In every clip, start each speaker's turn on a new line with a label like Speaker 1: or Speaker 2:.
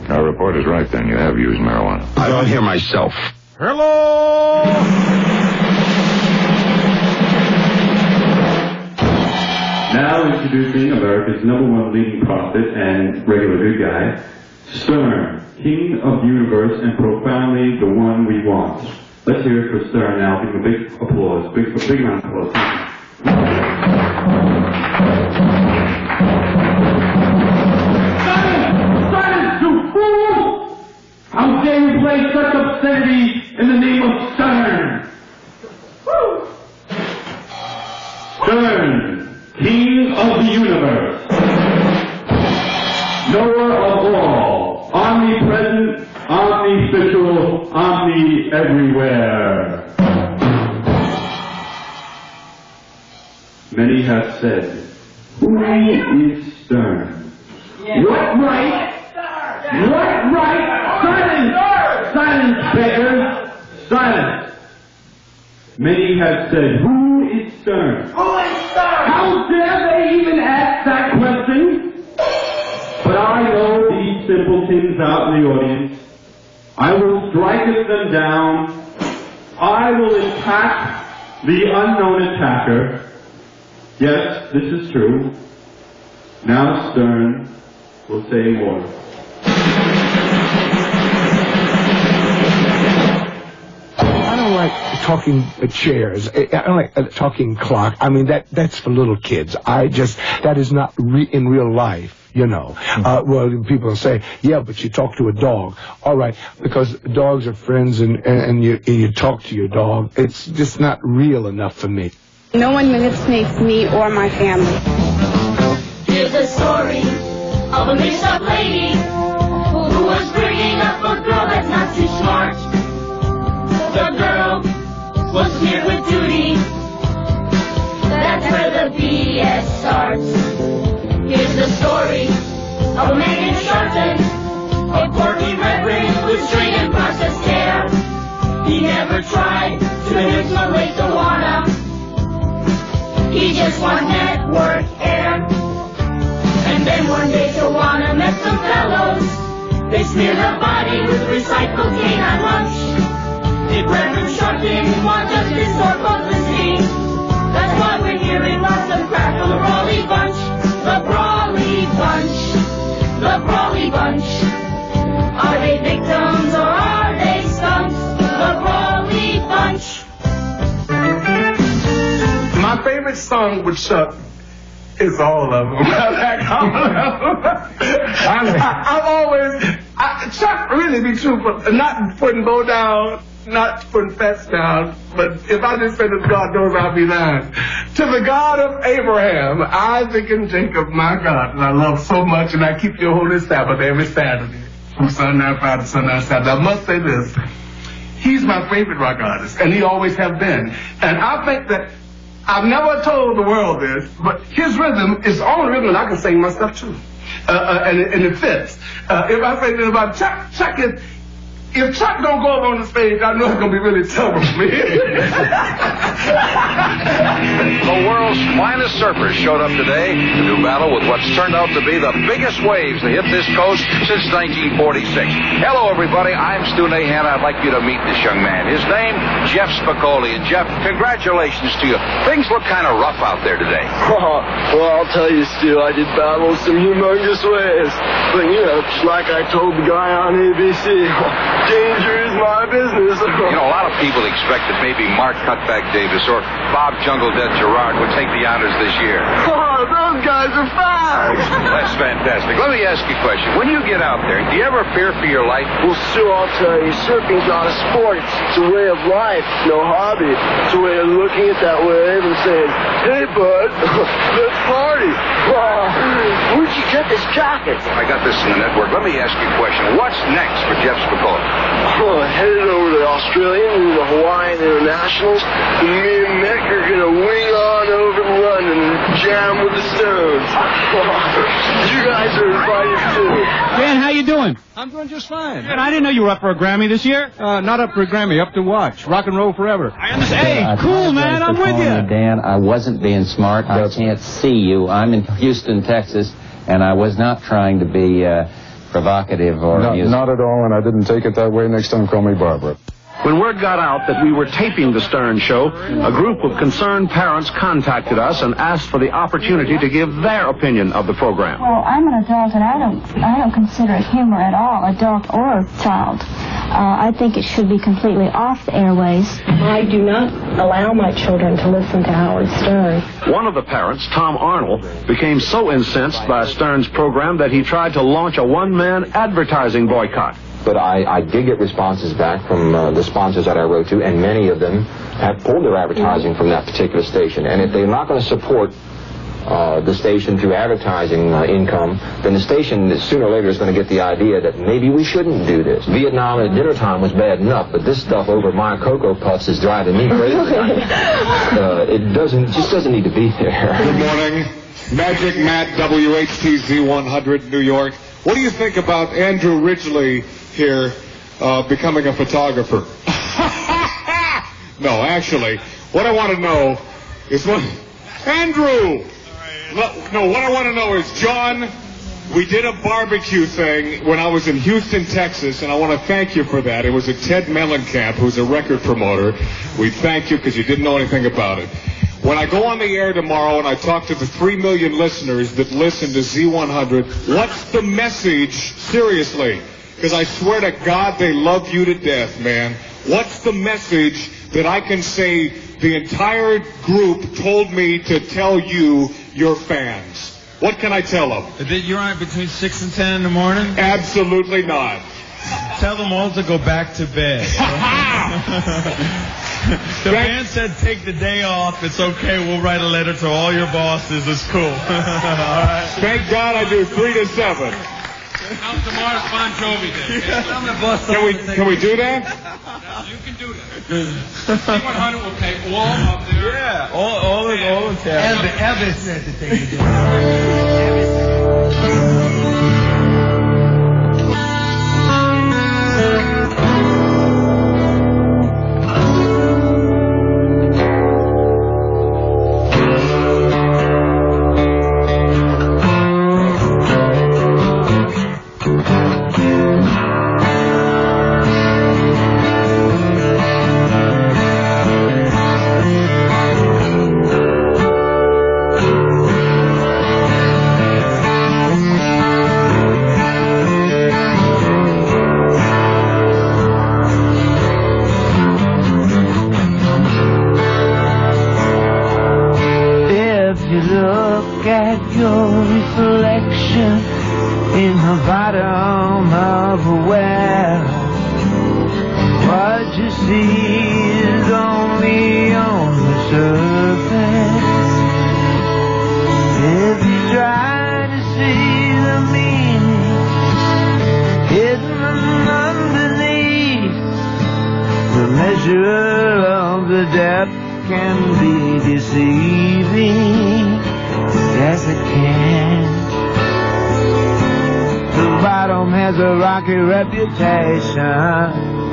Speaker 1: Our reporter's right then. You have used marijuana.
Speaker 2: I don't hear myself.
Speaker 3: Hello!
Speaker 4: Now introducing America's #1 leading prophet and regular good guy, Stern, King of the Universe and profoundly the one we want. Let's hear it for Stern now. Give him a big applause. Big round of applause. Silence, you fool! How dare you play such obscenity in the name of Stern? Stern, King of the Universe, knower of all, omnipresent, omnispiritual, omni-everywhere. Many have said, who is Stern? What right? What right? Silence! Silence, beggars! Silence! Many have said, who is Stern?
Speaker 5: Who is Stern?
Speaker 4: How dare they even ask that question? But I know these simpletons out in the audience. I will strike them down. I will attack the unknown attacker. Yes, this is true. Now Stern will say more.
Speaker 3: I don't like talking chairs. I don't like talking clock. I mean, that's for little kids. That is not in real life. You know, well, people say, yeah, but you talk to a dog. All right, because dogs are friends and you talk to your dog. It's just not real enough for me.
Speaker 6: No one manipulates me or my family.
Speaker 5: Here's a story of a mixed-up lady who was bringing up a girl that's not too smart. The girl was clear with duty. That's where the BS starts. Here's the story of a man named Sharpton, a quirky reverend with straight and processed hair. He never tried to manipulate the wanna. He just wanted network air. And then one day Tawana met some fellows. They smeared her body with recycled canine lunch. Did Reverend Sharpton want justice or publicity? That's why we're hearing lots of crap from the Brawley Bunch. The Brawley Bunch. The Brawley Bunch. Are they victims or are they skunks? The Brawley Bunch.
Speaker 7: My favorite song with Chuck is all of them. I've always, Chuck really be true, but not putting Bo down, not putting Fats down, but if I just say that God knows I'll be lying. To the God of Abraham, Isaac, and Jacob, my God, and I love so much, and I keep your holy Sabbath every Saturday, from sundown Friday to sundown Saturday. I must say this, he's my favorite rock artist, and he always have been. And I think that I've never told the world this, but his rhythm is the only rhythm that I can sing my stuff to. And it fits. If I say this about Chuck, if Chuck don't go up on the stage, I know it's going to be really tough for me.
Speaker 8: The world's finest surfers showed up today to do battle with what's turned out to be the biggest waves to hit this coast since 1946. Hello, everybody. I'm Stu Nahan. I'd like you to meet this young man. His name, Jeff Spicoli. And, Jeff, congratulations to you. Things look kind of rough out there today.
Speaker 9: Well, I'll tell you, Stu, I did battle some humongous waves. But, you know, just like I told the guy on ABC, danger is my business.
Speaker 8: You know, a lot of people expect that maybe Mark Cutback Davis or Bob Jungle Dead Gerard would take the honors this year.
Speaker 9: Oh, those guys are fine.
Speaker 8: That's fantastic. Let me ask you a question. When you get out there, do you ever fear for your life?
Speaker 9: Well, Stu, I'll tell you, surfing's not a sport. It's a way of life, no hobby. It's a way of looking at that wave and saying, hey, bud, let's party. Where'd you get this jacket?
Speaker 8: I got this in the network. Let me ask you a question. What's next for Jeff Spicoli?
Speaker 9: Oh, headed over to Australia and the Hawaiian Internationals. And me and Mick are going to wing on over to London and jam with the Stones. You guys are invited too.
Speaker 10: Dan, how you doing?
Speaker 11: I'm doing just fine.
Speaker 10: And I didn't know you were up for a Grammy this year.
Speaker 11: Not up for a Grammy, up to watch. Rock and roll forever.
Speaker 10: I understand. Hey, cool, man. I'm with you.
Speaker 12: Dan, I wasn't being smart. I can't see you. I'm in Houston, Texas.
Speaker 2: And I was not trying to be provocative or amusing.
Speaker 1: Not at all, and I didn't take it that way. Next time, call me Barbara.
Speaker 12: When word got out that we were taping the Stern Show, a group of concerned parents contacted us and asked for the opportunity to give their opinion of the program.
Speaker 13: Well, I'm an adult, and I don't consider it humor at all, adult or child. I think it should be completely off the airways.
Speaker 14: I do not allow my children to listen to Howard Stern.
Speaker 12: One of the parents, Tom Arnold, became so incensed by Stern's program that he tried to launch a one-man advertising boycott.
Speaker 15: But I did get responses back from the sponsors that I wrote to, and many of them have pulled their advertising from that particular station. And if they're not going to support the station through advertising income, then the station sooner or later is going to get the idea that maybe we shouldn't do this. Vietnam at dinner time was bad enough, but this stuff over my Cocoa Puffs is driving me crazy. It just doesn't need to be there.
Speaker 16: Good morning. Magic Matt, WHTZ 100, New York. What do you think about Andrew Ridgely here becoming a photographer? No, actually, what I want to know is what... Andrew! No, what I want to know is, John, we did a barbecue thing when I was in Houston, Texas, and I want to thank you for that. It was a Ted Mellencamp, who's a record promoter. We thank you because you didn't know anything about it. When I go on the air tomorrow and I talk to the 3 million listeners that listen to Z100, what's the message, seriously? Because I swear to God, they love you to death, man. What's the message that I can say the entire group told me to tell you, your fans? What can I tell them?
Speaker 17: That you're on between 6 and 10 in the morning?
Speaker 16: Absolutely not.
Speaker 17: Tell them all to go back to bed. The man said take the day off. It's okay. We'll write a letter to all your bosses. It's cool. All right.
Speaker 16: Thank God I do 3 to 7.
Speaker 17: How's tomorrow's Bon Jovi Day?
Speaker 16: Can we do that?
Speaker 17: You can do that. C100 will pay all of their... Yeah, all of them.
Speaker 18: Elvis said to take the day.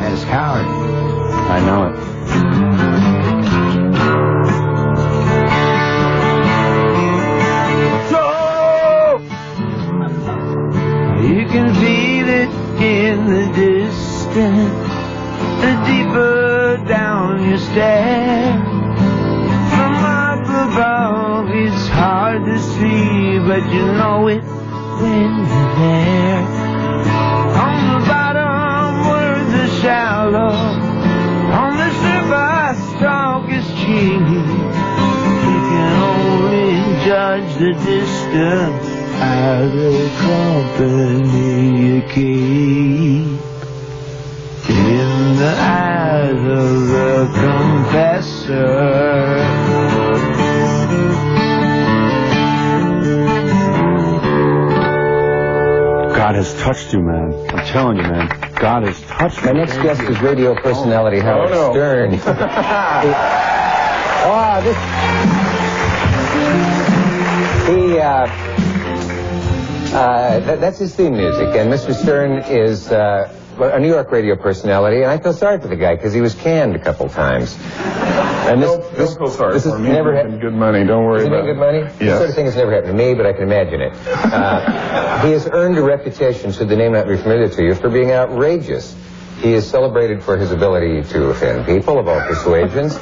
Speaker 18: As coward.
Speaker 2: I know it.
Speaker 18: So you can feel it in the distance, the deeper down you stare. From up above it's hard to see, but you know it when you're there. On the bottom, words are shallow. On the surface, talk is cheap. You can only judge the distance by the company you keep. In the eyes of the confessor.
Speaker 11: God has touched you, man. I'm telling you, man. God has touched you.
Speaker 2: My next guest is radio personality Howard Stern. That's his theme music. And Mr. Stern is a New York radio personality, and I feel sorry for the guy because he was canned a couple times.
Speaker 1: And this has never happened. Good money. Don't worry about it.
Speaker 19: Good money?
Speaker 1: Yes.
Speaker 19: This sort of thing has never happened to me, but I can imagine it. He has earned a reputation, should the name not be familiar to you, for being outrageous. He is celebrated for his ability to offend people of all persuasions.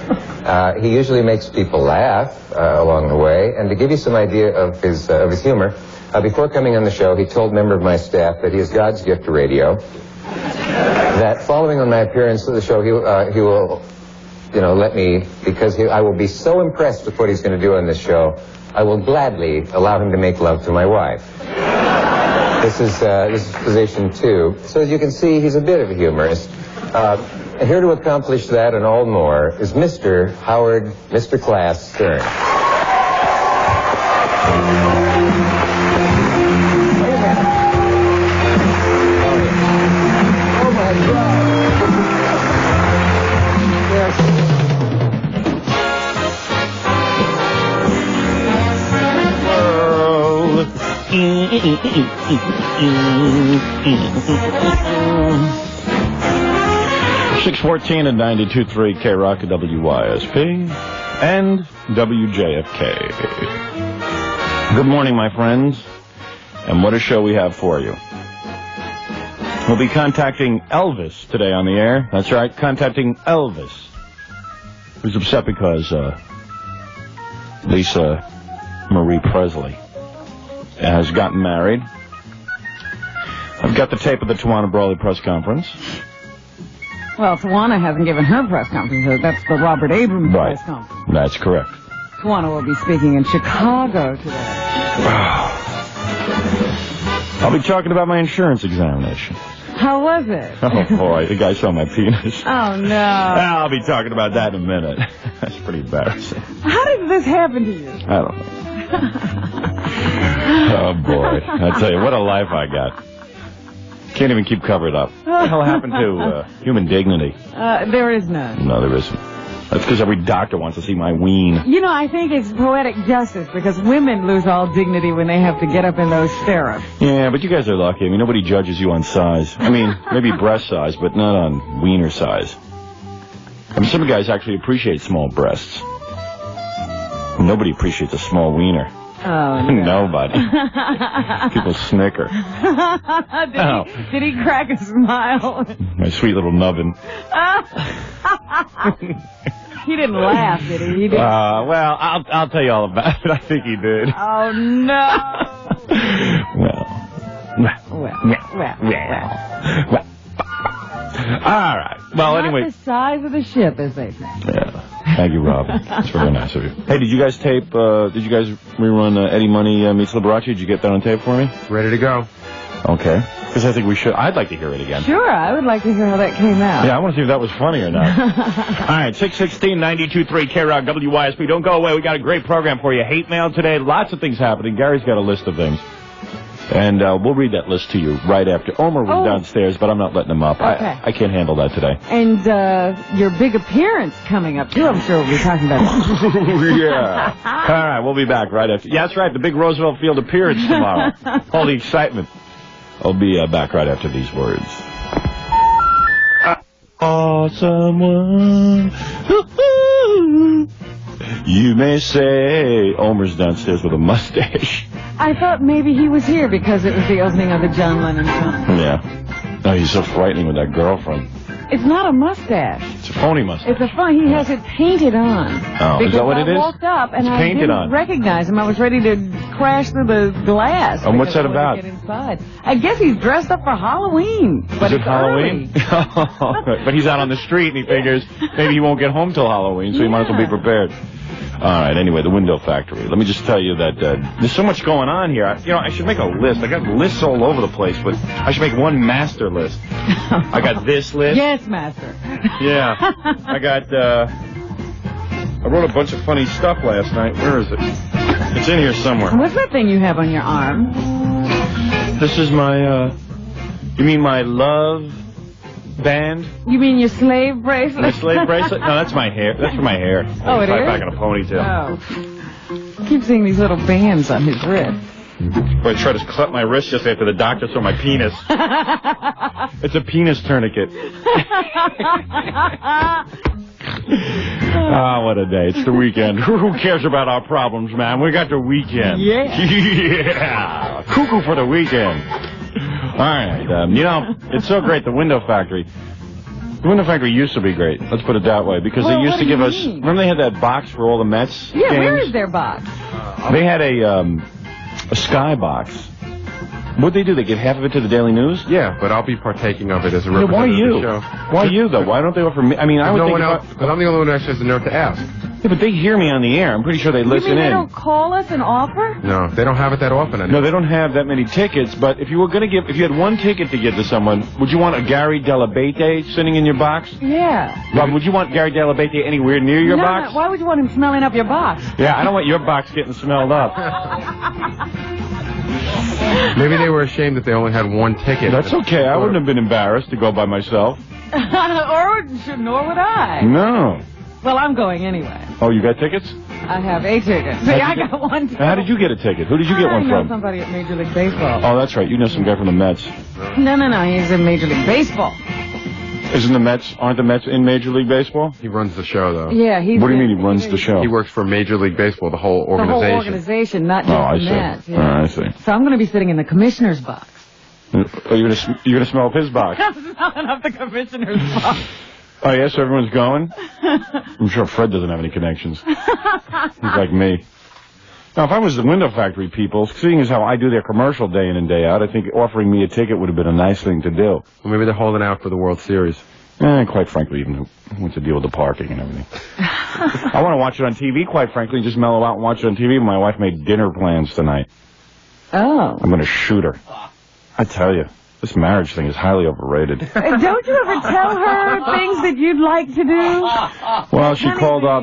Speaker 19: He usually makes people laugh along the way. And to give you some idea of his humor, before coming on the show, he told a member of my staff that he is God's gift to radio. That following on my appearance to the show, he will, let me, because I will be so impressed with what he's going to do on this show, I will gladly allow him to make love to my wife. This is position 2. So as you can see, he's a bit of a humorist. And here to accomplish that and all more is Mr. Howard, Mr. Class Stern.
Speaker 3: Oh my God.
Speaker 20: .614 and 92.3 K-Rock at WYSP and WJFK. Good morning, my friends. And what a show we have for you. We'll be contacting Elvis today on the air. That's right, contacting Elvis. Who's upset because Lisa Marie Presley has gotten married. I've got the tape of the Tawana Brawley press conference.
Speaker 21: Well, Tawana hasn't given her press conference. That's the Robert Abrams press conference.
Speaker 20: That's correct.
Speaker 21: Tawana will be speaking in Chicago today.
Speaker 20: I'll be talking about my insurance examination.
Speaker 21: How was it?
Speaker 20: Oh, boy, the guy saw my penis.
Speaker 21: Oh, no.
Speaker 20: I'll be talking about that in a minute. That's pretty embarrassing.
Speaker 21: How did this happen to you?
Speaker 20: I don't know. Oh, boy. I tell you, what a life I got. Can't even keep covered up. What the hell happened to human dignity?
Speaker 21: There is none.
Speaker 20: No, there isn't. That's because every doctor wants to see my ween.
Speaker 21: I think it's poetic justice because women lose all dignity when they have to get up in those stirrups.
Speaker 20: Yeah, but you guys are lucky. I mean, nobody judges you on size. I mean, maybe breast size, but not on wiener size. I mean, some guys actually appreciate small breasts. Nobody appreciates a small wiener.
Speaker 21: Oh, no.
Speaker 20: Nobody. People snicker.
Speaker 21: Did he crack a smile?
Speaker 20: My sweet little nubbin.
Speaker 21: He didn't laugh, did he? He didn't.
Speaker 20: Well, I'll tell you all about it. I think he did.
Speaker 21: Oh, no.
Speaker 20: Well. All right. Well, anyway.
Speaker 21: Not the size of the ship, as they say.
Speaker 20: Yeah. Thank you, Rob. That's very nice of you. Hey, did you guys rerun Eddie Money Meets Liberace? Did you get that on tape for me?
Speaker 1: Ready to go.
Speaker 20: Okay. Because I think I'd like to hear it again.
Speaker 21: Sure, I would like to hear how that came out.
Speaker 20: Yeah, I want to see if that was funny or not. All right, 616 92.3 K-Rock WYSP. Don't go away. We got a great program for you. Hate mail today. Lots of things happening. Gary's got a list of things. And we'll read that list to you right after. Omer was downstairs, but I'm not letting him up.
Speaker 21: Okay.
Speaker 20: I can't handle that today.
Speaker 21: And your big appearance coming up, too, I'm sure we'll be talking about it.
Speaker 20: Yeah. All right, we'll be back right after. Yeah, that's right, the big Roosevelt Field appearance tomorrow. All the excitement. I'll be back right after these words. Oh, someone. You may say Omer's downstairs with a mustache.
Speaker 21: I thought maybe he was here because it was the opening of the John Lennon film.
Speaker 20: Yeah. Oh, he's so frightening with that girlfriend.
Speaker 21: It's not a mustache.
Speaker 20: It's a phony mustache.
Speaker 21: It's he has it painted on.
Speaker 20: Oh, is that what it is?
Speaker 21: I walked up and I
Speaker 20: painted
Speaker 21: didn't recognize him. I was ready to crash through the glass.
Speaker 20: And what's that about?
Speaker 21: Get inside. I guess he's dressed up for Halloween. But
Speaker 20: is it Halloween? But he's out on the street and he figures maybe he won't get home till Halloween, so he might as well be prepared. All right, anyway, the Window Factory. Let me just tell you that there's so much going on here. I should make a list. I got lists all over the place, but I should make one master list. I got this list.
Speaker 21: Yes, master.
Speaker 20: Yeah. I got, I wrote a bunch of funny stuff last night. Where is it? It's in here somewhere.
Speaker 21: What's that thing you have on your arm?
Speaker 20: This is my, you mean my love band?
Speaker 21: You mean your slave bracelet?
Speaker 20: My slave bracelet? No, that's my hair. That's for my hair.
Speaker 21: Oh, it is?
Speaker 20: Back in a ponytail.
Speaker 21: Oh. I keep seeing these little bands on his wrist.
Speaker 20: Boy, I tried to cut my wrist just after the doctor saw my penis. It's a penis tourniquet. Oh, what a day. It's the weekend. Who cares about our problems, man? We got the weekend.
Speaker 21: Yeah.
Speaker 20: Yeah. Cuckoo for the weekend. All right. You know, it's so great, the Window Factory. The Window Factory used to be great. Let's put it that way. Because they used to give us... Remember they had that box for all the Mets
Speaker 21: Yeah,
Speaker 20: games?
Speaker 21: where is their box?
Speaker 20: They had a Sky box. What'd they do? They give half of it to the Daily News?
Speaker 1: Yeah, but I'll be partaking of it as a
Speaker 20: Yeah, why
Speaker 1: representative
Speaker 20: you?
Speaker 1: of the show.
Speaker 20: Why you, though? Why don't they offer me? I mean, I would
Speaker 1: no
Speaker 20: think...
Speaker 1: one else, because I'm the only one who actually has the nerve to ask.
Speaker 20: Yeah, but they hear me on the air. I'm pretty sure they listen
Speaker 21: You mean
Speaker 20: in.
Speaker 21: they don't call us and offer?
Speaker 1: No, they don't have it that often.
Speaker 20: No, they don't have that many tickets, but if you were going to give... If you had one ticket to give to someone, would you want a Gary Delabate sitting in your box?
Speaker 21: Yeah.
Speaker 20: Rob, would you want Gary Delabate anywhere near your box?
Speaker 21: No, why would you want him smelling up your box?
Speaker 20: Yeah, I don't want your box getting smelled up.
Speaker 1: Maybe they were ashamed that they only had one ticket.
Speaker 20: That's okay. I wouldn't have been embarrassed to go by myself.
Speaker 21: Nor would I.
Speaker 20: No.
Speaker 21: Well, I'm going anyway.
Speaker 20: Oh, you got tickets?
Speaker 21: I have a ticket. See, I got one.
Speaker 20: How did you get a ticket? Who did you get one
Speaker 21: I know
Speaker 20: from?
Speaker 21: somebody at Major League Baseball.
Speaker 20: Oh, that's right. You know some guy from the Mets.
Speaker 21: No. He's in Major League Baseball.
Speaker 20: Aren't the Mets in Major League Baseball?
Speaker 1: He runs the show, though.
Speaker 21: Yeah, he's...
Speaker 20: What do you mean he runs the show?
Speaker 1: He works for Major League Baseball, the whole
Speaker 21: The
Speaker 1: organization.
Speaker 21: whole organization, not just
Speaker 20: I
Speaker 21: the
Speaker 20: see.
Speaker 21: Mets. Yeah.
Speaker 20: I see.
Speaker 21: So I'm going to be sitting in the commissioner's box.
Speaker 20: Are you gonna smell up his box?
Speaker 21: I'm smelling up the commissioner's box.
Speaker 20: Oh, yes, everyone's going? I'm sure Fred doesn't have any connections. He's like me. Now, if I was the Window Factory people, seeing as how I do their commercial day in and day out, I think offering me a ticket would have been a nice thing to do.
Speaker 1: Well, maybe they're holding out for the World Series.
Speaker 20: Quite frankly, even what's the deal with the parking and everything. I want to watch it on TV, quite frankly, just mellow out and watch it on TV. My wife made dinner plans tonight.
Speaker 21: Oh.
Speaker 20: I'm going to shoot her. I tell you, this marriage thing is highly overrated.
Speaker 21: Don't you ever tell her things that you'd like to do?
Speaker 20: Well, she called up.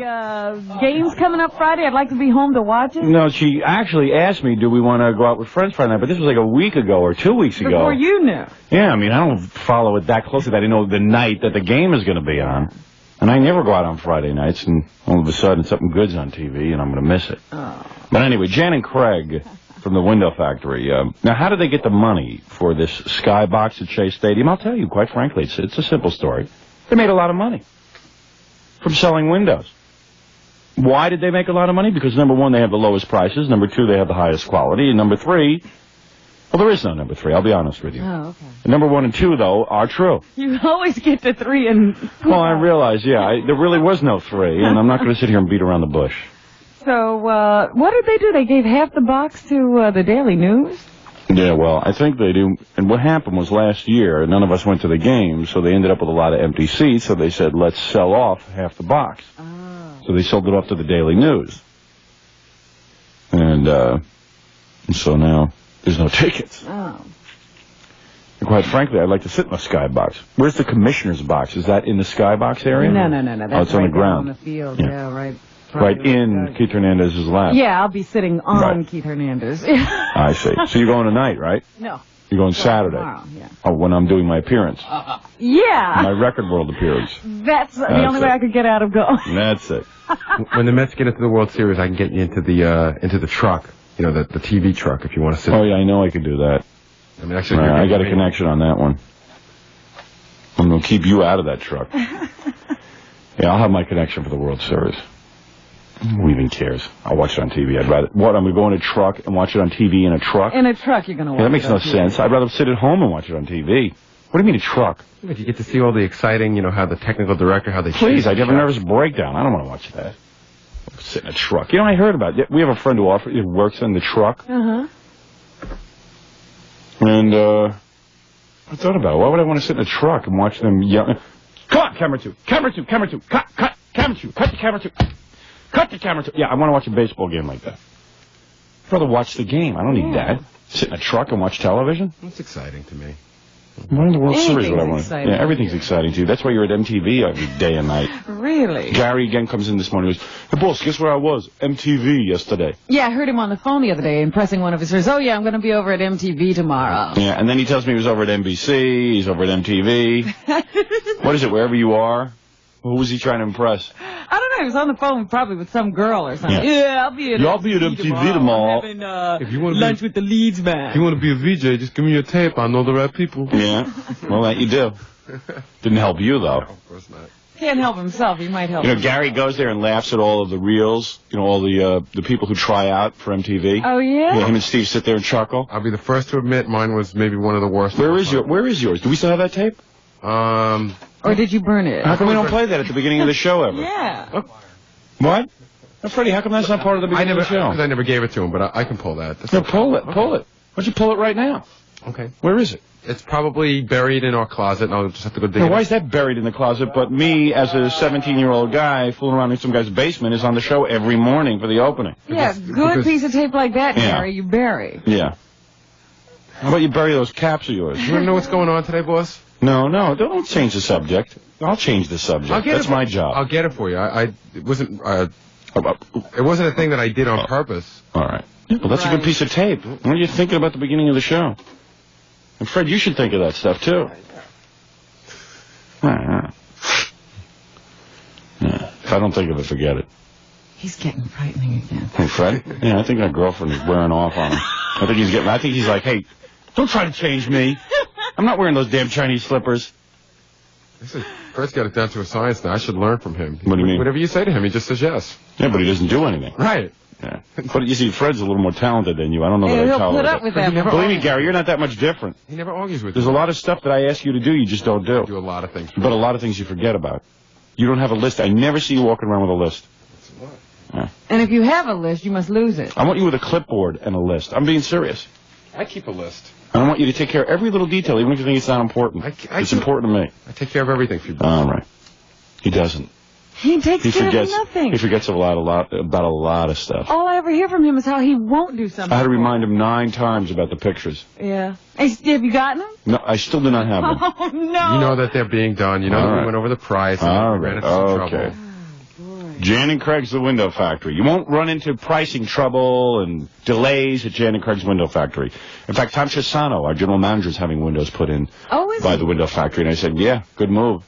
Speaker 21: Game's coming up Friday. I'd like to be home to watch it.
Speaker 20: No, she actually asked me, do we want to go out with friends Friday night? But this was like a week ago or 2 weeks ago.
Speaker 21: Before you knew.
Speaker 20: Yeah, I mean, I don't follow it that closely that I know the night that the game is going to be on. And I never go out on Friday nights, and all of a sudden something good's on TV, and I'm going to miss it.
Speaker 21: Oh.
Speaker 20: But anyway, Jan and Craig from the Window Factory. Now, how did they get the money for this Sky box at Shea Stadium? I'll tell you, quite frankly, it's a simple story. They made a lot of money from selling windows. Why did they make a lot of money? Because, number one, they have the lowest prices. Number two, they have the highest quality. And number three, well, there is no number three. I'll be honest with you.
Speaker 21: Oh, okay.
Speaker 20: Number one and two, though, are true.
Speaker 21: You always get to three and...
Speaker 20: Well, I realize, there really was no three, and I'm not going to sit here and beat around the bush.
Speaker 21: So, what did they do? They gave half the box to the Daily News?
Speaker 20: Yeah, well, I think they do. And what happened was last year, none of us went to the game, so they ended up with a lot of empty seats, so they said, let's sell off half the box.
Speaker 21: Oh.
Speaker 20: So they sold it off to the Daily News. And so now there's no tickets.
Speaker 21: Oh.
Speaker 20: And quite frankly, I'd like to sit in the Sky box. Where's the commissioner's box? Is that in the Sky box area?
Speaker 21: No. That's
Speaker 20: it's on the ground.
Speaker 21: On the field, right.
Speaker 20: Right in Keith Hernandez's lap.
Speaker 21: Yeah, I'll be sitting on Keith Hernandez.
Speaker 20: I see. So you're going tonight, right?
Speaker 21: No.
Speaker 20: You're going Saturday.
Speaker 21: Tomorrow, yeah.
Speaker 20: Oh, when I'm doing my appearance.
Speaker 21: Yeah.
Speaker 20: My Record World appearance.
Speaker 21: That's the only way I could get out of going.
Speaker 20: That's it.
Speaker 1: When the Mets get into the World Series, I can get you into the truck. You know, the TV truck, if you want to sit.
Speaker 20: Oh, yeah, I know I could do that.
Speaker 1: I mean, actually,
Speaker 20: I got a connection on that one. I'm going to keep you out of that truck. Yeah, I'll have my connection for the World Series. Who even cares? I'll watch it on TV. I'd rather... What, I'm going to go in a truck and watch it on TV in a truck?
Speaker 21: In a truck, you're going to watch it.
Speaker 20: That makes no sense. I'd rather sit at home and watch it on TV. What do you mean a truck?
Speaker 1: But you get to see all the exciting, how the technical director, how they...
Speaker 20: Please, I'd have a nervous breakdown. I don't want to watch that. Sit in a truck. I heard about it. We have a friend who works in the truck.
Speaker 21: Uh-huh.
Speaker 20: And, I thought about it. Why would I want to sit in a truck and watch them yell? Come on, camera two. Camera two. Camera two. Cut. Camera two. Cut the camera two. Cut the camera two. Yeah, I want to watch a baseball game like that. I'd rather watch the game. I don't need that. Sit in a truck and watch television?
Speaker 1: That's exciting to me.
Speaker 20: What in the World Series would I want?
Speaker 21: Exciting.
Speaker 20: Yeah, everything's exciting to you. That's why you're at MTV every day and night.
Speaker 21: Really?
Speaker 20: Gary again comes in this morning and goes, hey, boss, guess where I was? MTV yesterday.
Speaker 21: Yeah, I heard him on the phone the other day impressing one of his friends. Oh, yeah, I'm going to be over at MTV tomorrow.
Speaker 20: Yeah, and then he tells me he was over at NBC, he's over at MTV. What is it, wherever you are? Who was he trying to impress?
Speaker 21: I don't know. He was on the phone probably with some girl or something. Yeah, I'll be at
Speaker 20: MTV tomorrow.
Speaker 21: I'm having if you want lunch with the Leeds man.
Speaker 1: If you want to be a VJ, just give me your tape. I know the right people.
Speaker 20: Yeah. Well, that you do. Didn't help you, though.
Speaker 1: No, of course not.
Speaker 21: Can't help himself. He might help.
Speaker 20: You know, Gary goes there and laughs at all of the reels. You know, all the people who try out for MTV.
Speaker 21: Oh yeah.
Speaker 20: Yeah, him and Steve sit there and chuckle.
Speaker 1: I'll be the first to admit mine was maybe one of the worst.
Speaker 20: Where is yours? Do we still have that tape?
Speaker 21: Or did you burn it?
Speaker 20: How come we don't play that at the beginning of the show ever?
Speaker 21: Yeah.
Speaker 20: What? Freddie, how come that's not part of the beginning of the show?
Speaker 1: Because I never gave it to him, but I can pull that.
Speaker 20: No, pull it. Why don't you pull it right now?
Speaker 1: Okay.
Speaker 20: Where is it?
Speaker 1: It's probably buried in our closet, and I'll just have to go dig it
Speaker 20: Now, why
Speaker 1: up.
Speaker 20: is that buried in the closet? But me, as a 17-year-old guy, fooling around in some guy's basement, is on the show every morning for the opening.
Speaker 21: Yeah, good piece of tape like that,
Speaker 20: Yeah.
Speaker 21: Gary, you bury.
Speaker 20: Yeah. How about you bury those caps of yours?
Speaker 1: You want to know what's going on today, boss?
Speaker 20: No, don't change the subject. I'll change the subject. That's my job.
Speaker 1: I'll get it for you. It wasn't a thing that I did on purpose.
Speaker 20: All right. Well, that's a good piece of tape. What are you thinking about the beginning of the show? And Fred, you should think of that stuff, too. Yeah. If I don't think of it, forget it.
Speaker 21: He's getting frightening again.
Speaker 20: Hey, Fred? Yeah, I think our girlfriend is wearing off on him. I think he's like, hey, don't try to change me. I'm not wearing those damn Chinese slippers.
Speaker 1: Fred's got it down to a science now. I should learn from him.
Speaker 20: What do you mean?
Speaker 1: Whatever you say to him, he just says yes.
Speaker 20: Yeah, but he doesn't do anything.
Speaker 1: Right.
Speaker 20: Yeah. But you see, Fred's a little more talented than you. I don't know that I
Speaker 21: He'll
Speaker 20: tolerate
Speaker 21: put up
Speaker 20: it.
Speaker 21: with that.
Speaker 20: Believe me, Gary, you're not that much different.
Speaker 1: He never argues with
Speaker 20: There's
Speaker 1: you.
Speaker 20: a lot of stuff that I ask you to do, you just don't do.
Speaker 1: I do a lot of things.
Speaker 20: But a lot of things you forget about. You don't have a list. I never see you walking around with a list. Yeah.
Speaker 21: And if you have a list, you must lose it.
Speaker 20: I want you with a clipboard and a list. I'm being serious.
Speaker 1: I keep a list.
Speaker 20: And I want you to take care of every little detail, even if you think it's not important. It's important to me.
Speaker 1: I take care of everything for you.
Speaker 20: All right. He doesn't.
Speaker 21: He takes care of nothing.
Speaker 20: He forgets about a lot of stuff.
Speaker 21: All I ever hear from him is how he won't do something.
Speaker 20: I had to remind him 9 times about the pictures.
Speaker 21: Yeah. Hey, have you gotten them?
Speaker 20: No, I still do not have them.
Speaker 21: Oh, no.
Speaker 1: You know that they're being done. You know that we went over the price. And we ran into some trouble.
Speaker 20: Jan and Craig's The Window Factory. You won't run into pricing trouble and delays at Jan and Craig's Window Factory. In fact, Tom Chisano, our general manager, is having windows put in by the Window Factory. And I said, yeah, good move.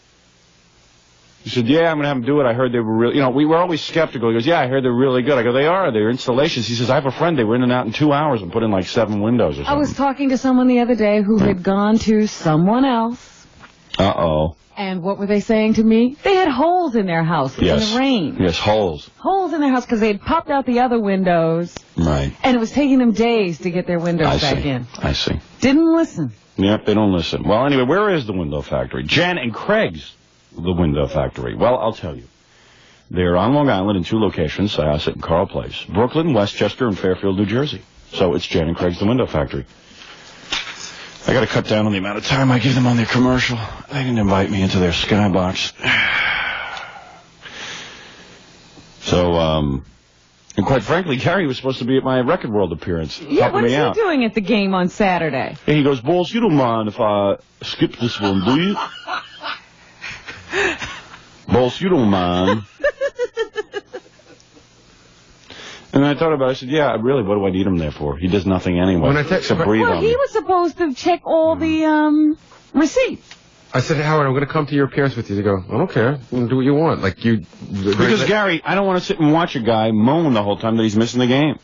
Speaker 20: He said, yeah, I'm going to have them do it. I heard they were really, we were always skeptical. He goes, yeah, I heard they're really good. I go, they are. They're installations. He says, I have a friend. They were in and out in 2 hours and put in like 7 windows or something.
Speaker 21: I was talking to someone the other day who had gone to someone else.
Speaker 20: Uh-oh.
Speaker 21: And what were they saying to me? They had holes in their house in the rain.
Speaker 20: Yes, holes.
Speaker 21: Holes in their house because they had popped out the other windows.
Speaker 20: Right.
Speaker 21: And it was taking them days to get their windows back in.
Speaker 20: I see.
Speaker 21: Didn't listen.
Speaker 20: Yep, they don't listen. Well, anyway, where is the Window Factory? Jan and Craig's The Window Factory. Well, I'll tell you. They're on Long Island in 2 locations, Syosset and Carl Place. Brooklyn, Westchester, and Fairfield, New Jersey. So it's Jan and Craig's The Window Factory. I got to cut down on the amount of time I give them on their commercial. They didn't invite me into their skybox. So, and quite frankly, Gary was supposed to be at my Record World appearance.
Speaker 21: Yeah,
Speaker 20: helping
Speaker 21: what's
Speaker 20: me out.
Speaker 21: he doing at the game on Saturday?
Speaker 20: And he goes, Balls, you don't mind if I skip this one, do you? Balls, you don't mind. And I thought about it. I said, yeah, really, what do I need him there for? He does nothing anyway, except breathe
Speaker 21: Well,
Speaker 20: on
Speaker 21: he
Speaker 20: me.
Speaker 21: was supposed to check all the receipts.
Speaker 1: I said, Howard, I'm going to come to your appearance with you. They go, I don't care. You can do what you want. Like you.
Speaker 20: Because, Gary, I don't want to sit and watch a guy moan the whole time that he's missing the game.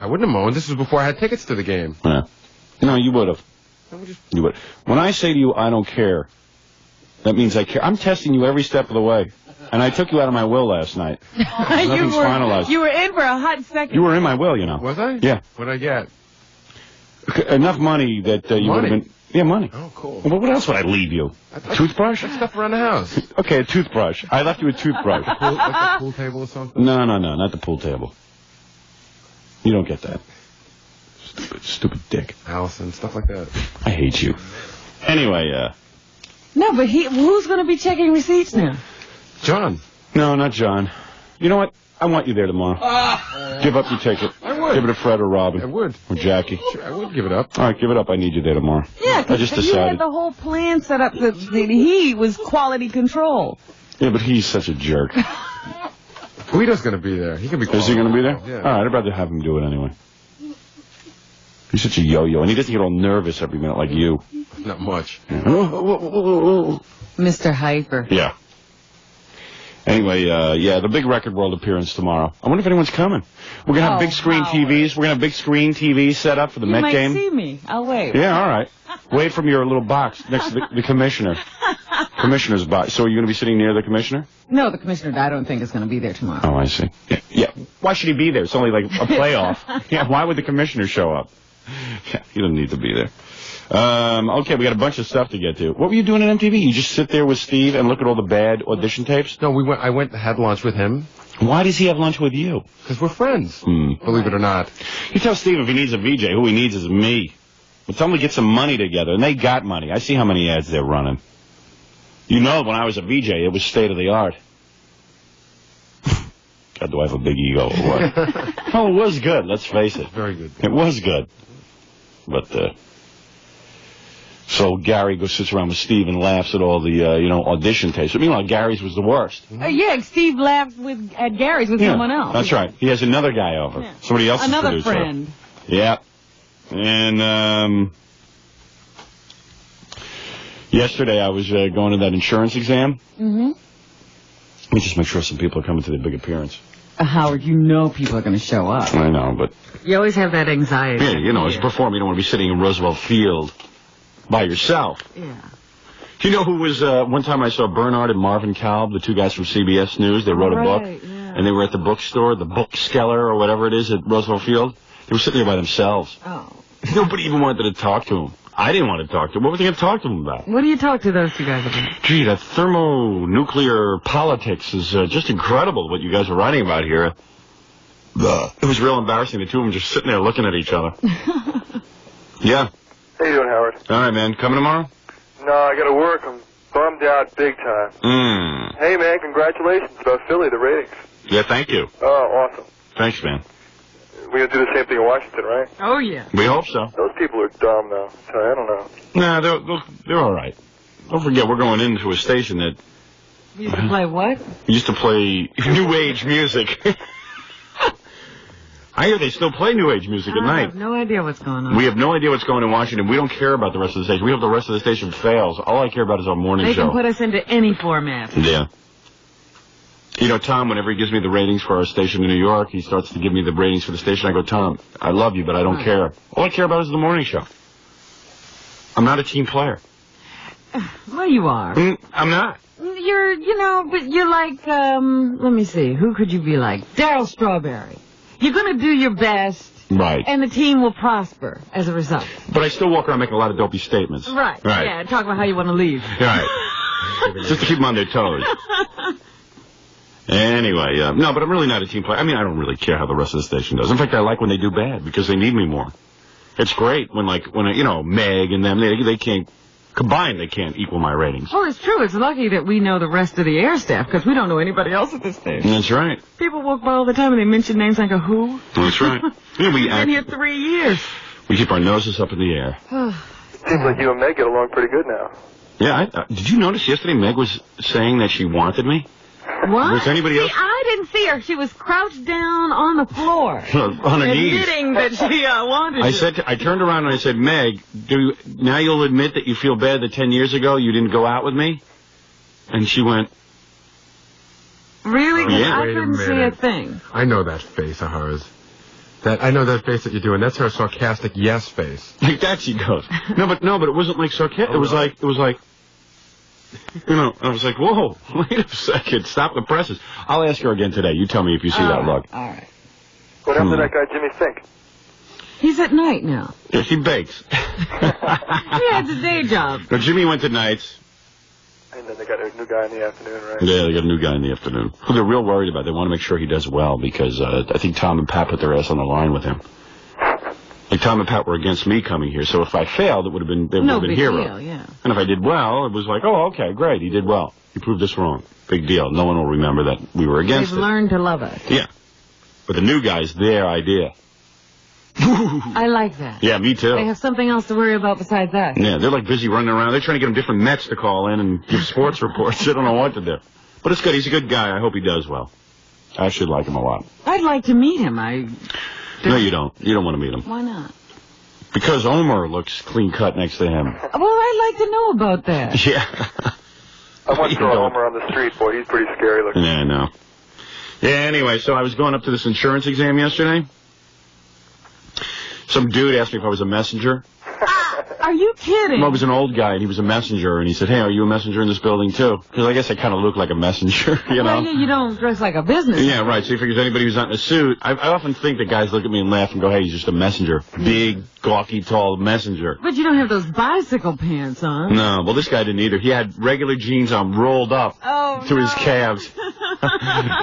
Speaker 1: I wouldn't have moaned. This was before I had tickets to the game.
Speaker 20: Yeah. No, you would have. You would. When I say to you, I don't care, that means I care. I'm testing you every step of the way. And I took you out of my will last night. Nothing's finalized.
Speaker 21: You were in for a hot second.
Speaker 20: You were in my will, you know.
Speaker 1: Was I?
Speaker 20: Yeah.
Speaker 1: What did I get?
Speaker 20: Enough money that you would have been... Yeah, money.
Speaker 1: Oh, cool.
Speaker 20: Well, what else would I leave you? Toothbrush?
Speaker 1: That's stuff around the house.
Speaker 20: Okay, a toothbrush. I left you a toothbrush.
Speaker 1: Like the pool table or something?
Speaker 20: No, not the pool table. You don't get that. Stupid dick.
Speaker 1: Allison, stuff like that.
Speaker 20: I hate you. Anyway,
Speaker 21: No, but who's going to be checking receipts now?
Speaker 1: John.
Speaker 20: No, not John. You know what? I want you there tomorrow. Give up your ticket.
Speaker 1: I would.
Speaker 20: Give it to Fred or Robin.
Speaker 1: I would.
Speaker 20: Or Jackie.
Speaker 1: Sure, I would give it up.
Speaker 20: All right, give it up. I need you there tomorrow.
Speaker 21: Yeah,
Speaker 20: I just
Speaker 21: because you had
Speaker 20: decided.
Speaker 21: the whole plan set up that he was quality control.
Speaker 20: Yeah, but he's such a jerk.
Speaker 1: Guido's going to be there. He can be.
Speaker 20: Is he going to be there?
Speaker 1: Yeah.
Speaker 20: All right, I'd rather have him do it anyway. He's such a yo-yo, and he doesn't get all nervous every minute like you.
Speaker 1: Not much.
Speaker 21: Mr. Hyper.
Speaker 20: Yeah. Anyway, yeah, the big Record World appearance tomorrow. I wonder if anyone's coming. We're going to have big screen TVs. We're going to have big screen TVs set up for the Met game.
Speaker 21: You might see me. I'll wait.
Speaker 20: Yeah, all right. Wait from your little box next to the commissioner. Commissioner's box. So are you going to be sitting near the commissioner?
Speaker 21: No, the commissioner I don't think is going to be there tomorrow.
Speaker 20: Oh, I see. Yeah. Why should he be there? It's only like a playoff. Yeah, why would the commissioner show up? Yeah, he doesn't need to be there. Okay, we got a bunch of stuff to get to. What were you doing at MTV? You just sit there with Steve and look at all the bad audition tapes?
Speaker 1: No, I went and had lunch with him.
Speaker 20: Why does he have lunch with you?
Speaker 1: Because we're friends, believe it or not.
Speaker 20: You tell Steve if he needs a VJ, who he needs is me. But tell him to get some money together, and they got money. I see how many ads they're running. You know, when I was a VJ, it was state of the art. God, do I have a big ego or what? Oh, it was good, let's face it.
Speaker 1: Very good.
Speaker 20: It was good. But, so Gary goes sits around with Steve and laughs at all the, audition tapes. But meanwhile, Gary's was the worst.
Speaker 21: Yeah, Steve laughed at Gary's with someone else.
Speaker 20: That's right. He has another guy over. Yeah. Somebody else's
Speaker 21: Another
Speaker 20: producer.
Speaker 21: friend.
Speaker 20: Yeah. And, yesterday I was going to that insurance exam.
Speaker 21: Mm-hmm.
Speaker 20: Let me just make sure some people are coming to the big appearance.
Speaker 21: Howard, you know people are going to show up.
Speaker 20: I know, but...
Speaker 21: You always have that anxiety.
Speaker 20: Yeah, as a performer, you don't want to be sitting in Roosevelt Field by yourself.
Speaker 21: Yeah.
Speaker 20: Do you know who was... one time I saw Bernard and Marvin Kalb, the two guys from CBS News. They wrote a book.
Speaker 21: Yeah.
Speaker 20: And they were at the bookstore, the Bookskeller or whatever it is at Roosevelt Field. They were sitting there by themselves.
Speaker 21: Oh.
Speaker 20: Nobody even wanted to talk to them. I didn't want to talk to them. What were they going to talk to them about?
Speaker 21: What do you talk to those two guys about?
Speaker 20: Gee, that thermonuclear politics is just incredible, what you guys are writing about here. It was real embarrassing, the two of them just sitting there looking at each other. Yeah.
Speaker 9: How you doing, Howard?
Speaker 20: All right, man. Coming tomorrow?
Speaker 9: No, I gotta work. I'm bummed out big time. Hey, man, congratulations about Philly, the ratings.
Speaker 20: Yeah, thank you.
Speaker 9: Oh, awesome.
Speaker 20: Thanks, man.
Speaker 9: We're gonna do the same thing in Washington, right?
Speaker 21: Oh, yeah.
Speaker 20: We hope so.
Speaker 9: Those people are dumb, though. So I don't know.
Speaker 20: Nah, they're all right. Don't forget, we're going into a station that...
Speaker 21: You used to play what?
Speaker 20: Used to play New Age music. I hear they still play New Age music at night.
Speaker 21: I have no idea what's going on.
Speaker 20: We have no idea what's going on in Washington. We don't care about the rest of the station. We hope the rest of the station fails. All I care about is our morning show.
Speaker 21: They can put us into any format.
Speaker 20: Yeah. You know, Tom, whenever he gives me the ratings for our station in New York, he starts to give me the ratings for the station. I go, Tom, I love you, but I don't care. All I care about is the morning show. I'm not a team player.
Speaker 21: Well, you are.
Speaker 20: I'm not.
Speaker 21: But you're like, let me see, who could you be like? Daryl Strawberry. You're going to do your best.
Speaker 20: Right.
Speaker 21: And the team will prosper as a result.
Speaker 20: But I still walk around making a lot of dopey statements.
Speaker 21: Right. Yeah, talk about how you want to leave.
Speaker 20: Right. Just to keep them on their toes. Anyway, no, but I'm really not a team player. I mean, I don't really care how the rest of the station does. In fact, I like when they do bad because they need me more. It's great when Meg and them, they can't... Combined, they can't equal my ratings.
Speaker 21: Oh, it's true. It's lucky that we know the rest of the air staff, because we don't know anybody else at this station.
Speaker 20: That's right.
Speaker 21: People walk by all the time and they mention names like a who.
Speaker 20: That's right. Yeah,
Speaker 21: we've been here 3 years.
Speaker 20: We keep our noses up in the air.
Speaker 9: Seems like you and Meg get along pretty good now.
Speaker 20: Yeah, did you notice yesterday Meg was saying that she wanted me?
Speaker 21: What?
Speaker 20: Was anybody else?
Speaker 21: I didn't see her. She was crouched down on the floor.
Speaker 20: On her knees.
Speaker 21: Admitting that she wanted you.
Speaker 20: I turned around and I said, Meg, now you'll admit that you feel bad that 10 years ago you didn't go out with me? And she went...
Speaker 21: Really? Because
Speaker 20: Yeah.
Speaker 21: I couldn't see a thing.
Speaker 1: I know that face of hers. I know that face that you're doing. That's her sarcastic yes face.
Speaker 20: Like that she goes. No, but it wasn't like sarcastic. It was like... I was like, whoa, wait a second, stop the presses. I'll ask her again today. You tell me if you see that look.
Speaker 21: All right.
Speaker 9: What happened to that guy Jimmy Fink?
Speaker 21: He's at night now.
Speaker 20: Yeah, he bakes.
Speaker 21: Yeah, it's a day job.
Speaker 20: But Jimmy went to nights.
Speaker 9: And then they got a new guy in the afternoon, right?
Speaker 20: Yeah, they got a new guy in the afternoon. Who they're real worried about. They want to make sure he does well because I think Tom and Pat put their ass on the line with him. Like Tom and Pat were against me coming here, so if I failed, they would have been hero.
Speaker 21: Deal, yeah.
Speaker 20: And if I did well, it was like, oh, okay, great, he did well. He proved us wrong. Big deal. No one will remember that we were against
Speaker 21: They've
Speaker 20: it.
Speaker 21: learned to love us.
Speaker 20: Yeah. But the new guy's their idea.
Speaker 21: I like that.
Speaker 20: Yeah, me too.
Speaker 21: They have something else to worry about besides us.
Speaker 20: Yeah, they're like busy running around. They're trying to get him different Mets to call in and give sports reports. They don't know what to do. But it's good. He's a good guy. I hope he does well. I should like him a lot.
Speaker 21: I'd like to meet him.
Speaker 20: No, you don't. You don't want to meet him.
Speaker 21: Why not?
Speaker 20: Because Omer looks clean cut next to him.
Speaker 21: Well, I'd like to know about that.
Speaker 20: Yeah.
Speaker 4: I once saw Homer on the street, boy. He's pretty scary looking.
Speaker 20: Yeah, I know. Yeah, anyway, so I was going up to this insurance exam yesterday. Some dude asked me if I was a messenger.
Speaker 21: Are you kidding?
Speaker 20: Well, it was an old guy, and he was a messenger, and he said, hey, are you a messenger in this building, too? Because I guess I kind of look like a messenger, you know?
Speaker 21: Well, you don't dress like a business.
Speaker 20: Yeah, right. So he figures anybody who's not in a suit. I often think that guys look at me and laugh and go, hey, he's just a messenger. Big, gawky, tall messenger.
Speaker 21: But you don't have those bicycle pants on.
Speaker 20: No, well, this guy didn't either. He had regular jeans on rolled up to his calves.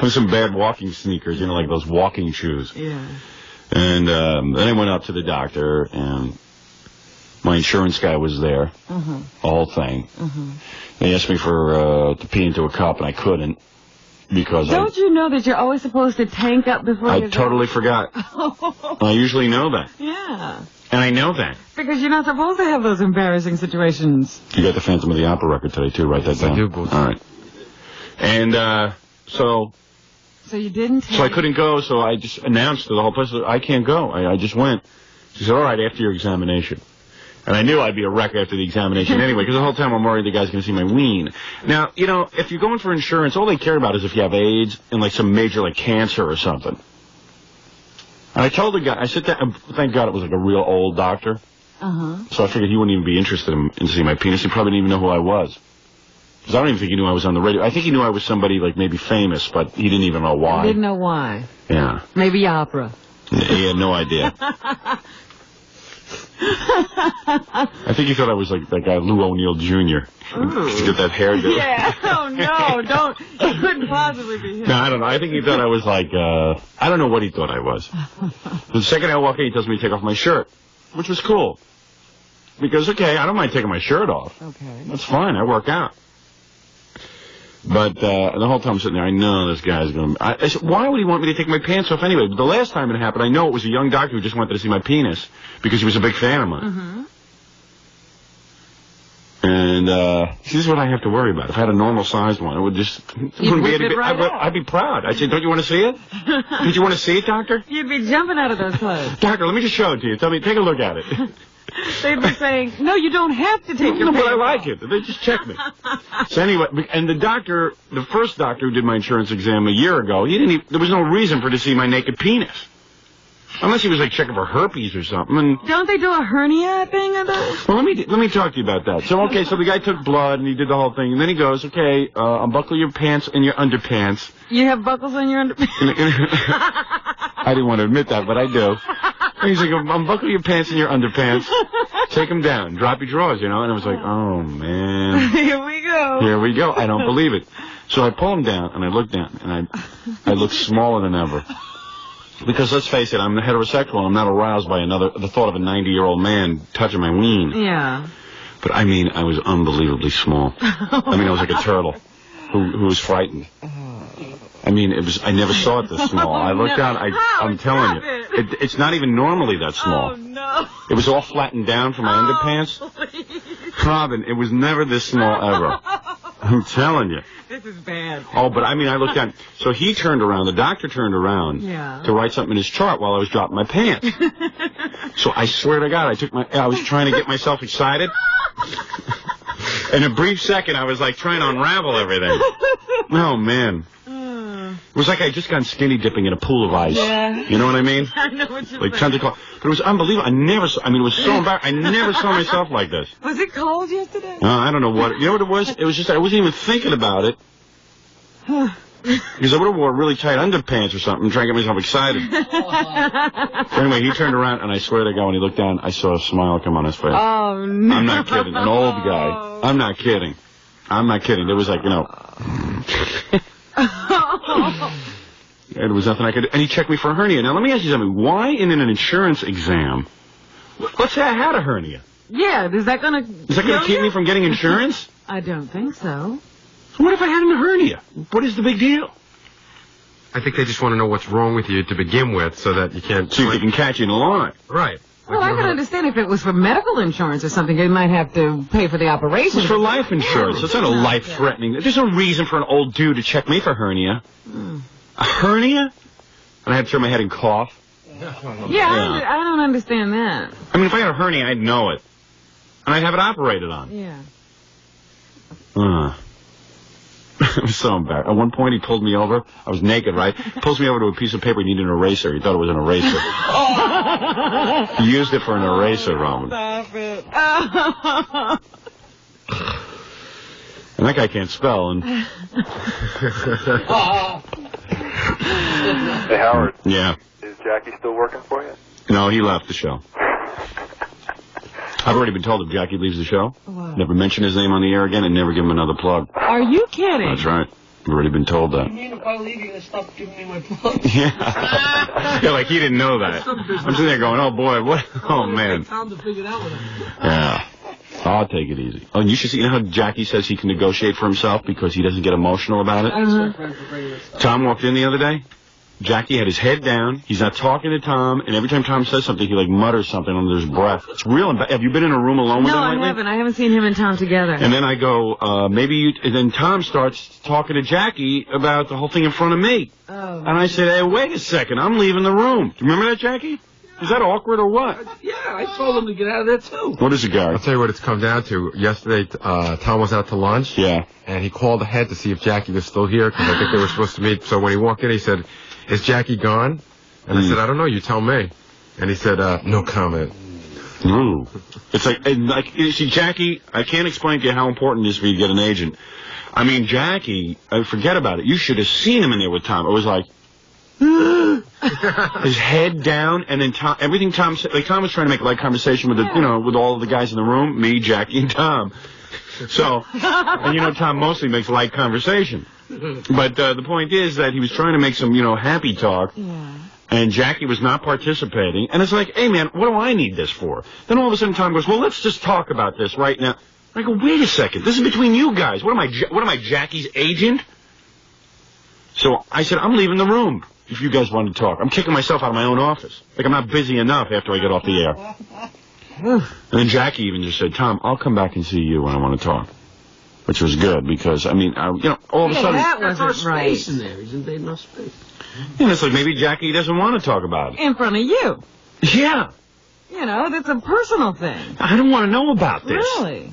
Speaker 20: With some bad walking sneakers, you know, like those walking shoes.
Speaker 21: Yeah.
Speaker 20: And then I went up to the doctor, and my insurance guy was there, the whole thing. They asked me to pee into a cup, and I couldn't because
Speaker 21: Don't you know that you're always supposed to tank up before
Speaker 20: I
Speaker 21: you
Speaker 20: totally forgot. I usually know that.
Speaker 21: Yeah.
Speaker 20: And I know that.
Speaker 21: Because you're not supposed to have those embarrassing situations.
Speaker 20: You got the Phantom of the Opera record today, too. Write that down.
Speaker 1: I do, Boots.
Speaker 20: All right. And so
Speaker 21: you didn't take...
Speaker 20: So I couldn't go, so I just announced to the whole place, I can't go. I just went. She said, all right, after your examination. And I knew I'd be a wreck after the examination anyway, because the whole time I'm worried the guy's going to see my ween. Now, you know, if you're going for insurance, all they care about is if you have AIDS and, like, some major, like, cancer or something. And I told the guy, I said, thank God it was, like, a real old doctor. So I figured he wouldn't even be interested in seeing my penis. He probably didn't even know who I was. Because I don't even think he knew I was on the radio. I think he knew I was somebody, like, maybe famous, but he didn't even know why.
Speaker 21: I didn't know why.
Speaker 20: Yeah.
Speaker 21: Maybe opera.
Speaker 20: He had no idea. I think he thought I was like that guy Lou O'Neill Jr. To get that hairdo.
Speaker 21: Yeah. Oh, no, don't. He couldn't possibly be him.
Speaker 20: No, I don't know. I think he thought I was like, I don't know what he thought I was. The second I walk in, he tells me to take off my shirt, which was cool. Because, okay, I don't mind taking my shirt off.
Speaker 21: Okay.
Speaker 20: That's fine. I work out. But the whole time I'm sitting there, I know this guy's going to... I said, why would he want me to take my pants off anyway? But the last time it happened, I know it was a young doctor who just wanted to see my penis because he was a big fan of mine. And this is what I have to worry about. If I had a normal-sized one, it would just... I'd be proud. I'd say, don't you want to see it? Don't you want to see it, doctor?
Speaker 21: You'd be jumping out of those clothes.
Speaker 20: Doctor, let me just show it to you. Tell me, take a look at it.
Speaker 21: They'd be saying, no, you don't have to take your
Speaker 20: pants
Speaker 21: off.
Speaker 20: But I like it. They just check me. So anyway, and the first doctor who did my insurance exam a year ago, there was no reason for to see my naked penis. Unless he was like checking for herpes or something. And
Speaker 21: don't they do a hernia thing of that?
Speaker 20: Well, let me talk to you about that. So, okay, so the guy took blood and he did the whole thing. And then he goes, okay, unbuckle your pants and your underpants.
Speaker 21: You have buckles on your underpants?
Speaker 20: I didn't want to admit that, but I do. And he's like, unbuckle your pants and your underpants. Take them down. Drop your drawers, you know. And I was like, oh, man.
Speaker 21: Here we go.
Speaker 20: Here we go. I don't believe it. So I pull them down and I look down and I look smaller than ever. Because let's face it, I'm heterosexual and I'm not aroused by the thought of a 90-year-old man touching my ween.
Speaker 21: Yeah.
Speaker 20: But I mean, I was unbelievably small. I mean, I was like a turtle who was frightened. I mean, I never saw it this small. I looked down, I'm telling you, it's not even normally that small.
Speaker 21: Oh, no.
Speaker 20: It was all flattened down from my underpants.
Speaker 21: Please.
Speaker 20: Robin, it was never this small ever. I'm telling you.
Speaker 21: This is bad.
Speaker 20: Oh, but I mean, I looked down. So he turned around, the doctor turned around to write something in his chart while I was dropping my pants. So I swear to God, I was trying to get myself excited. In a brief second, I was like trying to unravel everything. Oh, man. It was like I just gone skinny dipping in a pool of ice.
Speaker 21: Yeah.
Speaker 20: You know what I mean?
Speaker 21: I know what you mean.
Speaker 20: Like tons of cold. But it was unbelievable. It was so embarrassing. I never saw myself like this.
Speaker 21: Was it cold yesterday?
Speaker 20: I don't know what. You know what it was? It was just I wasn't even thinking about it. Because I would have wore really tight underpants or something, trying to get myself excited. So anyway, he turned around, and I swear to God, when he looked down, I saw a smile come on his face.
Speaker 21: Oh, no.
Speaker 20: I'm not kidding. An old guy. I'm not kidding. There was like, there was nothing I could do. And he checked me for a hernia. Now, let me ask you something. Why in an insurance exam? Let's say I had a hernia.
Speaker 21: Yeah, is that going to
Speaker 20: keep me from getting insurance?
Speaker 21: I don't think so.
Speaker 20: What if I had a hernia? What is the big deal?
Speaker 1: I think they just want to know what's wrong with you to begin with so that you can't...
Speaker 20: So they can catch you in a line.
Speaker 1: Right.
Speaker 21: Well, I can understand if it was for medical insurance or something, they might have to pay for the operation.
Speaker 20: It's for life insurance. It's not a life-threatening... There's no reason for an old dude to check me for hernia. A hernia? And I had to turn my head and cough?
Speaker 21: Yeah. I don't understand that.
Speaker 20: I mean, if I had a hernia, I'd know it. And I'd have it operated on.
Speaker 21: Yeah.
Speaker 20: It was so embarrassing. At one point, he pulled me over. I was naked, right? Pulls me over to a piece of paper. He needed an eraser. He thought it was an eraser. He used it for an eraser, Roman. And that guy can't spell. And
Speaker 4: Hey, Howard.
Speaker 20: yeah.
Speaker 4: Is Jackie still working for you?
Speaker 20: No, he left the show. I've already been told if Jackie leaves the show, never mention his name on the air again and never give him another plug.
Speaker 21: Are you kidding?
Speaker 20: That's right. I've already been told that.
Speaker 9: If I leave, you're going to stop giving me my plug.
Speaker 20: Yeah. Yeah, like he didn't know that. I'm sitting there going, oh boy, what? Oh man.
Speaker 9: Time to figure it out with him.
Speaker 20: Yeah. I'll take it easy. Oh, and you should see, you know how Jackie says he can negotiate for himself because he doesn't get emotional about it? Tom walked in the other day. Jackie had his head down. He's not talking to Tom, and every time Tom says something, he like mutters something under his breath. It's real. Have you been in a room alone with him lately?
Speaker 21: No, I haven't. I haven't seen him and Tom together.
Speaker 20: And then I go, maybe you... And then Tom starts talking to Jackie about the whole thing in front of me.
Speaker 21: Oh.
Speaker 20: And I said, hey, wait a second. I'm leaving the room. Do you remember that, Jackie? Is that awkward or what?
Speaker 9: Yeah, I told him to get out of there, too.
Speaker 20: What is it, Gary?
Speaker 1: I'll tell you what it's come down to. Yesterday, Tom was out to lunch.
Speaker 20: Yeah.
Speaker 1: And he called ahead to see if Jackie was still here, because I think they were supposed to meet. So when he walked in, he said, is Jackie gone? And I said, I don't know. You tell me. And he said, no comment.
Speaker 20: Ooh. It's like, you see, Jackie, I can't explain to you how important it is for you to get an agent. I mean, Jackie, forget about it. You should have seen him in there with Tom. It was like, his head down, and then Tom, everything Tom said, like Tom was trying to make light conversation with the, you know, with all of the guys in the room, me, Jackie, and Tom. So, and you know, Tom mostly makes light conversation. But the point is that he was trying to make some, you know, happy talk.
Speaker 21: Yeah.
Speaker 20: And Jackie was not participating. And it's like, hey, man, what do I need this for? Then all of a sudden Tom goes, well, let's just talk about this right now. I go, wait a second. This is between you guys. What am I, Jackie's agent? So I said, I'm leaving the room if you guys want to talk. I'm kicking myself out of my own office. Like I'm not busy enough after I get off the air. And then Jackie even just said, Tom, I'll come back and see you when I want to talk. Which was good because, I mean, you know, all of a sudden...
Speaker 21: that wasn't right.
Speaker 9: Space in there. Isn't there enough space?
Speaker 20: And it's like maybe Jackie doesn't want to talk about it.
Speaker 21: In front of you.
Speaker 20: Yeah.
Speaker 21: You know, that's a personal thing.
Speaker 20: I don't want to know about this.
Speaker 21: Really?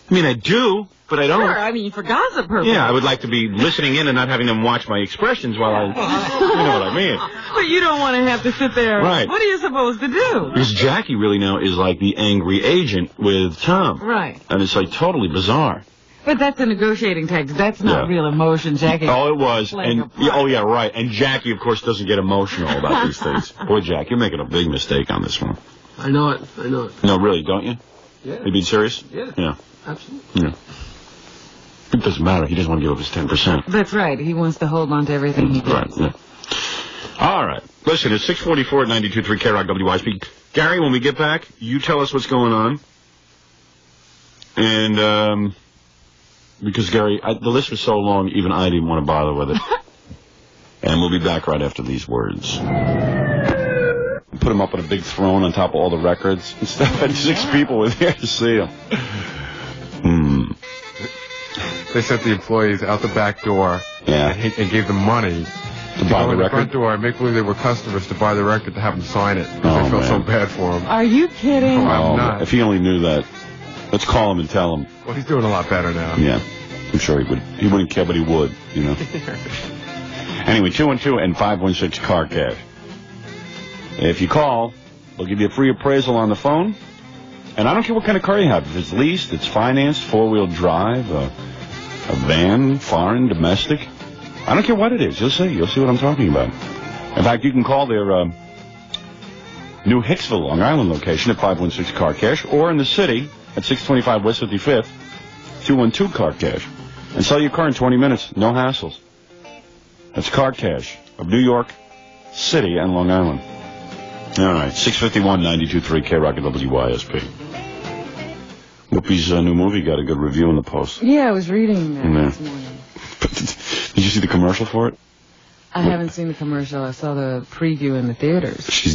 Speaker 20: I mean, I do, but I don't.
Speaker 21: Sure, I mean, for gossip purposes.
Speaker 20: Yeah, I would like to be listening in and not having them watch my expressions while I... You know what I mean.
Speaker 21: But you don't want to have to sit there.
Speaker 20: Right.
Speaker 21: What are you supposed to do?
Speaker 20: Because Jackie really now is like the angry agent with Tom.
Speaker 21: Right.
Speaker 20: And it's like totally bizarre.
Speaker 21: But that's a negotiating tactic. That's not real emotion, Jackie.
Speaker 20: Oh, it was. And oh, yeah, right. And Jackie, of course, doesn't get emotional about these things. Boy, Jack, you're making a big mistake on this one.
Speaker 9: I know it. I know it.
Speaker 20: No, really, don't you?
Speaker 9: Yeah.
Speaker 20: You being serious?
Speaker 9: Yeah.
Speaker 20: Yeah.
Speaker 9: Absolutely.
Speaker 20: Yeah. It doesn't matter. He doesn't want to give up his 10%.
Speaker 21: That's right. He wants to hold on to everything he
Speaker 20: Right.
Speaker 21: gets.
Speaker 20: Yeah. All right. Listen, it's 6:44 at 92.3 KROC WYSP. Gary, when we get back, you tell us what's going on. And, because, Gary, the list was so long, even I didn't want to bother with it. And we'll be back right after these words. Put him up on a big throne on top of all the records and stuff, and 6 people were there to see him.
Speaker 1: They sent the employees out the back door and gave them money
Speaker 20: to buy the
Speaker 1: the
Speaker 20: record.
Speaker 1: front door and make believe they were customers to buy the record to have them sign it. Because they felt so bad for him.
Speaker 21: Are you kidding?
Speaker 1: I'm not.
Speaker 20: If he only knew that. Let's call him and tell him.
Speaker 1: Well, he's doing a lot better now.
Speaker 20: Yeah. I'm sure he would. He wouldn't care, but he would, you know. Anyway, 212 and 516 car cash. If you call, they'll give you a free appraisal on the phone. And I don't care what kind of car you have. If it's leased, it's financed, 4-wheel drive, a van, foreign, domestic. I don't care what it is. You'll see. You'll see what I'm talking about. In fact, you can call their new Hicksville, Long Island location at 516 car cash, or in the city at 625 West 55th, 212 car cash. And sell your car in 20 minutes. No hassles. That's Car Cash of New York City and Long Island. All right, 651 92.3 KROC WYSP. Whoopi's new movie got a good review in the Post.
Speaker 21: Yeah, I was reading that this morning.
Speaker 20: Did you see the commercial for it?
Speaker 21: I haven't seen the commercial. I saw the preview in the theaters.
Speaker 20: She's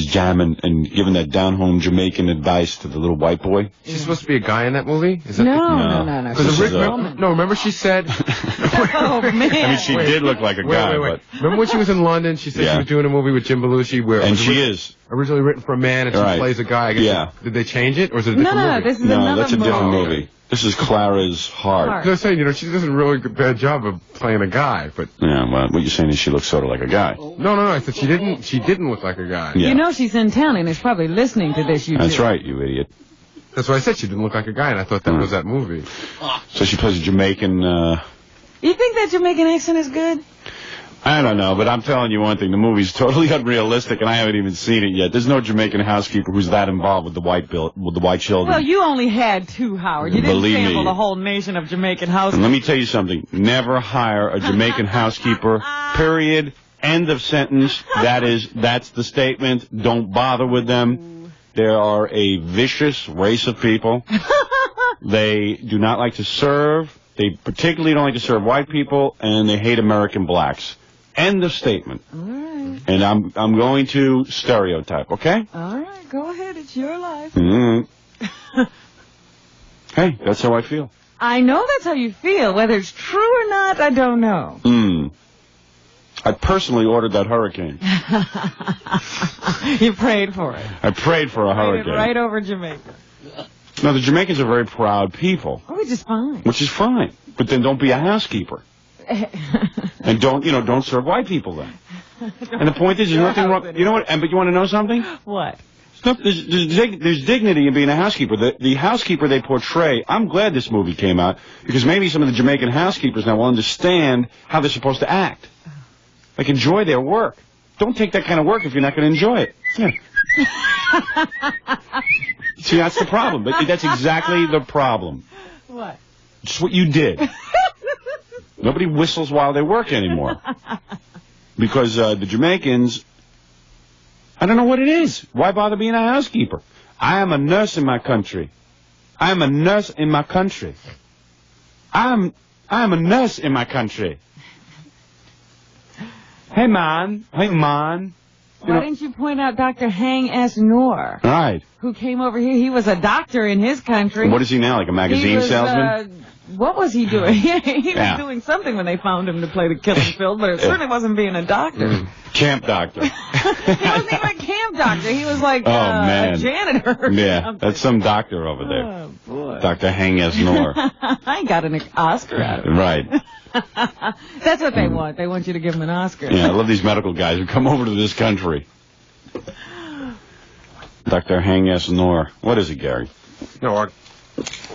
Speaker 20: jamming and giving that down-home Jamaican advice to the little white boy.
Speaker 1: She's supposed to be a guy in that movie? Is that
Speaker 21: No.
Speaker 1: No, remember she said...
Speaker 21: Oh, man.
Speaker 20: I mean, she did look like a guy, but...
Speaker 1: Remember when she was in London, she said she was doing a movie with Jim Belushi where...
Speaker 20: And she is.
Speaker 1: Originally written for a man and she plays a guy. I guess. Did they change it? Or is it a different movie?
Speaker 21: This is another
Speaker 20: that's a different movie. This is Clara's heart.
Speaker 1: I was saying, she does a really bad job of playing a guy, but...
Speaker 20: Yeah, well, what you're saying is she looks sort of like a guy.
Speaker 1: No, I said she didn't look like a guy.
Speaker 20: Yeah.
Speaker 21: You know she's in town and is probably listening to this, you
Speaker 20: That's
Speaker 21: two.
Speaker 20: right, you idiot.
Speaker 1: That's why I said she didn't look like a guy, and I thought that was that movie.
Speaker 20: So she plays a Jamaican,
Speaker 21: You think that Jamaican accent is good?
Speaker 20: I don't know, but I'm telling you one thing. The movie's totally unrealistic, and I haven't even seen it yet. There's no Jamaican housekeeper who's that involved with the white children.
Speaker 21: Well, you only had 2, Howard. You didn't
Speaker 20: Believe
Speaker 21: sample
Speaker 20: me.
Speaker 21: the whole nation of Jamaican housekeepers.
Speaker 20: And let me tell you something. Never hire a Jamaican housekeeper, period. End of sentence. That's the statement. Don't bother with them. They are a vicious race of people. They do not like to serve. They particularly don't like to serve white people, and they hate American blacks. End of statement.
Speaker 21: All right.
Speaker 20: And I'm going to stereotype, okay?
Speaker 21: All right, go ahead. It's your life.
Speaker 20: Hey, that's how I feel.
Speaker 21: I know that's how you feel. Whether it's true or not, I don't know.
Speaker 20: I personally ordered that hurricane.
Speaker 21: You prayed for it.
Speaker 20: I prayed for a hurricane.
Speaker 21: Right over Jamaica.
Speaker 20: No, the Jamaicans are very proud people.
Speaker 21: Which is fine.
Speaker 20: Which is fine. But then don't be a housekeeper. And don't serve white people then. And the point is, there's nothing wrong. You know what? But you want to know something?
Speaker 21: What?
Speaker 20: There's dignity in being a housekeeper. The housekeeper they portray, I'm glad this movie came out, because maybe some of the Jamaican housekeepers now will understand how they're supposed to act. Like, enjoy their work. Don't take that kind of work if you're not going to enjoy it. Yeah. See, that's the problem. But that's exactly the problem.
Speaker 21: What?
Speaker 20: It's what you did. Nobody whistles while they work anymore. Because the Jamaicans, I don't know what it is. Why bother being a housekeeper? I am a nurse in my country. I am a nurse in my country. I am a nurse in my country. Hey, man. Hey, man.
Speaker 21: Why didn't you point out Dr. Hang S. Noor?
Speaker 20: Right.
Speaker 21: Who came over here? He was a doctor in his country.
Speaker 20: What is he now, like a magazine salesman?
Speaker 21: What was he doing? He was doing something when they found him to play the killing field, but it certainly wasn't being a doctor.
Speaker 20: Camp doctor.
Speaker 21: He wasn't even a camp doctor. He was like a janitor.
Speaker 20: Yeah, that's some doctor over there.
Speaker 21: Oh, boy.
Speaker 20: Dr. Hang S. Noor.
Speaker 21: I got an Oscar out of it.
Speaker 20: Right.
Speaker 21: That's what they want. They want you to give them an Oscar.
Speaker 20: Yeah, I love these medical guys who come over to this country. Dr. Hang S. Noor. What is it, Gary?
Speaker 1: No,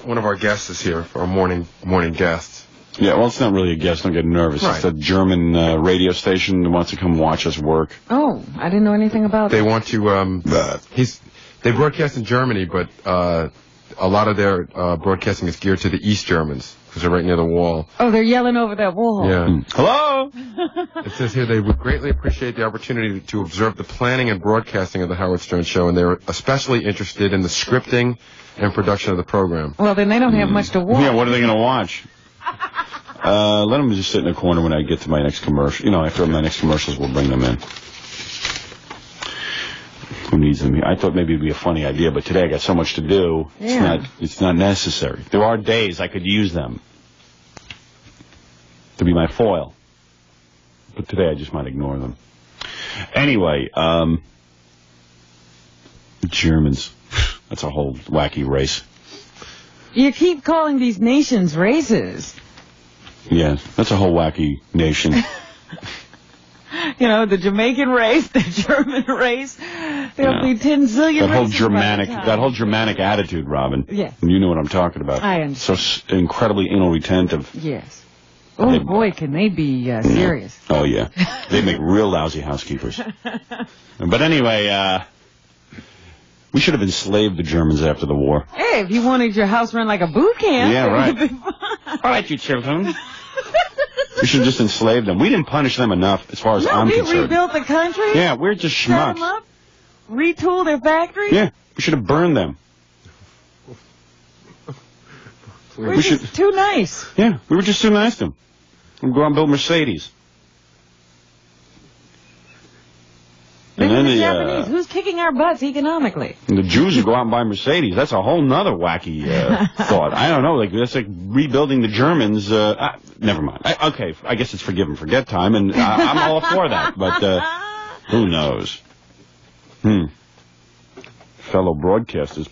Speaker 1: one of our guests is here, our morning guest.
Speaker 20: Yeah, well, it's not really a guest. Don't get nervous.
Speaker 1: Right.
Speaker 20: It's a German radio station that wants to come watch us work.
Speaker 21: Oh, I didn't know anything about
Speaker 1: They
Speaker 21: that.
Speaker 1: want to, they broadcast in Germany, but a lot of their broadcasting is geared to the East Germans, because they're right near the wall.
Speaker 21: Oh, they're yelling over that wall.
Speaker 1: Yeah.
Speaker 20: Hello?
Speaker 1: It says here they would greatly appreciate the opportunity to observe the planning and broadcasting of the Howard Stern Show, and they're especially interested in the scripting and production of the program.
Speaker 21: Well, then they don't have much to watch.
Speaker 20: Yeah, what are they going to watch? Let them just sit in the corner when I get to my next commercial. You know, after my next commercials, we'll bring them in. Who needs them here? I thought maybe it'd be a funny idea, but today I got so much to do.
Speaker 21: Yeah.
Speaker 20: It's not necessary. There are days I could use them to be my foil. But today I just might ignore them. Anyway, the Germans. That's a whole wacky race.
Speaker 21: You keep calling these nations races.
Speaker 20: Yeah, that's a whole wacky nation.
Speaker 21: You know, the Jamaican race, the German race. There'll be 10 zillion
Speaker 20: that whole
Speaker 21: races
Speaker 20: Germanic,
Speaker 21: by the time.
Speaker 20: that whole Germanic attitude, Robin.
Speaker 21: Yeah.
Speaker 20: You know what I'm talking about.
Speaker 21: I understand.
Speaker 20: So incredibly anal retentive.
Speaker 21: Yes. Oh, boy, can they be serious.
Speaker 20: Oh, yeah. They make real lousy housekeepers. But anyway, we should have enslaved the Germans after the war.
Speaker 21: Hey, if you wanted your house run like a boot camp.
Speaker 20: Yeah,
Speaker 21: it
Speaker 20: right.
Speaker 21: would be fun.
Speaker 20: All right, you children. We should have just enslaved them. We didn't punish them enough, as far as I'm
Speaker 21: we
Speaker 20: concerned.
Speaker 21: rebuilt the country.
Speaker 20: Yeah, we're just
Speaker 21: Set
Speaker 20: schmucks.
Speaker 21: them up, retool their factories.
Speaker 20: Yeah, we should have burned them.
Speaker 21: We're just too nice.
Speaker 20: Yeah, we were just too nice to them. We'd go out and build Mercedes. And
Speaker 21: Maybe
Speaker 20: then
Speaker 21: the Japanese. Who's kicking our butts economically?
Speaker 20: the Jews would go out and buy Mercedes. That's a whole nother wacky thought. I don't know. Like that's like rebuilding the Germans. Never mind. Okay, I guess it's forgive and forget time, and I'm all for that. But who knows? Fellow broadcasters.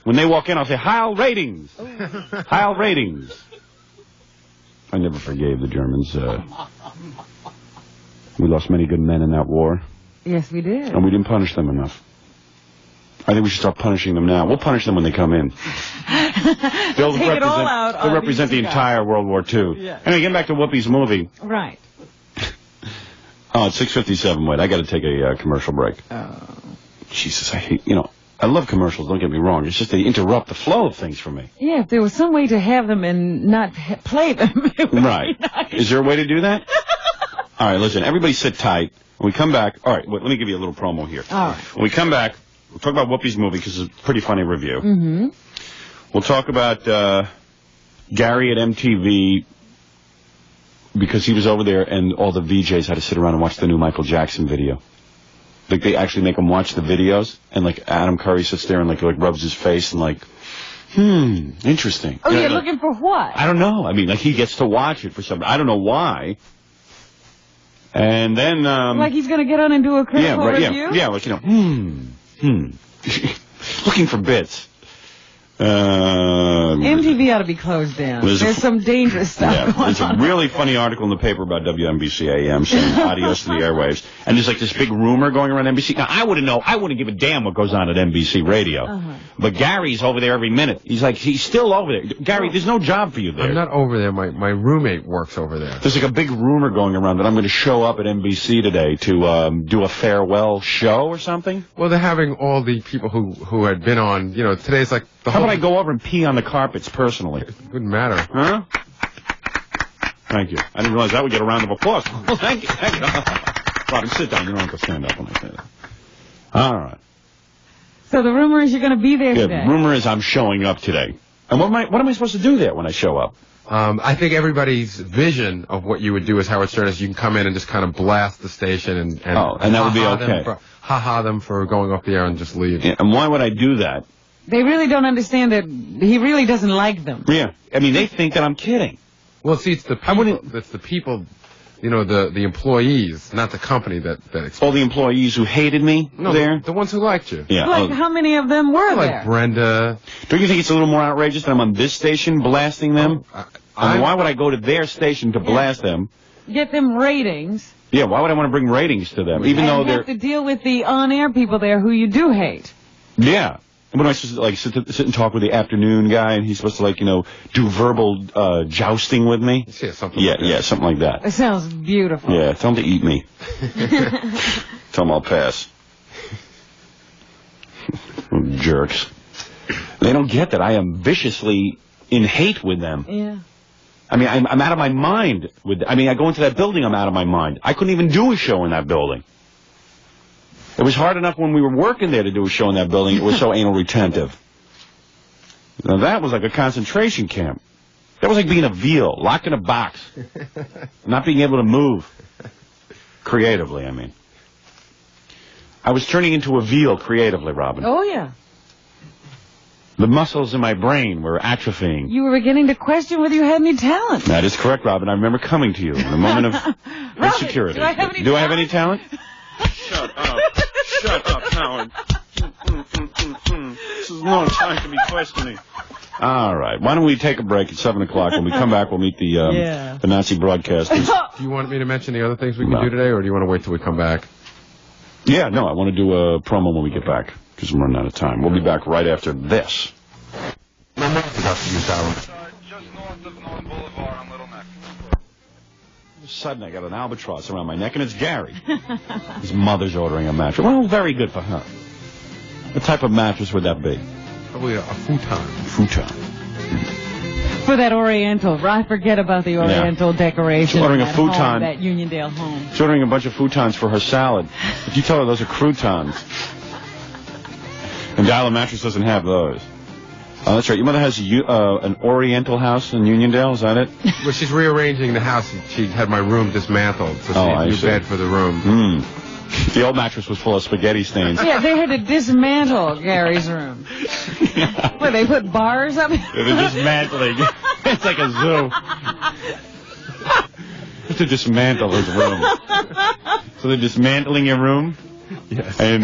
Speaker 20: When they walk in, I'll say, Heil Ratings! Heil Ratings! I never forgave the Germans. We lost many good men in that war.
Speaker 21: Yes, we did.
Speaker 20: And we didn't punish them enough. I think we should start punishing them now. We'll punish them when they come in. They'll
Speaker 21: Take it all out
Speaker 20: they'll
Speaker 21: on
Speaker 20: represent the
Speaker 21: these guys.
Speaker 20: entire World War II.
Speaker 21: Yeah.
Speaker 20: Anyway, getting back to Whoopi's movie.
Speaker 21: Right.
Speaker 20: Oh, it's 6:57. Wait, I got to take a commercial break. Jesus, I hate, I love commercials, don't get me wrong. It's just they interrupt the flow of things for me.
Speaker 21: Yeah, if there was some way to have them and not play them. It would
Speaker 20: Right.
Speaker 21: be nice.
Speaker 20: Is there a way to do that? All right, listen, everybody sit tight. When we come back, all right, wait, let me give you a little promo here.
Speaker 21: All right.
Speaker 20: When we come back, we'll talk about Whoopi's movie because it's a pretty funny review.
Speaker 21: Mm-hmm.
Speaker 20: We'll talk about Gary at MTV because he was over there and all the VJs had to sit around and watch the new Michael Jackson video. Like, they actually make them watch the videos, and, like, Adam Curry sits there and, like rubs his face and, like, interesting.
Speaker 21: Oh, you're looking for what?
Speaker 20: I don't know. I mean, like, he gets to watch it for some... I don't know why. And then,
Speaker 21: like he's going to get on and do a critical review?
Speaker 20: Yeah, like, looking for bits.
Speaker 21: MTV ought to be closed down. There's some dangerous stuff going
Speaker 20: there's
Speaker 21: on.
Speaker 20: a really funny article in the paper about WNBC AM saying adios to the airwaves. And there's like this big rumor going around NBC. Now, I wouldn't know. I wouldn't give a damn what goes on at NBC Radio. But Gary's over there every minute. He's still over there. Gary, there's no job for you there.
Speaker 1: I'm not over there. My roommate works over there.
Speaker 20: There's like a big rumor going around that I'm going to show up at NBC today to do a farewell show or something.
Speaker 1: Well, they're having all the people who had been on, today's like the
Speaker 20: How
Speaker 1: whole...
Speaker 20: about I go over and pee on the carpets personally?
Speaker 1: It wouldn't matter.
Speaker 20: Huh? Thank you. I didn't realize that would get a round of applause. Well, thank you. Robin, sit down. You don't have to stand up when I say that. All right.
Speaker 21: So the rumor is you're going to be there
Speaker 20: Yeah,
Speaker 21: today.
Speaker 20: rumor is I'm showing up today. And what am I supposed to do there when I show up?
Speaker 1: I think everybody's vision of what you would do as Howard Stern is you can come in and just kind of blast the station and
Speaker 20: that would be okay.
Speaker 1: Ha-ha them for going off the air and just leave.
Speaker 20: Yeah, and why would I do that?
Speaker 21: They really don't understand that he really doesn't like them.
Speaker 20: Yeah. I mean, they think that I'm kidding.
Speaker 1: Well, see, it's the people, the employees, not the company that
Speaker 20: all the employees who hated me there?
Speaker 1: The ones who liked you.
Speaker 20: Yeah.
Speaker 21: Like, how many of them were
Speaker 1: like
Speaker 21: there?
Speaker 1: Brenda.
Speaker 20: Don't you think it's a little more outrageous that I'm on this station blasting them? I mean, why would I go to their station to blast them?
Speaker 21: Get them ratings.
Speaker 20: Yeah, why would I want to bring ratings to them? Even though
Speaker 21: and
Speaker 20: they're...
Speaker 21: have to deal with the on-air people there who you do hate.
Speaker 20: Yeah. What am I supposed to, like, sit and talk with the afternoon guy, and he's supposed to, like, do verbal jousting with me?
Speaker 1: Yeah, something
Speaker 20: something like that.
Speaker 21: It sounds beautiful.
Speaker 20: Yeah, tell him to eat me. Tell him I'll pass. Jerks. They don't get that I am viciously in hate with them.
Speaker 21: Yeah.
Speaker 20: I mean, I'm out of my mind. I go into that building, I'm out of my mind. I couldn't even do a show in that building. It was hard enough when we were working there to do a show in that building. It was so anal retentive. Now, that was like a concentration camp. That was like being a veal, locked in a box. Not being able to move. Creatively, I mean. I was turning into a veal creatively, Robin.
Speaker 21: Oh, yeah.
Speaker 20: The muscles in my brain were atrophying.
Speaker 21: You were beginning to question whether you had any talent.
Speaker 20: That is correct, Robin. I remember coming to you in a moment of insecurity.
Speaker 21: do I have any
Speaker 20: talent? Shut up. Shut up, Howard. This is no time to be questioning. All right. Why don't we take a break at 7 o'clock? When we come back, we'll meet the Nazi broadcasters.
Speaker 1: Do you want me to mention the other things we can do today, or do you want to wait till we come back?
Speaker 20: Yeah, no, I want to do a promo when we get back, because I'm running out of time. We'll be back right after this.
Speaker 1: My mom's about to use that one.
Speaker 8: Just north of North Boulevard on Little Neck.
Speaker 20: All of a sudden, I got an albatross around my neck, and it's Gary. His mother's ordering a mattress. Well, very good for her. What type of mattress would that be?
Speaker 1: Probably a futon.
Speaker 20: Futon.
Speaker 21: For that Oriental. I forget about the Oriental decoration.
Speaker 20: She's ordering a
Speaker 21: at
Speaker 20: futon.
Speaker 21: home, that Uniondale home.
Speaker 20: She's ordering a bunch of futons for her salad. If you tell her those are croutons. And Dial-A Mattress doesn't have those. Oh, that's right. Your mother has an Oriental house in Uniondale, is that it?
Speaker 1: Well, she's rearranging the house. She had my room dismantled, so she had a new bed for the room.
Speaker 20: The old mattress was full of spaghetti stains.
Speaker 21: Yeah, they had to dismantle Gary's room. Where they put bars up?
Speaker 20: They're dismantling. It's like a zoo. To dismantle his room. So they're dismantling your room?
Speaker 1: Yes.
Speaker 20: And,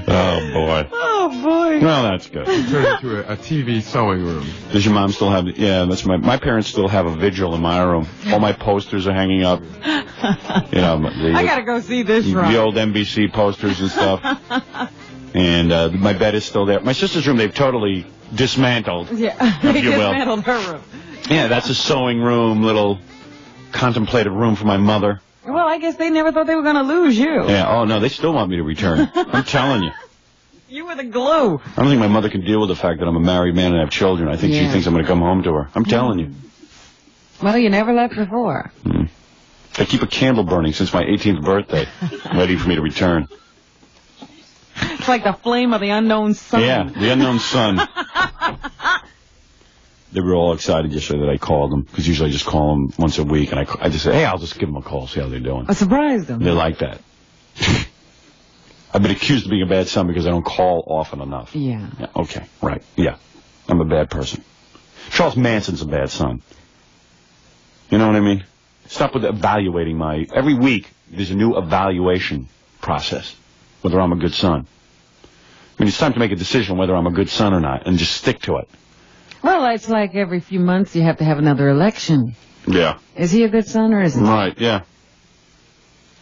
Speaker 20: Oh, boy.
Speaker 21: Oh, boy.
Speaker 20: Well, that's good.
Speaker 1: Turned into a TV sewing room.
Speaker 20: Does your mom still have... Yeah, that's my parents still have a vigil in my room. All my posters are hanging up. You know,
Speaker 21: I gotta go see this room.
Speaker 20: The old NBC posters and stuff. And my bed is still there. My sister's room, they've totally dismantled.
Speaker 21: Yeah,
Speaker 20: if
Speaker 21: they
Speaker 20: you will.
Speaker 21: dismantled her room.
Speaker 20: Yeah, that's a sewing room, little contemplative room for my mother.
Speaker 21: Well, I guess they never thought they were gonna lose you.
Speaker 20: Yeah, oh no, they still want me to return. I'm telling you.
Speaker 21: You were the glue.
Speaker 20: I don't think my mother can deal with the fact that I'm a married man and have children. I think she thinks I'm going to come home to her. I'm telling you.
Speaker 21: Well, you never left before.
Speaker 20: I keep a candle burning since my 18th birthday, ready for me to return.
Speaker 21: It's like the flame of the unknown sun.
Speaker 20: Yeah, the unknown sun. They were all excited yesterday that I called them, because usually I just call them once a week, and I just say, hey, I'll just give them a call, see how they're doing.
Speaker 21: I surprised them.
Speaker 20: They like that. I've been accused of being a bad son because I don't call often enough.
Speaker 21: Yeah.
Speaker 20: Okay, right, yeah. I'm a bad person. Charles Manson's a bad son. You know what I mean? Stop with evaluating every week, there's a new evaluation process, whether I'm a good son. I mean, it's time to make a decision whether I'm a good son or not, and just stick to it.
Speaker 21: Well, it's like every few months you have to have another election.
Speaker 20: Yeah.
Speaker 21: Is he a good son or isn't he?
Speaker 20: Right, yeah.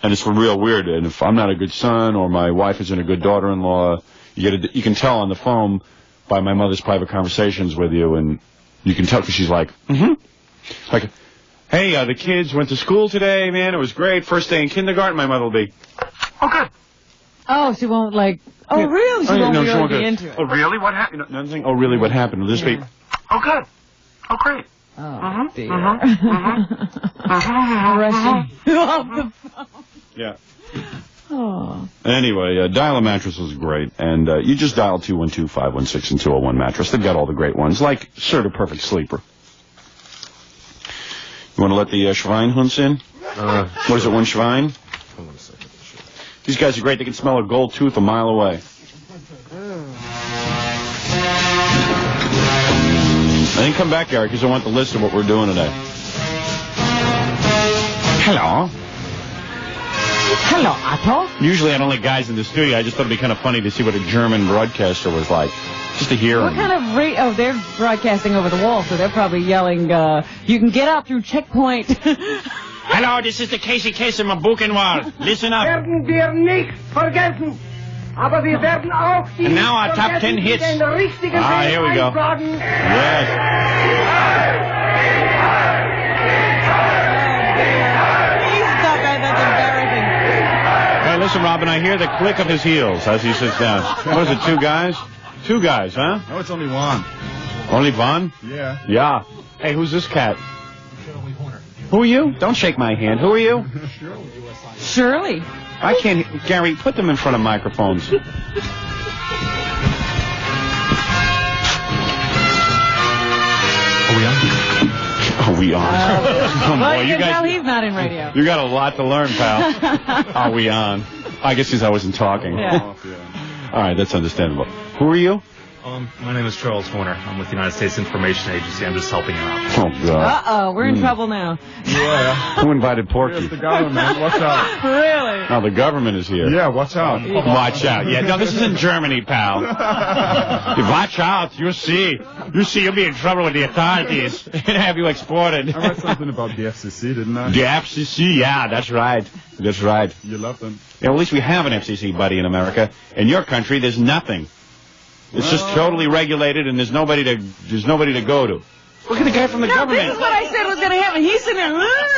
Speaker 20: And it's real weird. And if I'm not a good son or my wife isn't a good daughter-in-law, you can tell on the phone by my mother's private conversations with you, and you can tell because she's like, like, hey, the kids went to school today, man. It was great. First day in kindergarten. My mother will be, oh, good.
Speaker 21: Oh, she won't like, oh, really? She won't really be into it.
Speaker 20: Oh, really? What happened? Nothing. Oh, really? What happened? Will this be, oh, good. Oh, great.
Speaker 21: Oh, dear. Rushing you off the phone.
Speaker 20: Yeah.
Speaker 21: Oh.
Speaker 20: Anyway, Dial a Mattress is great, and you just dial 212-516 and 201 Mattress. They've got all the great ones, like Sir the Perfect Sleeper. You want to let the Schweinhunds in? What is it, one Schwein?
Speaker 1: Hold on a second.
Speaker 20: These guys are great. They can smell a gold tooth a mile away. I didn't come back, Gary, because I want the list of what we're doing today. Hello.
Speaker 21: Hello, Otto.
Speaker 20: Usually I don't like guys in the studio. I just thought it'd be kind of funny to see what a German broadcaster was like. Just to hear
Speaker 21: What
Speaker 20: him.
Speaker 21: kind of rate? Oh, they're broadcasting over the wall, so they're probably yelling, you can get out through checkpoint.
Speaker 20: Hello, this is the Casey Case in my Buchenwald. Listen up.
Speaker 7: Werden wir nicht vergessen. Aber wir werden auch die
Speaker 20: And now our top 10 hits.
Speaker 7: Here we
Speaker 20: go. Yes. Hey, listen, Robin, I hear the click of his heels as he sits down. What is it, two guys? Two guys, huh?
Speaker 11: No, it's only one.
Speaker 20: Only one?
Speaker 11: Yeah.
Speaker 20: Yeah. Hey, who's this cat? Who are you? Don't shake my hand. Who are you?
Speaker 21: Shirley.
Speaker 20: I can't... Gary, put them in front of microphones.
Speaker 21: Oh,
Speaker 20: we on? Oh,
Speaker 21: well,
Speaker 20: boy,
Speaker 21: you
Speaker 20: you
Speaker 21: can tell
Speaker 20: guys...
Speaker 21: he's not in radio.
Speaker 20: You got a lot to learn, pal. Are we on? I guess since I wasn't talking.
Speaker 21: Yeah.
Speaker 20: All right, that's understandable. Who are you?
Speaker 6: My name is Charles Horner. I'm with the United States Information Agency. I'm just helping out.
Speaker 20: Oh, God.
Speaker 21: Uh-oh, we're in trouble now.
Speaker 11: Yeah.
Speaker 20: Who invited Porky?
Speaker 11: It's the government. Watch out.
Speaker 21: Really?
Speaker 20: Oh, the government is here.
Speaker 11: Yeah, watch out.
Speaker 20: Watch out. Yeah, no, this is in Germany, pal. Watch out. You see. You'll be in trouble with the authorities. And have you exported.
Speaker 11: I read something about the FCC, didn't I?
Speaker 20: The FCC, yeah, that's right. That's right.
Speaker 11: You love them.
Speaker 20: Yeah, well, at least we have an FCC, buddy, in America. In your country, there's nothing. It's just totally regulated, and there's nobody to go to. Look at the guy from the government.
Speaker 21: This is what I said was going to happen. He's sitting there.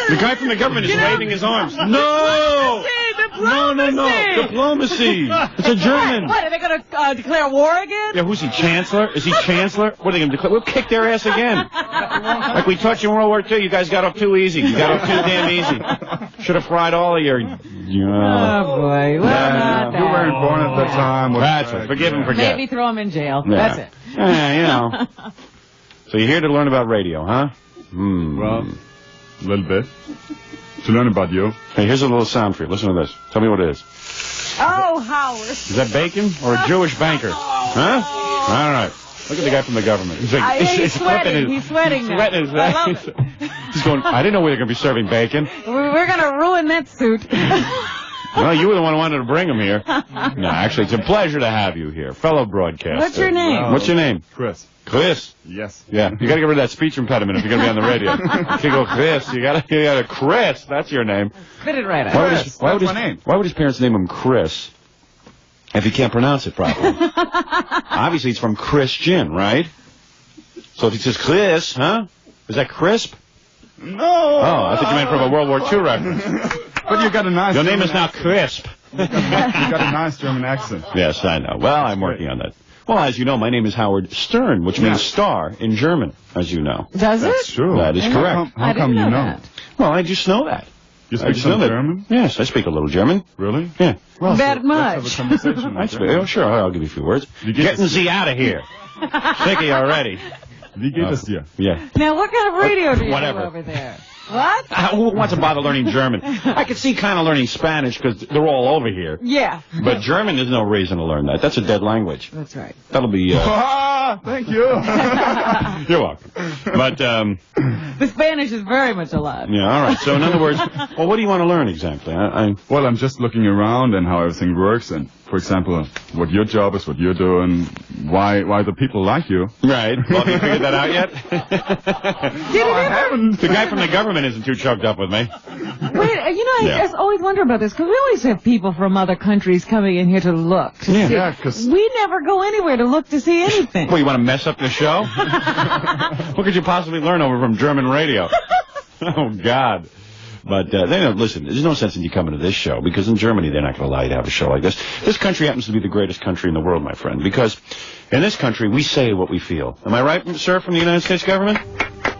Speaker 20: The guy from the government is waving his arms. No!
Speaker 21: Diplomacy!
Speaker 20: Diplomacy! It's a German.
Speaker 21: What, are they going to declare war again?
Speaker 20: Yeah, who's he, Chancellor? Is he Chancellor? What are they going to declare? We'll kick their ass again. Like we taught you in World War II, you guys got off too easy. You got off too damn easy. Should have fried all of your...
Speaker 21: Oh, boy. Well,
Speaker 11: you weren't born at that time.
Speaker 20: That's right. Forgive and forget.
Speaker 21: Maybe throw him in jail.
Speaker 20: Yeah.
Speaker 21: That's it.
Speaker 20: Yeah, you know. So you're here to learn about radio, huh?
Speaker 11: Well, a little bit. To learn about you.
Speaker 20: Hey, here's a little sound for you. Listen to this. Tell me what it is.
Speaker 21: Oh, Howard.
Speaker 20: Is that bacon or a Jewish banker? Huh? All right. Look at the guy from the government. He's like,
Speaker 21: he's sweating. He's sweating now.
Speaker 20: Sweating his
Speaker 21: I love it.
Speaker 20: He's going, I didn't know we were going to be serving bacon.
Speaker 21: We're going to ruin that suit.
Speaker 20: Well, you were the one who wanted to bring him here. No, actually, it's a pleasure to have you here, fellow broadcaster.
Speaker 21: What's your name?
Speaker 20: What's your name?
Speaker 11: Chris.
Speaker 20: Chris?
Speaker 11: Yes.
Speaker 20: Yeah, you gotta get rid of that speech impediment if you're gonna be on the radio. If you go Chris, you gotta Chris, that's your name.
Speaker 21: Spit it right out.
Speaker 20: Why would his parents name him Chris if he can't pronounce it properly? Obviously, it's from Christian, right? So if he says Chris, huh? Is that crisp?
Speaker 11: No.
Speaker 20: Oh, I think you meant from a World War II reference.
Speaker 11: But you got a nice...
Speaker 20: Your name is now Crisp.
Speaker 11: You got a nice German accent.
Speaker 20: Yes, I know. Well, I'm working on that. Well, as you know, my name is Howard Stern, which means star in German, as you know.
Speaker 21: Does it?
Speaker 11: That's true.
Speaker 20: That is correct.
Speaker 11: How come you know?
Speaker 21: That.
Speaker 20: Well, I just know that.
Speaker 11: You speak some German?
Speaker 20: Yes, I speak a little German.
Speaker 11: Really?
Speaker 20: Yeah.
Speaker 21: Well, that much.
Speaker 11: Let's have a conversation.
Speaker 20: I speak, oh, sure, I'll give you a few words. Getting Z out of here. Sick of you already.
Speaker 11: Wie geht es dir?
Speaker 20: Yeah.
Speaker 21: Now, what kind of radio do you
Speaker 20: Whatever.
Speaker 21: have over there? What?
Speaker 20: Who wants to bother learning German? I could see kind of learning Spanish because they're all over here.
Speaker 21: Yeah.
Speaker 20: But German, there's no reason to learn that. That's a dead language.
Speaker 21: That's right.
Speaker 20: That'll be...
Speaker 11: Thank you.
Speaker 20: You're welcome. But,
Speaker 21: the Spanish is very much alive.
Speaker 20: yeah, all right. So, in other words, well, what do you want to learn exactly?
Speaker 11: Well, I'm just looking around and how everything works, and, for example, what your job is, what you're doing, why the people like you.
Speaker 20: Right. Well, have you figured that out yet?
Speaker 11: I haven't.
Speaker 20: The guy from the government isn't too choked up with me.
Speaker 21: Wait, I just always wonder about this, because we always have people from other countries coming in here to look. To see.
Speaker 11: Yeah, because...
Speaker 21: We never go anywhere to look to see anything.
Speaker 20: Well, you want to mess up the show? What could you possibly learn over from German radio? Oh, God. But they don't listen. There's no sense in you coming to this show because in Germany they're not going to allow you to have a show like this. This country happens to be the greatest country in the world, my friend, because in this country we say what we feel. Am I right, sir, from the United States government?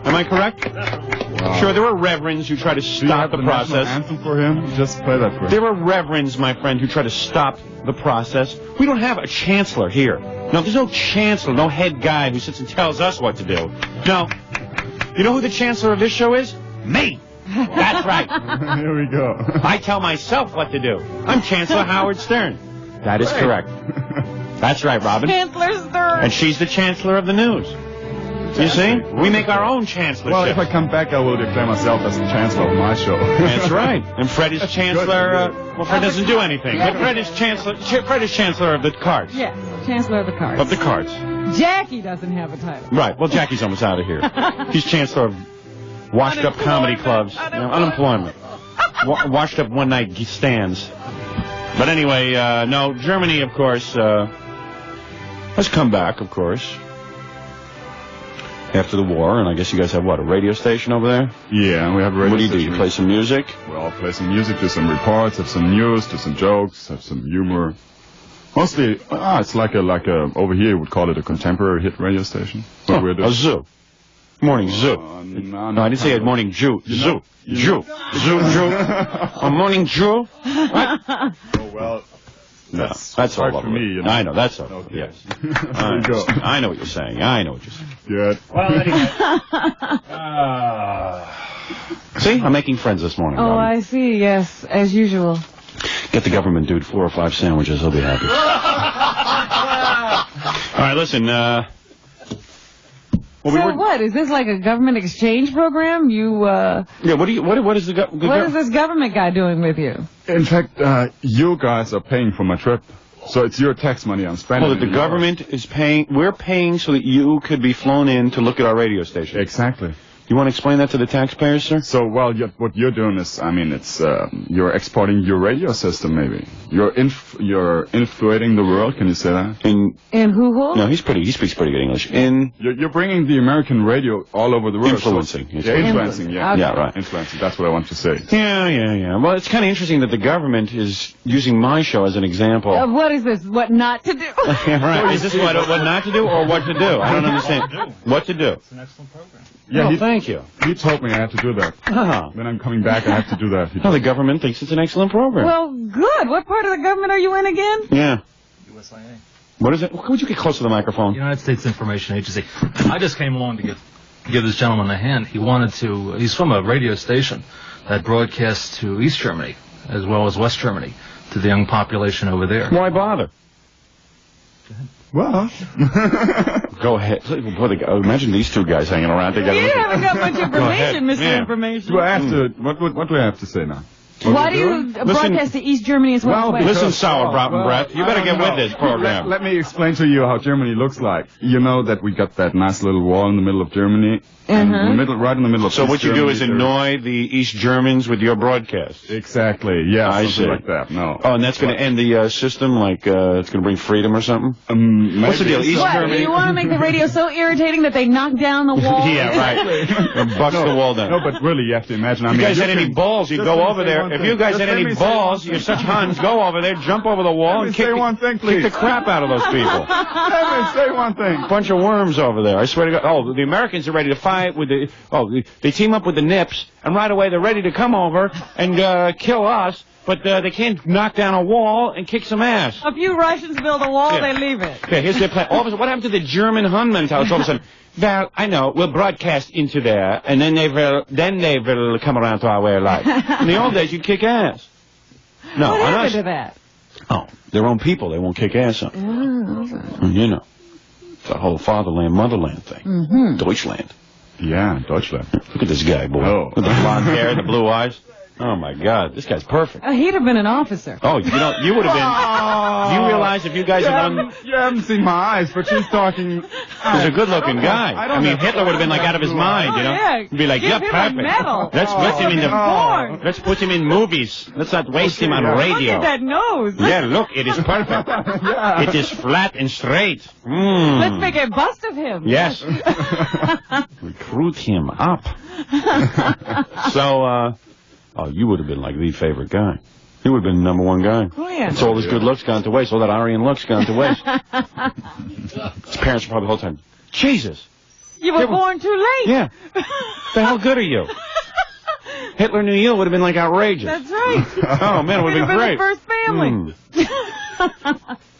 Speaker 20: Am I correct? Wow. Sure, there are reverends who try to stop the process.
Speaker 11: Anthem for him? Just play that for him.
Speaker 20: There are reverends, my friend, who try to stop the process. We don't have a chancellor here. No, there's no chancellor, no head guy who sits and tells us what to do. No. You know who the chancellor of this show is? Me. That's right.
Speaker 11: Here we go.
Speaker 20: I tell myself what to do. I'm Chancellor Howard Stern. That is correct. That's right, Robin.
Speaker 21: Chancellor Stern.
Speaker 20: And she's the chancellor of the news. You see? We make our own chancellorship.
Speaker 11: Well, if I come back, I will declare myself as the chancellor of my show.
Speaker 20: That's right. And Fred is chancellor. Well, Fred doesn't do anything. But Fred is chancellor. Fred is chancellor of the cards.
Speaker 21: Yeah, chancellor of the cards.
Speaker 20: Of the cards.
Speaker 21: Jackie doesn't have a title.
Speaker 20: Right. Well, Jackie's almost out of here. He's chancellor of washed-up comedy clubs. Unemployment. Washed-up one-night stands. But anyway, no, Germany, of course, has come back, of course, after the war. And I guess you guys have, what, a radio station over there?
Speaker 11: Yeah, we have a radio
Speaker 20: What do you
Speaker 11: station.
Speaker 20: do? You play some music?
Speaker 11: Well, play some music, do some reports, have some news, do some jokes, have some humor. Mostly, it's like a over here you would call it a contemporary hit radio station. What we're doing.
Speaker 20: A zoo. Morning zoo. No, I didn't say a morning Jew. Zoo. Jew. Zoo. A morning Jew. What?
Speaker 11: Oh, well.
Speaker 20: No, that's all
Speaker 11: for me, you know.
Speaker 20: I know, that's all.
Speaker 11: Okay.
Speaker 20: Yes.
Speaker 11: There you go.
Speaker 20: I know what you're saying. I know what you're saying.
Speaker 11: Good.
Speaker 20: Well, anyway. See? I'm making friends this morning.
Speaker 21: Oh,
Speaker 20: Robin.
Speaker 21: I see, yes, as usual.
Speaker 20: Get the government dude 4 or 5 sandwiches. He'll be happy. All right, listen,
Speaker 21: what? Is this like a government exchange program?
Speaker 20: Yeah, what is the
Speaker 21: what is this government guy doing with you?
Speaker 11: In fact, you guys are paying for my trip. So it's your tax money I'm spending.
Speaker 20: Well, that the government is paying, we're paying so that you could be flown in to look at our radio station.
Speaker 11: Exactly.
Speaker 20: You want to explain that to the taxpayers, sir?
Speaker 11: So, well, what you're doing is, I mean, it's you're exporting your radio system, maybe. You're influencing the world. Can you say that?
Speaker 21: In who?
Speaker 20: No, he speaks pretty good English.
Speaker 11: You're bringing the American radio all over the world.
Speaker 20: Influencing.
Speaker 11: So, influencing. Yeah,
Speaker 21: Okay.
Speaker 20: Yeah, right.
Speaker 11: Influencing. That's what I want to say.
Speaker 20: Yeah. Well, it's kind of interesting that the government is using my show as an example.
Speaker 21: What is this? What not to do?
Speaker 20: Yeah, right. Is this what not to do or what to do? I don't understand. What to do?
Speaker 6: It's an excellent program.
Speaker 11: Yeah,
Speaker 20: thank you.
Speaker 11: He told me I had to do that. When I'm coming back, I have to do that.
Speaker 20: Well, the government thinks it's an excellent program.
Speaker 21: Well, good. What part of the government are you in again?
Speaker 20: Yeah.
Speaker 6: USIA.
Speaker 20: What is it? Could you get close to the microphone?
Speaker 6: United States Information Agency. I just came along to give this gentleman a hand. He's from a radio station that broadcasts to East Germany as well as West Germany, to the young population over there.
Speaker 20: Why bother?
Speaker 11: Well,
Speaker 20: go ahead. Imagine these two guys hanging around together.
Speaker 21: You haven't got much information, Mr.
Speaker 20: Yeah.
Speaker 21: Information.
Speaker 11: do I have to? What do I have to say now?
Speaker 21: Why do you broadcast to East Germany as well?
Speaker 20: Listen, Sauerbraten breath. You better get with this program.
Speaker 11: Let me explain to you how Germany looks like. You know that we got that nice little wall in the middle of Germany. And right in the middle of
Speaker 20: So what you do is annoy the East Germans with your broadcast.
Speaker 11: Exactly. Yeah,
Speaker 20: I
Speaker 11: something
Speaker 20: see.
Speaker 11: like that. No.
Speaker 20: Oh, and that's going to end the system, like it's going to bring freedom or something? What's the deal? East Germany?
Speaker 21: You want to make the radio so irritating that they knock down the wall?
Speaker 20: Yeah, right. Or bucks the wall down.
Speaker 11: No, but really, you have to imagine. I mean,
Speaker 20: you guys had any balls, you go over there. If you guys had any balls, you're such Huns, go over there, jump over the wall, and kick the crap out of those people.
Speaker 11: Let me say one thing.
Speaker 20: Bunch of worms over there. I swear to God. Oh, the Americans are ready to fight with the... Oh, they team up with the Nips, and right away they're ready to come over and kill us, but they can't knock down a wall and kick some ass.
Speaker 21: A few Russians build a wall,
Speaker 20: Yeah.
Speaker 21: they leave it.
Speaker 20: Okay, here's their plan. All of a sudden, what happened to the German Hun mentality? All of a sudden, well, I know, we'll broadcast into there, and then they will come around to our way of life. In the old days, you'd kick ass. No,
Speaker 21: what
Speaker 20: on
Speaker 21: happened
Speaker 20: us.
Speaker 21: to that?
Speaker 20: Oh, their own people, they won't kick ass on. You know, the whole fatherland, motherland thing. Deutschland.
Speaker 11: Yeah, Deutschland.
Speaker 20: Look at this guy, boy.
Speaker 11: Oh.
Speaker 20: With the blonde hair and the blue eyes. Oh, my God. This guy's perfect.
Speaker 21: He'd have been an officer.
Speaker 20: Oh, you would have been. Do you realize if you guys had
Speaker 11: You haven't seen my eyes, but she's talking...
Speaker 20: He's a good-looking guy. I mean, Hitler would have been like out of his mind, you know?
Speaker 21: Yeah.
Speaker 20: He'd be like,
Speaker 21: Give
Speaker 20: yeah,
Speaker 21: him a
Speaker 20: perfect.
Speaker 21: medal.
Speaker 20: Let's put him in
Speaker 21: Born.
Speaker 20: let's put him in movies. Let's not waste him on radio.
Speaker 21: Look at that nose.
Speaker 20: Yeah, look, it is perfect. It is flat and straight.
Speaker 21: Let's make a bust of him.
Speaker 20: Yes. Recruit him up. So, oh, you would have been like the favorite guy. He would have been the number one guy.
Speaker 21: Oh, yeah.
Speaker 20: It's all his good looks gone to waste. All that Aryan looks gone to waste. His parents were probably the whole time, Jesus.
Speaker 21: You were born too late.
Speaker 20: Yeah. The hell good are you? Hitler knew you would have been like outrageous.
Speaker 21: That's right.
Speaker 20: Oh, man, it would have been great.
Speaker 21: The first family.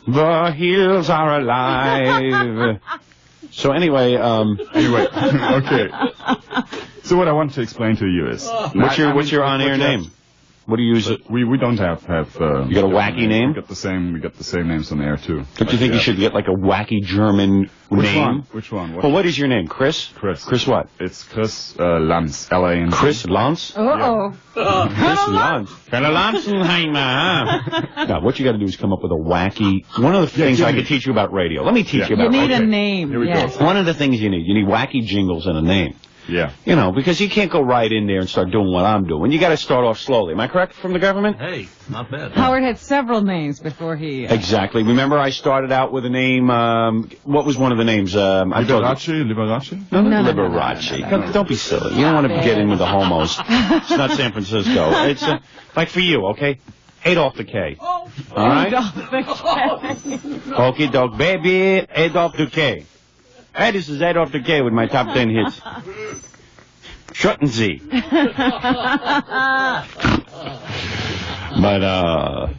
Speaker 20: The hills are alive. So anyway,
Speaker 11: okay. So what I want to explain to you is...
Speaker 20: What's your on-air name? What do you use?
Speaker 11: We don't have. You
Speaker 20: got a wacky name?
Speaker 11: We got the same names on air too.
Speaker 20: Don't you think you should get like a wacky German name?
Speaker 11: Which one?
Speaker 20: Well, what is your name? Chris? Chris what?
Speaker 11: It's Chris Lanz. L-A-N-Z.
Speaker 20: Chris Lanz?
Speaker 21: Uh-oh.
Speaker 20: Chris Lanz. Fellow Lanzenheimer. Now, what you got to do is come up with a wacky... One of the things I could teach you about radio. Let me teach you about radio.
Speaker 21: You need a name.
Speaker 11: Here we
Speaker 21: go.
Speaker 20: One of the things you need wacky jingles and a name.
Speaker 11: Yeah.
Speaker 20: You know, because you can't go right in there and start doing what I'm doing. You got to start off slowly. Am I correct from the government?
Speaker 6: Hey, not bad.
Speaker 21: Howard had several names before he...
Speaker 20: Exactly. Remember I started out with a name, what was one of the names?
Speaker 11: Liberace?
Speaker 20: No, Liberace. Don't be silly. You don't want to get in with the homos. It's not San Francisco. It's like for you, okay? Adolf the K. All right? Okie doke, baby. Adolf the K. Hey, this is Adolf the K with my top 10 hits. Schutten Sie. But,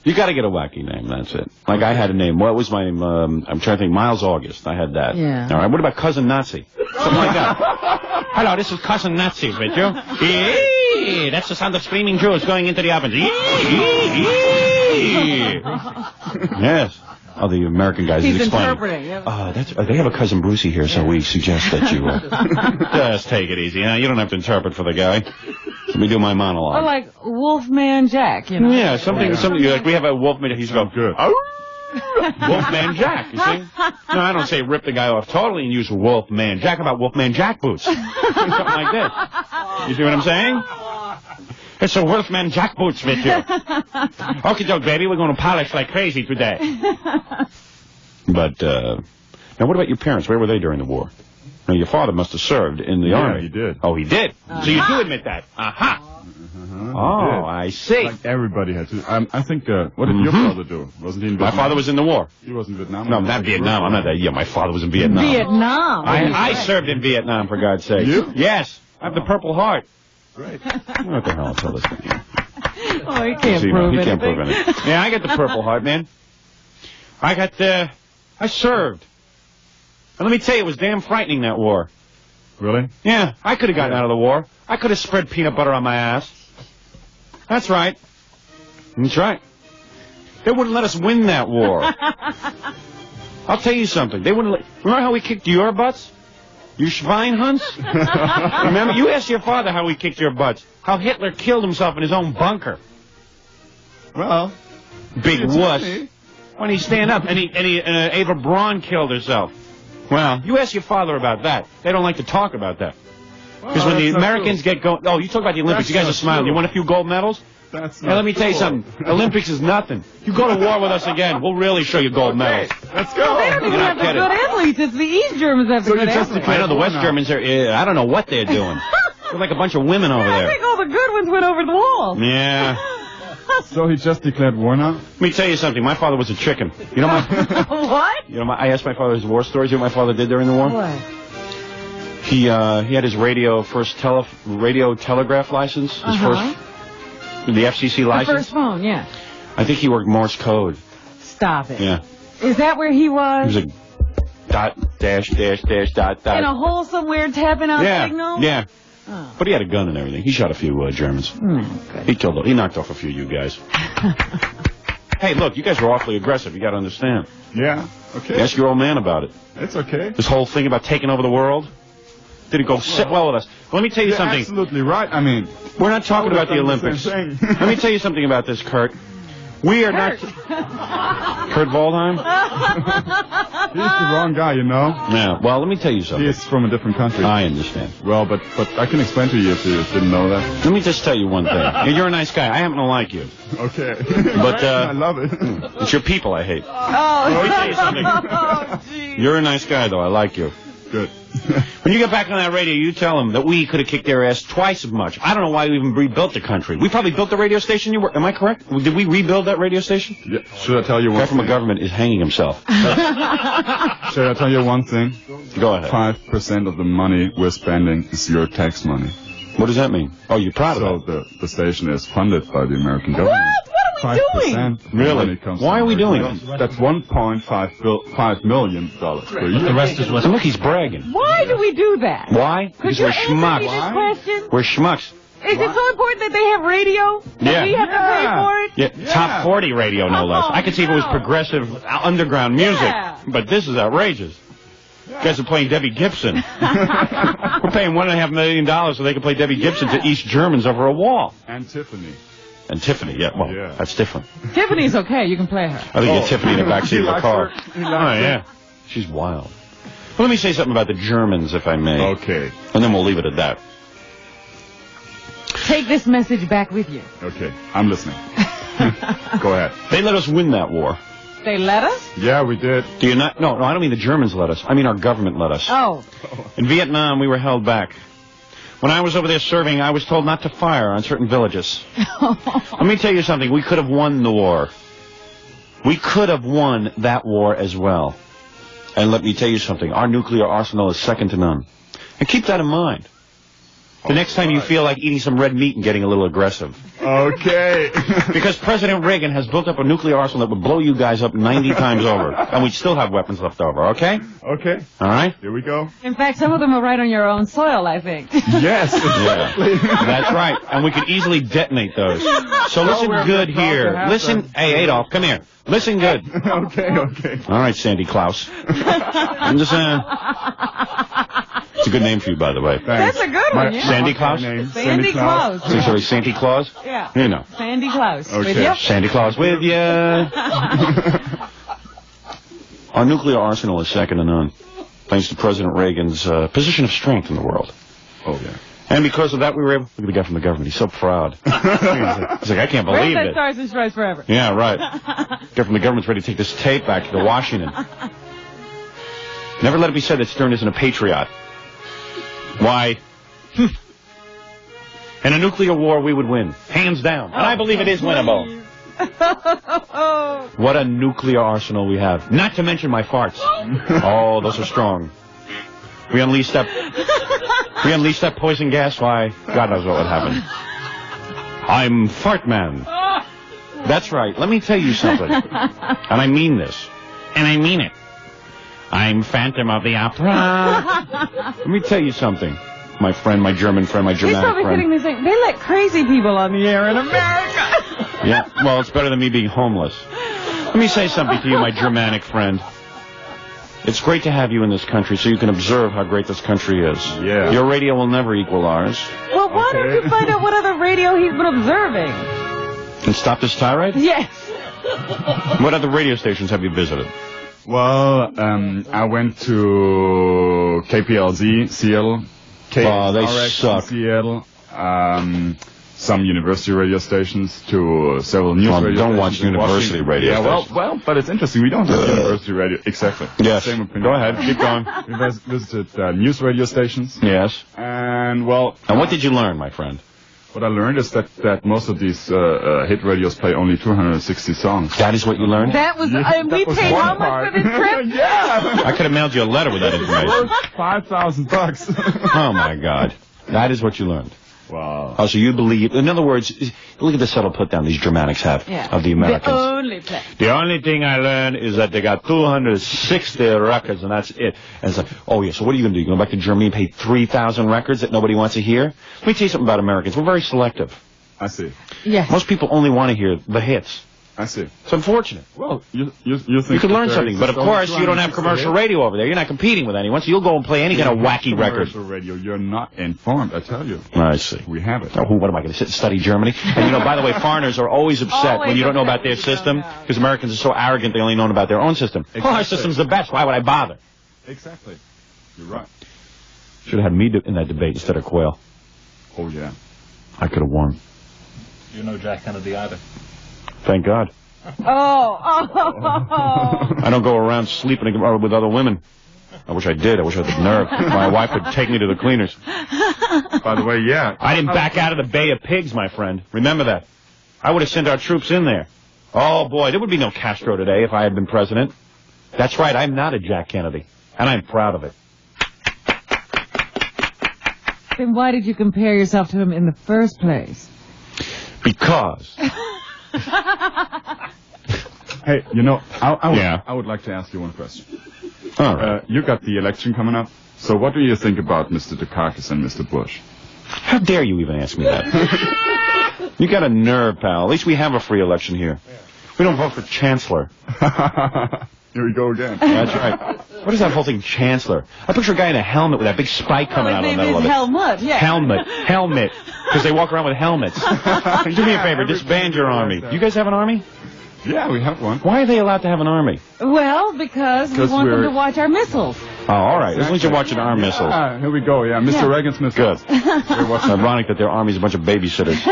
Speaker 20: you gotta get a wacky name, that's it. Like I had a name. What was my name? I'm trying to think. Miles August. I had that.
Speaker 21: Yeah.
Speaker 20: All right. What about Cousin Nazi? Something like that. Hello, this is Cousin Nazi, with you. Eee, that's the sound of screaming Jews going into the ovens. Yes. Oh, the American guys.
Speaker 21: He's
Speaker 20: explaining.
Speaker 21: interpreting.
Speaker 20: They have a Cousin Brucey here, so we suggest that you just take it easy. You don't have to interpret for the guy. Let me do my monologue.
Speaker 21: Or like Wolfman Jack, you know.
Speaker 20: Yeah, something like we have a Wolfman. He's going good. Wolfman Jack. You see? No, I don't say rip the guy off totally and use Wolfman Jack. How about Wolfman Jack boots? Something like this. You see what I'm saying? It's a Wolfman Jack boots with you. Okay, doke, baby, we're going to polish like crazy today. But, now what about your parents? Where were they during the war? Now, your father must have served in the army.
Speaker 11: Yeah, he did.
Speaker 20: Oh, he did? So you do admit that? Aha. Oh, I see.
Speaker 11: Like everybody had to. I think, what did your father do? Wasn't he in Vietnam?
Speaker 20: My father was in the war.
Speaker 11: He was in Vietnam?
Speaker 20: No, not Vietnam. I'm not that. Yeah, my father was in Vietnam.
Speaker 21: Vietnam.
Speaker 20: I served in Vietnam, for God's sake.
Speaker 11: You?
Speaker 20: Yes. I have the Purple Heart.
Speaker 11: Great.
Speaker 20: What the hell? I'll tell this thing.
Speaker 21: Oh, he can't prove
Speaker 20: He
Speaker 21: anything.
Speaker 20: can't prove anything. Yeah, I got the Purple Heart, man. I served. And let me tell you, it was damn frightening, that war.
Speaker 11: Really?
Speaker 20: Yeah, I could have gotten out of the war. I could have spread peanut butter on my ass. That's right. That's right. They wouldn't let us win that war. I'll tell you something. They wouldn't let... Remember how we kicked your butts? You Schweinhunds? Remember, you asked your father how he kicked your butts. How Hitler killed himself in his own bunker.
Speaker 11: Well,
Speaker 20: big wuss. When he stand up, and Ava Braun killed herself. Well, you ask your father about that. They don't like to talk about that. Because when the Americans get going... Oh, you talk about the Olympics. You guys are smiling. You want a few gold medals?
Speaker 11: That's
Speaker 20: Now, let me tell you something. Olympics is nothing. You go to war with us again, we'll really show you gold medals.
Speaker 11: Let's go.
Speaker 21: They don't even have the good athletes. It's the East Germans that have the good athletes.
Speaker 20: I know the West Germans are... I don't know what they're doing. They're like a bunch of women over
Speaker 21: I
Speaker 20: there.
Speaker 21: think all the good ones went over the wall.
Speaker 20: Yeah.
Speaker 11: So he just declared war now?
Speaker 20: Let me tell you something. My father was a chicken. You know my...
Speaker 21: What?
Speaker 20: You know, I asked my father his war stories. You know what my father did during the war?
Speaker 21: What?
Speaker 20: He had his radio telegraph license. His first... The FCC license?
Speaker 21: The first phone, yeah.
Speaker 20: I think he worked Morse code.
Speaker 21: Stop it.
Speaker 20: Yeah.
Speaker 21: Is that where he was?
Speaker 20: He was a dot, dash, dash, dash, dot, dot.
Speaker 21: In a hole somewhere tapping out signals?
Speaker 20: Yeah.
Speaker 21: Oh.
Speaker 20: But he had a gun and everything. He shot a few Germans.
Speaker 21: Good.
Speaker 20: He knocked off a few of you guys. Hey, look, you guys were awfully aggressive. You got to understand.
Speaker 11: Yeah, okay.
Speaker 20: Ask your old man about it.
Speaker 11: It's okay.
Speaker 20: This whole thing about taking over the world didn't go sit well with us. Let me tell you something.
Speaker 11: Absolutely right. I mean,
Speaker 20: we're not talking about the Olympics. Let me tell you something about this, Kurt. We are not... Kurt Waldheim?
Speaker 11: He's the wrong guy, you know.
Speaker 20: Yeah, well, let me tell you something.
Speaker 11: He's from a different country.
Speaker 20: I understand.
Speaker 11: Well, but I can explain to you if you didn't know that.
Speaker 20: Let me just tell you one thing. You're a nice guy. I happen to like you.
Speaker 11: Okay.
Speaker 20: But,
Speaker 11: I love it.
Speaker 20: It's your people I hate.
Speaker 21: Oh,
Speaker 20: let me tell you something. You're a nice guy, though. I like you.
Speaker 11: Good.
Speaker 20: When you get back on that radio, you tell them that we could have kicked their ass twice as much. I don't know why we even rebuilt the country. We probably built the radio station you were... Am I correct? Did we rebuild that radio station?
Speaker 11: Yeah. Should I tell you one
Speaker 20: thing? The guy from the
Speaker 11: thing?
Speaker 20: government is hanging himself.
Speaker 11: Should I tell you one thing?
Speaker 20: Go ahead.
Speaker 11: 5% of the money we're spending is your tax money.
Speaker 20: What does that mean? Oh, you're proud of
Speaker 11: that? So the station is funded by the American government.
Speaker 21: What are we doing?
Speaker 20: Really? Why are we doing it?
Speaker 11: That's $1.5 million per year.
Speaker 20: The rest is... Look, he's bragging.
Speaker 21: Why do we do that?
Speaker 20: Why?
Speaker 21: Could
Speaker 20: Because
Speaker 21: you
Speaker 20: we're
Speaker 21: answer me
Speaker 20: schmucks.
Speaker 21: this question?
Speaker 20: We're schmucks.
Speaker 21: Is it so important that they have radio?
Speaker 20: Yeah.
Speaker 21: That we have to pay for it?
Speaker 20: Yeah, top 40 radio, no less. I could see if it was progressive underground music, but this is outrageous. You guys are playing Debbie Gibson. We're paying $1.5 million so they can play Debbie Gibson to East Germans over a wall.
Speaker 11: And Tiffany.
Speaker 20: And Tiffany, that's different.
Speaker 21: Tiffany's okay. You can play her.
Speaker 20: I think get Tiffany in the backseat of a car.
Speaker 11: Oh, yeah.
Speaker 20: She's wild. Well, let me say something about the Germans, if I may.
Speaker 11: Okay.
Speaker 20: And then we'll leave it at that.
Speaker 21: Take this message back with you.
Speaker 11: Okay, I'm listening. Go ahead.
Speaker 20: They let us win that war.
Speaker 21: They let us?
Speaker 11: Yeah, we did.
Speaker 20: Do you not? No, I don't mean the Germans let us. I mean our government let us.
Speaker 21: Oh.
Speaker 20: In Vietnam, we were held back. When I was over there serving, I was told not to fire on certain villages. Let me tell you something. We could have won the war. We could have won that war as well. And let me tell you something. Our nuclear arsenal is second to none. And keep that in mind. The next time you feel like eating some red meat and getting a little aggressive.
Speaker 11: Okay.
Speaker 20: Because President Reagan has built up a nuclear arsenal that would blow you guys up 90 times over. And we'd still have weapons left over, okay?
Speaker 11: Okay.
Speaker 20: All right?
Speaker 11: Here we go.
Speaker 21: In fact, some of them are right on your own soil, I think.
Speaker 11: Yes, exactly.
Speaker 20: Yeah. That's right. And we could easily detonate those. So listen good here. Listen. Hey, Adolf, come here. Listen good.
Speaker 11: Okay.
Speaker 20: All right, Sandy Claus. I'm just saying. It's a good name for you, by the way.
Speaker 21: That's a good one, yeah.
Speaker 20: Sandy Claus?
Speaker 21: Sandy Claus.
Speaker 20: So, sorry, Santy Claus?
Speaker 21: Yeah.
Speaker 20: You know.
Speaker 21: Sandy Claus.
Speaker 20: Okay.
Speaker 21: With you?
Speaker 20: Sandy Claus with you. Our nuclear arsenal is second to none, thanks to President Reagan's position of strength in the world.
Speaker 11: Oh, yeah.
Speaker 20: And because of that, we were able... Look at the guy from the government. He's so proud. He's like, I can't believe
Speaker 21: Red
Speaker 20: it.
Speaker 21: Stars and Stripes forever.
Speaker 20: Yeah, right. Guy from the government's ready to take this tape back to Washington. Never let it be said that Stern isn't a patriot. Why? In a nuclear war, we would win. Hands down. And I believe it is winnable. What a nuclear arsenal we have. Not to mention my farts. Oh, those are strong. We unleashed that poison gas. Why, God knows what would happen. I'm Fart Man. That's right. Let me tell you something. And I mean this. And I mean it. I'm Phantom of the Opera. Let me tell you something. My friend, my German friend, my Germanic
Speaker 21: He's probably
Speaker 20: friend.
Speaker 21: sitting there saying, they let crazy people on the air in America.
Speaker 20: Yeah, well, it's better than me being homeless. Let me say something to you, my Germanic friend. It's great to have you in this country so you can observe how great this country is.
Speaker 11: Yeah.
Speaker 20: Your radio will never equal ours.
Speaker 21: Well, why don't you find out what other radio he's been observing?
Speaker 20: And stop this tirade?
Speaker 21: Yes.
Speaker 20: What other radio stations have you visited?
Speaker 11: Well, I went to KPLZ, Seattle.
Speaker 20: Oh, they
Speaker 11: KXRX
Speaker 20: suck.
Speaker 11: in Seattle. Some university radio stations to several news radio stations.
Speaker 20: Don't watch
Speaker 11: in
Speaker 20: university
Speaker 11: Washington.
Speaker 20: radio stations.
Speaker 11: Well, but it's interesting. We don't have university radio. Exactly.
Speaker 20: Yes.
Speaker 11: Same opinion.
Speaker 20: Go ahead. Keep going.
Speaker 11: We visited news radio stations.
Speaker 20: Yes.
Speaker 11: And, well...
Speaker 20: And what did you learn, my friend?
Speaker 11: What I learned is that most of these hit radios play only 260 songs.
Speaker 20: That is what you learned?
Speaker 21: That was... we paid how much for this trip?
Speaker 11: Yeah!
Speaker 20: I could have mailed you a letter with that information.
Speaker 11: $5,000.
Speaker 20: Oh, my God. That is what you learned.
Speaker 11: Wow.
Speaker 20: Oh, so you believe... In other words, look at the subtle put-down these Germanics have of the Americans. The only thing I learned is that they got 260 records, and that's it. And it's like, oh, yeah, so what are you going to do? You go back to Germany and pay 3,000 records that nobody wants to hear? Let me tell you something about Americans. We're very selective.
Speaker 11: I see.
Speaker 21: Yes.
Speaker 20: Most people only want to hear the hits.
Speaker 11: I see.
Speaker 20: It's unfortunate.
Speaker 11: Well, you think
Speaker 20: you could learn something, but of course you don't have commercial radio over there. You're not competing with anyone, so you'll go and play any kind of wacky record.
Speaker 11: Commercial radio, you're not informed, I tell you.
Speaker 20: I see.
Speaker 11: We have it.
Speaker 20: Oh, what am I going to sit and study Germany? And you know, by the way, foreigners are always upset when you don't know about their system, because Americans are so arrogant they only know about their own system. Exactly. Oh, our system's the best. Why would I bother?
Speaker 11: Exactly. You're right.
Speaker 20: Should have had me in that debate instead of Quayle.
Speaker 11: Oh, yeah.
Speaker 20: I could have won.
Speaker 6: You know Jack Kennedy either.
Speaker 20: Thank God.
Speaker 21: Oh.
Speaker 20: I don't go around sleeping with other women. I wish I did. I wish I had the nerve. My wife would take me to the cleaners.
Speaker 11: By the way, yeah.
Speaker 20: I didn't back out of the Bay of Pigs, my friend. Remember that. I would have sent our troops in there. Oh, boy, there would be no Castro today if I had been president. That's right, I'm not a Jack Kennedy. And I'm proud of it.
Speaker 21: Then why did you compare yourself to him in the first place?
Speaker 20: Because...
Speaker 11: Hey, you know, I would like to ask you one question.
Speaker 20: All right.
Speaker 11: You got the election coming up. So what do you think about Mr. Dukakis and Mr. Bush?
Speaker 20: How dare you even ask me that? You got a nerve, pal. At least we have a free election here. We don't vote for chancellor.
Speaker 11: Here we go again.
Speaker 20: That's right. What is that whole thing, chancellor? I picture a guy in a helmet with that big spike coming out on the middle of it.
Speaker 21: Helmet, yeah.
Speaker 20: Helmet. Because they walk around with helmets. Do me a favor, disband your army. Do you guys have an army?
Speaker 11: Yeah, we have one.
Speaker 20: Why are they allowed to have an army?
Speaker 21: Well, because we want them to watch our missiles.
Speaker 20: Oh, all right. At least you're watching our missiles.
Speaker 11: Here we go, yeah. Mr. Reagan's missiles.
Speaker 20: Good. It's ironic that their army's a bunch of babysitters.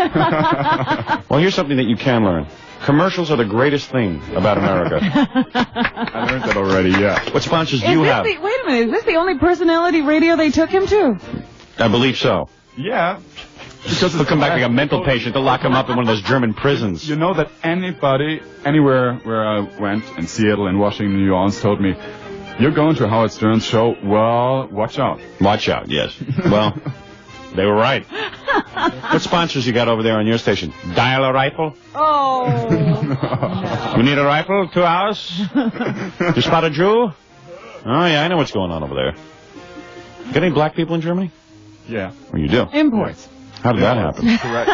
Speaker 20: Well, here's something that you can learn. Commercials are the greatest thing about America.
Speaker 11: I learned that already, yeah.
Speaker 20: What sponsors do you have?
Speaker 21: Wait a minute. Is this the only personality radio they took him to?
Speaker 20: I believe so.
Speaker 11: Yeah.
Speaker 20: Because he'll come back like a mental patient. They'll lock him up in one of those German prisons.
Speaker 11: You know that anybody, anywhere where I went, in Seattle, in Washington, New Orleans, told me, you're going to Howard Stern's show, well, watch out.
Speaker 20: Watch out, yes. Well, they were right. What sponsors you got over there on your station? Dial a rifle?
Speaker 21: Oh.
Speaker 20: You need a rifle? 2 hours? You spot a Jew? Oh, yeah, I know what's going on over there. Got any black people in Germany?
Speaker 11: Yeah.
Speaker 20: Oh, you do?
Speaker 21: Imports.
Speaker 20: How did that happen?
Speaker 11: Correct.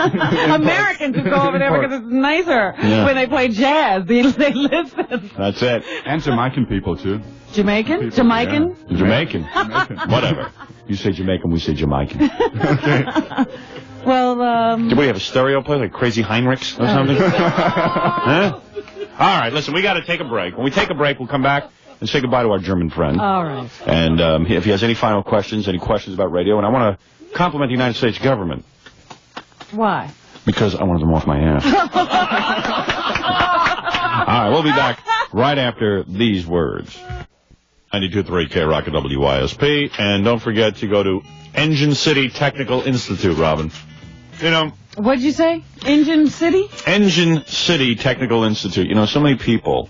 Speaker 21: Americans who go over there because it's nicer when they play jazz. They listen.
Speaker 20: That's it.
Speaker 11: And Jamaican people, too.
Speaker 21: Jamaican?
Speaker 11: People,
Speaker 21: Jamaican?
Speaker 11: Yeah.
Speaker 20: Jamaican. Whatever. You say Jamaican, we say Jamaican.
Speaker 11: Okay.
Speaker 21: Well,
Speaker 20: Do we have a stereo play like Crazy Heinrichs or something? Huh? All right, listen, we got to take a break. When we take a break, we'll come back and say goodbye to our German friend.
Speaker 21: All right.
Speaker 20: And if he has any final questions, any questions about radio, and I want to compliment the United States government.
Speaker 21: Why?
Speaker 20: Because I wanted them off my ass. All right, we'll be back right after these words. 92.3 KROC WYSP, and don't forget to go to Engine City Technical Institute, Robin. You know...
Speaker 21: What'd you say? Engine City?
Speaker 20: Engine City Technical Institute. You know, so many people...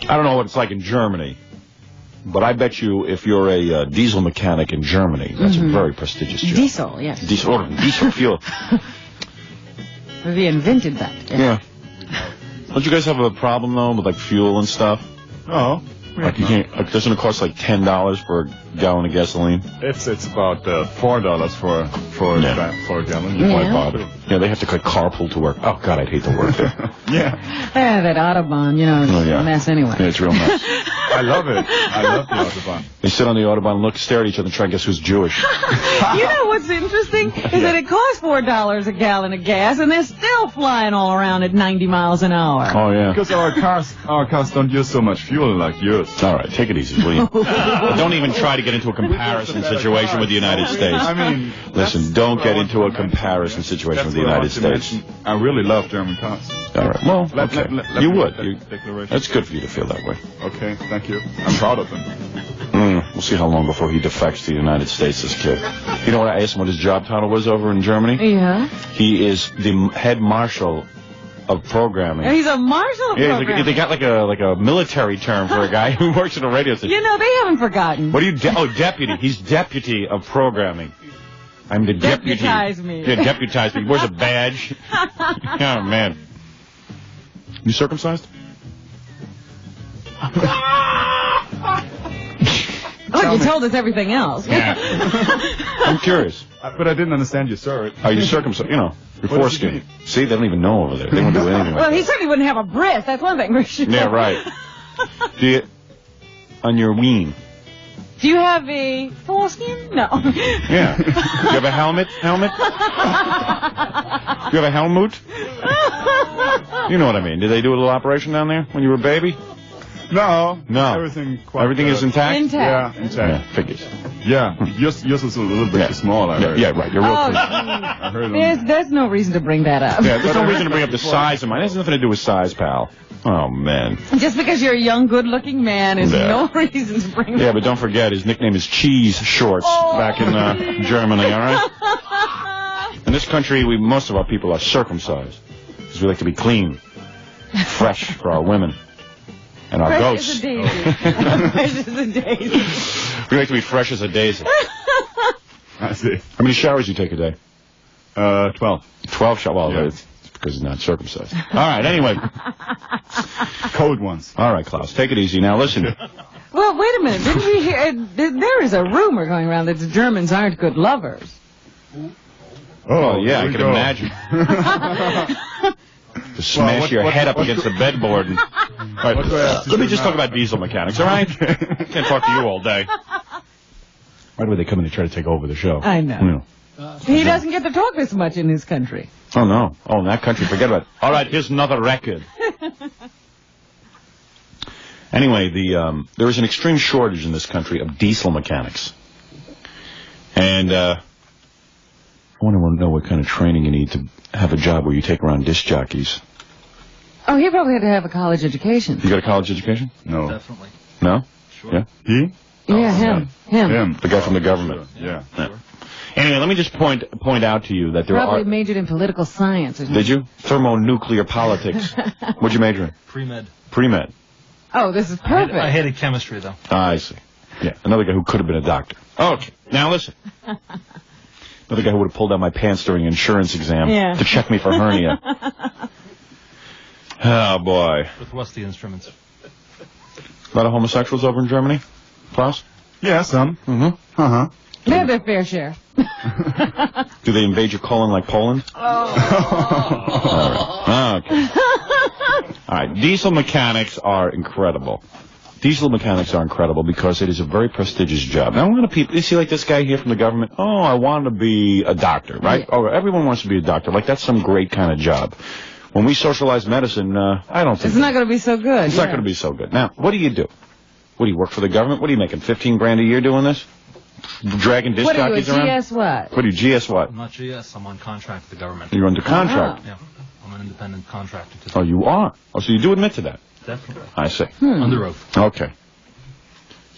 Speaker 20: I don't know what it's like in Germany, but I bet you if you're a diesel mechanic in Germany, that's a very prestigious job.
Speaker 21: Diesel, yes.
Speaker 20: Diesel fuel.
Speaker 21: They invented that.
Speaker 20: Yeah. Don't you guys have a problem, though, with, like, fuel and stuff?
Speaker 11: Oh.
Speaker 20: Like you can't. Like, doesn't it cost like $10 for a gallon of gasoline?
Speaker 11: It's about $4 for a gallon.
Speaker 20: Why bother? Yeah, they have to carpool to work. Oh God, I'd hate to work there.
Speaker 11: Yeah.
Speaker 21: That Autobahn, you know, is a mess anyway.
Speaker 20: Yeah, it's real mess.
Speaker 11: I love it. I love the Autobahn.
Speaker 20: They sit on the Autobahn, look, stare at each other, and try and guess who's Jewish.
Speaker 21: You know what's interesting is that it costs $4 a gallon of gas, and they're still flying all around at 90 miles an hour.
Speaker 20: Oh yeah.
Speaker 11: Because our cars don't use so much fuel like yours.
Speaker 20: All right, take it easy, will you? Don't even try to get into a comparison situation with the United States.
Speaker 11: I mean,
Speaker 20: listen, don't get into a comparison situation with the United States.
Speaker 11: I really love German cars.
Speaker 20: All right. Well, okay. You would.
Speaker 11: Declaration.
Speaker 20: That's good for you to feel that way.
Speaker 11: Okay, thank you. I'm proud of him.
Speaker 20: We'll see how long before he defects to the United States, this kid. You know what, I asked him what his job title was over in Germany?
Speaker 21: Yeah.
Speaker 20: He is the head marshal of programming.
Speaker 21: He's a marshal of programming.
Speaker 20: They got like a military term for a guy who works at a radio station.
Speaker 21: You know, they haven't forgotten.
Speaker 20: What are you... deputy. He's deputy of programming. I'm the deputy.
Speaker 21: Deputize me.
Speaker 20: Yeah, deputize me. He wears a badge. Oh, man. You circumcised?
Speaker 21: Look, you told us everything else.
Speaker 20: Yeah. I'm curious.
Speaker 11: But I didn't understand you, sir.
Speaker 20: Are you circumcised? You know, your foreskin. See, they don't even know over there. They won't do anything
Speaker 21: Well,
Speaker 20: like
Speaker 21: he certainly wouldn't have a breast. That's one thing for sure.
Speaker 20: that. Yeah, right. Do you... On your ween.
Speaker 21: Do you have a foreskin? No.
Speaker 20: Yeah. Do you have a helmet? Do you have a helmet? You know what I mean. Did they do a little operation down there when you were a baby?
Speaker 11: No.
Speaker 20: Everything is intact?
Speaker 21: Intact.
Speaker 11: Yeah, intact.
Speaker 20: Yeah, figures.
Speaker 11: Yeah. Yours is a little bit small, I heard.
Speaker 20: Yeah, right. You're real clean.
Speaker 11: I heard him.
Speaker 21: There's no reason to bring that up.
Speaker 20: Yeah, there's no reason to bring up the size of mine. It has nothing to do with size, pal. Oh, man.
Speaker 21: Just because you're a young, good-looking man is no reason to bring that
Speaker 20: Yeah, but don't forget, his nickname is Cheese Shorts back in Germany, all right? In this country, most of our people are circumcised because we like to be clean, fresh for our women and our
Speaker 21: fresh
Speaker 20: goats.
Speaker 21: As a daisy. Fresh as a daisy.
Speaker 20: We like to be fresh as a daisy.
Speaker 11: I see.
Speaker 20: How many showers do you take a day?
Speaker 11: 12.
Speaker 20: 12 showers. Well,
Speaker 11: Yeah.
Speaker 20: it's because he's not circumcised. All right, anyway.
Speaker 11: Cold ones.
Speaker 20: All right, Klaus, take it easy. Now, listen.
Speaker 21: Well, wait a minute. Didn't we hear... there is a rumor going around that the Germans aren't good lovers.
Speaker 20: Oh, yeah, I can imagine. To smash your head up against the bedboard. And, all right, let me just talk about diesel mechanics, all right? Can't talk to you all day. Why do they come in and try to take over the show?
Speaker 21: I know. He doesn't get to talk this much in his country.
Speaker 20: Oh, no. Oh, in that country, forget about it. All right, here's another record. Anyway, there is an extreme shortage in this country of diesel mechanics. And I want to know what kind of training you need to have a job where you take around disc jockeys.
Speaker 21: Oh, he probably had to have a college education.
Speaker 20: You got a college education?
Speaker 11: No.
Speaker 6: Definitely.
Speaker 20: No?
Speaker 6: Sure.
Speaker 20: Yeah?
Speaker 11: He?
Speaker 21: Yeah, him.
Speaker 20: The guy from the government.
Speaker 11: Yeah.
Speaker 20: Anyway, let me just point out to you that there
Speaker 21: Probably
Speaker 20: are...
Speaker 21: majored in political science. Or
Speaker 20: Did you? Thermonuclear politics. What'd you major in?
Speaker 6: Pre-med.
Speaker 20: Pre-med.
Speaker 21: Oh, this is perfect.
Speaker 6: I hated chemistry, though.
Speaker 20: I see. Yeah, another guy who could have been a doctor. Okay, now listen. Another guy who would have pulled out my pants during an insurance exam to check me for hernia. Oh, boy.
Speaker 6: With rusty instruments.
Speaker 20: A lot of homosexuals over in Germany, Klaus?
Speaker 11: Yeah, some.
Speaker 20: Mm-hmm.
Speaker 11: Uh-huh.
Speaker 21: They have their fair share.
Speaker 20: Do they invade your colon like Poland?
Speaker 21: Oh.
Speaker 20: All right. Okay. All right. Diesel mechanics are incredible. Diesel mechanics are incredible because it is a very prestigious job. Now, a lot of people, you see like this guy here from the government, oh, I want to be a doctor, right? Yeah. Oh, everyone wants to be a doctor. Like, that's some great kind of job. When we socialize medicine, I don't think...
Speaker 21: It's not going to be so good.
Speaker 20: It's not going to be so good. Now, what do you do? What do you work for the government? What are you making, $15,000 a year doing this? Dragging disc jockeys around?
Speaker 21: What are you, GS what?
Speaker 20: What are you, GS what?
Speaker 6: I'm not GS, I'm on contract with the government.
Speaker 20: You're under contract?
Speaker 6: Yeah, I'm an independent contractor.
Speaker 20: Oh, you are? Oh, so you do admit to that?
Speaker 6: Definitely.
Speaker 20: I see.
Speaker 6: Under oath.
Speaker 20: Okay.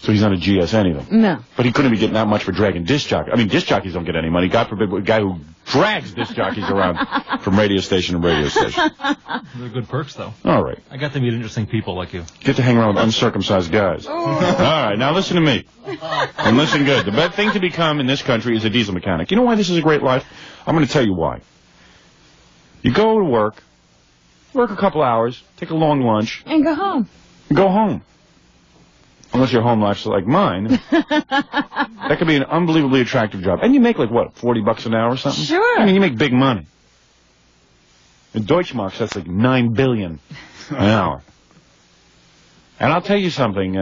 Speaker 20: So he's not a GS anything?
Speaker 21: No.
Speaker 20: But he couldn't be getting that much for dragging disc jockeys. I mean, disc jockeys don't get any money. God forbid a guy who drags disc jockeys around from radio station to radio station.
Speaker 6: They're good perks, though.
Speaker 20: All right.
Speaker 6: I got to meet interesting people like you.
Speaker 20: Get to hang around with uncircumcised guys. All right, now listen to me. And listen good. The best thing to become in this country is a diesel mechanic. You know why this is a great life? I'm going to tell you why. You go to work a couple hours, take a long lunch.
Speaker 21: And go home.
Speaker 20: Go home. unless your home life's like mine, that could be an unbelievably attractive job. And you make like, what, $40 an hour or something?
Speaker 21: Sure.
Speaker 20: I mean, you make big money. In Deutschmarks, that's like $9 billion an hour. And I'll tell you something,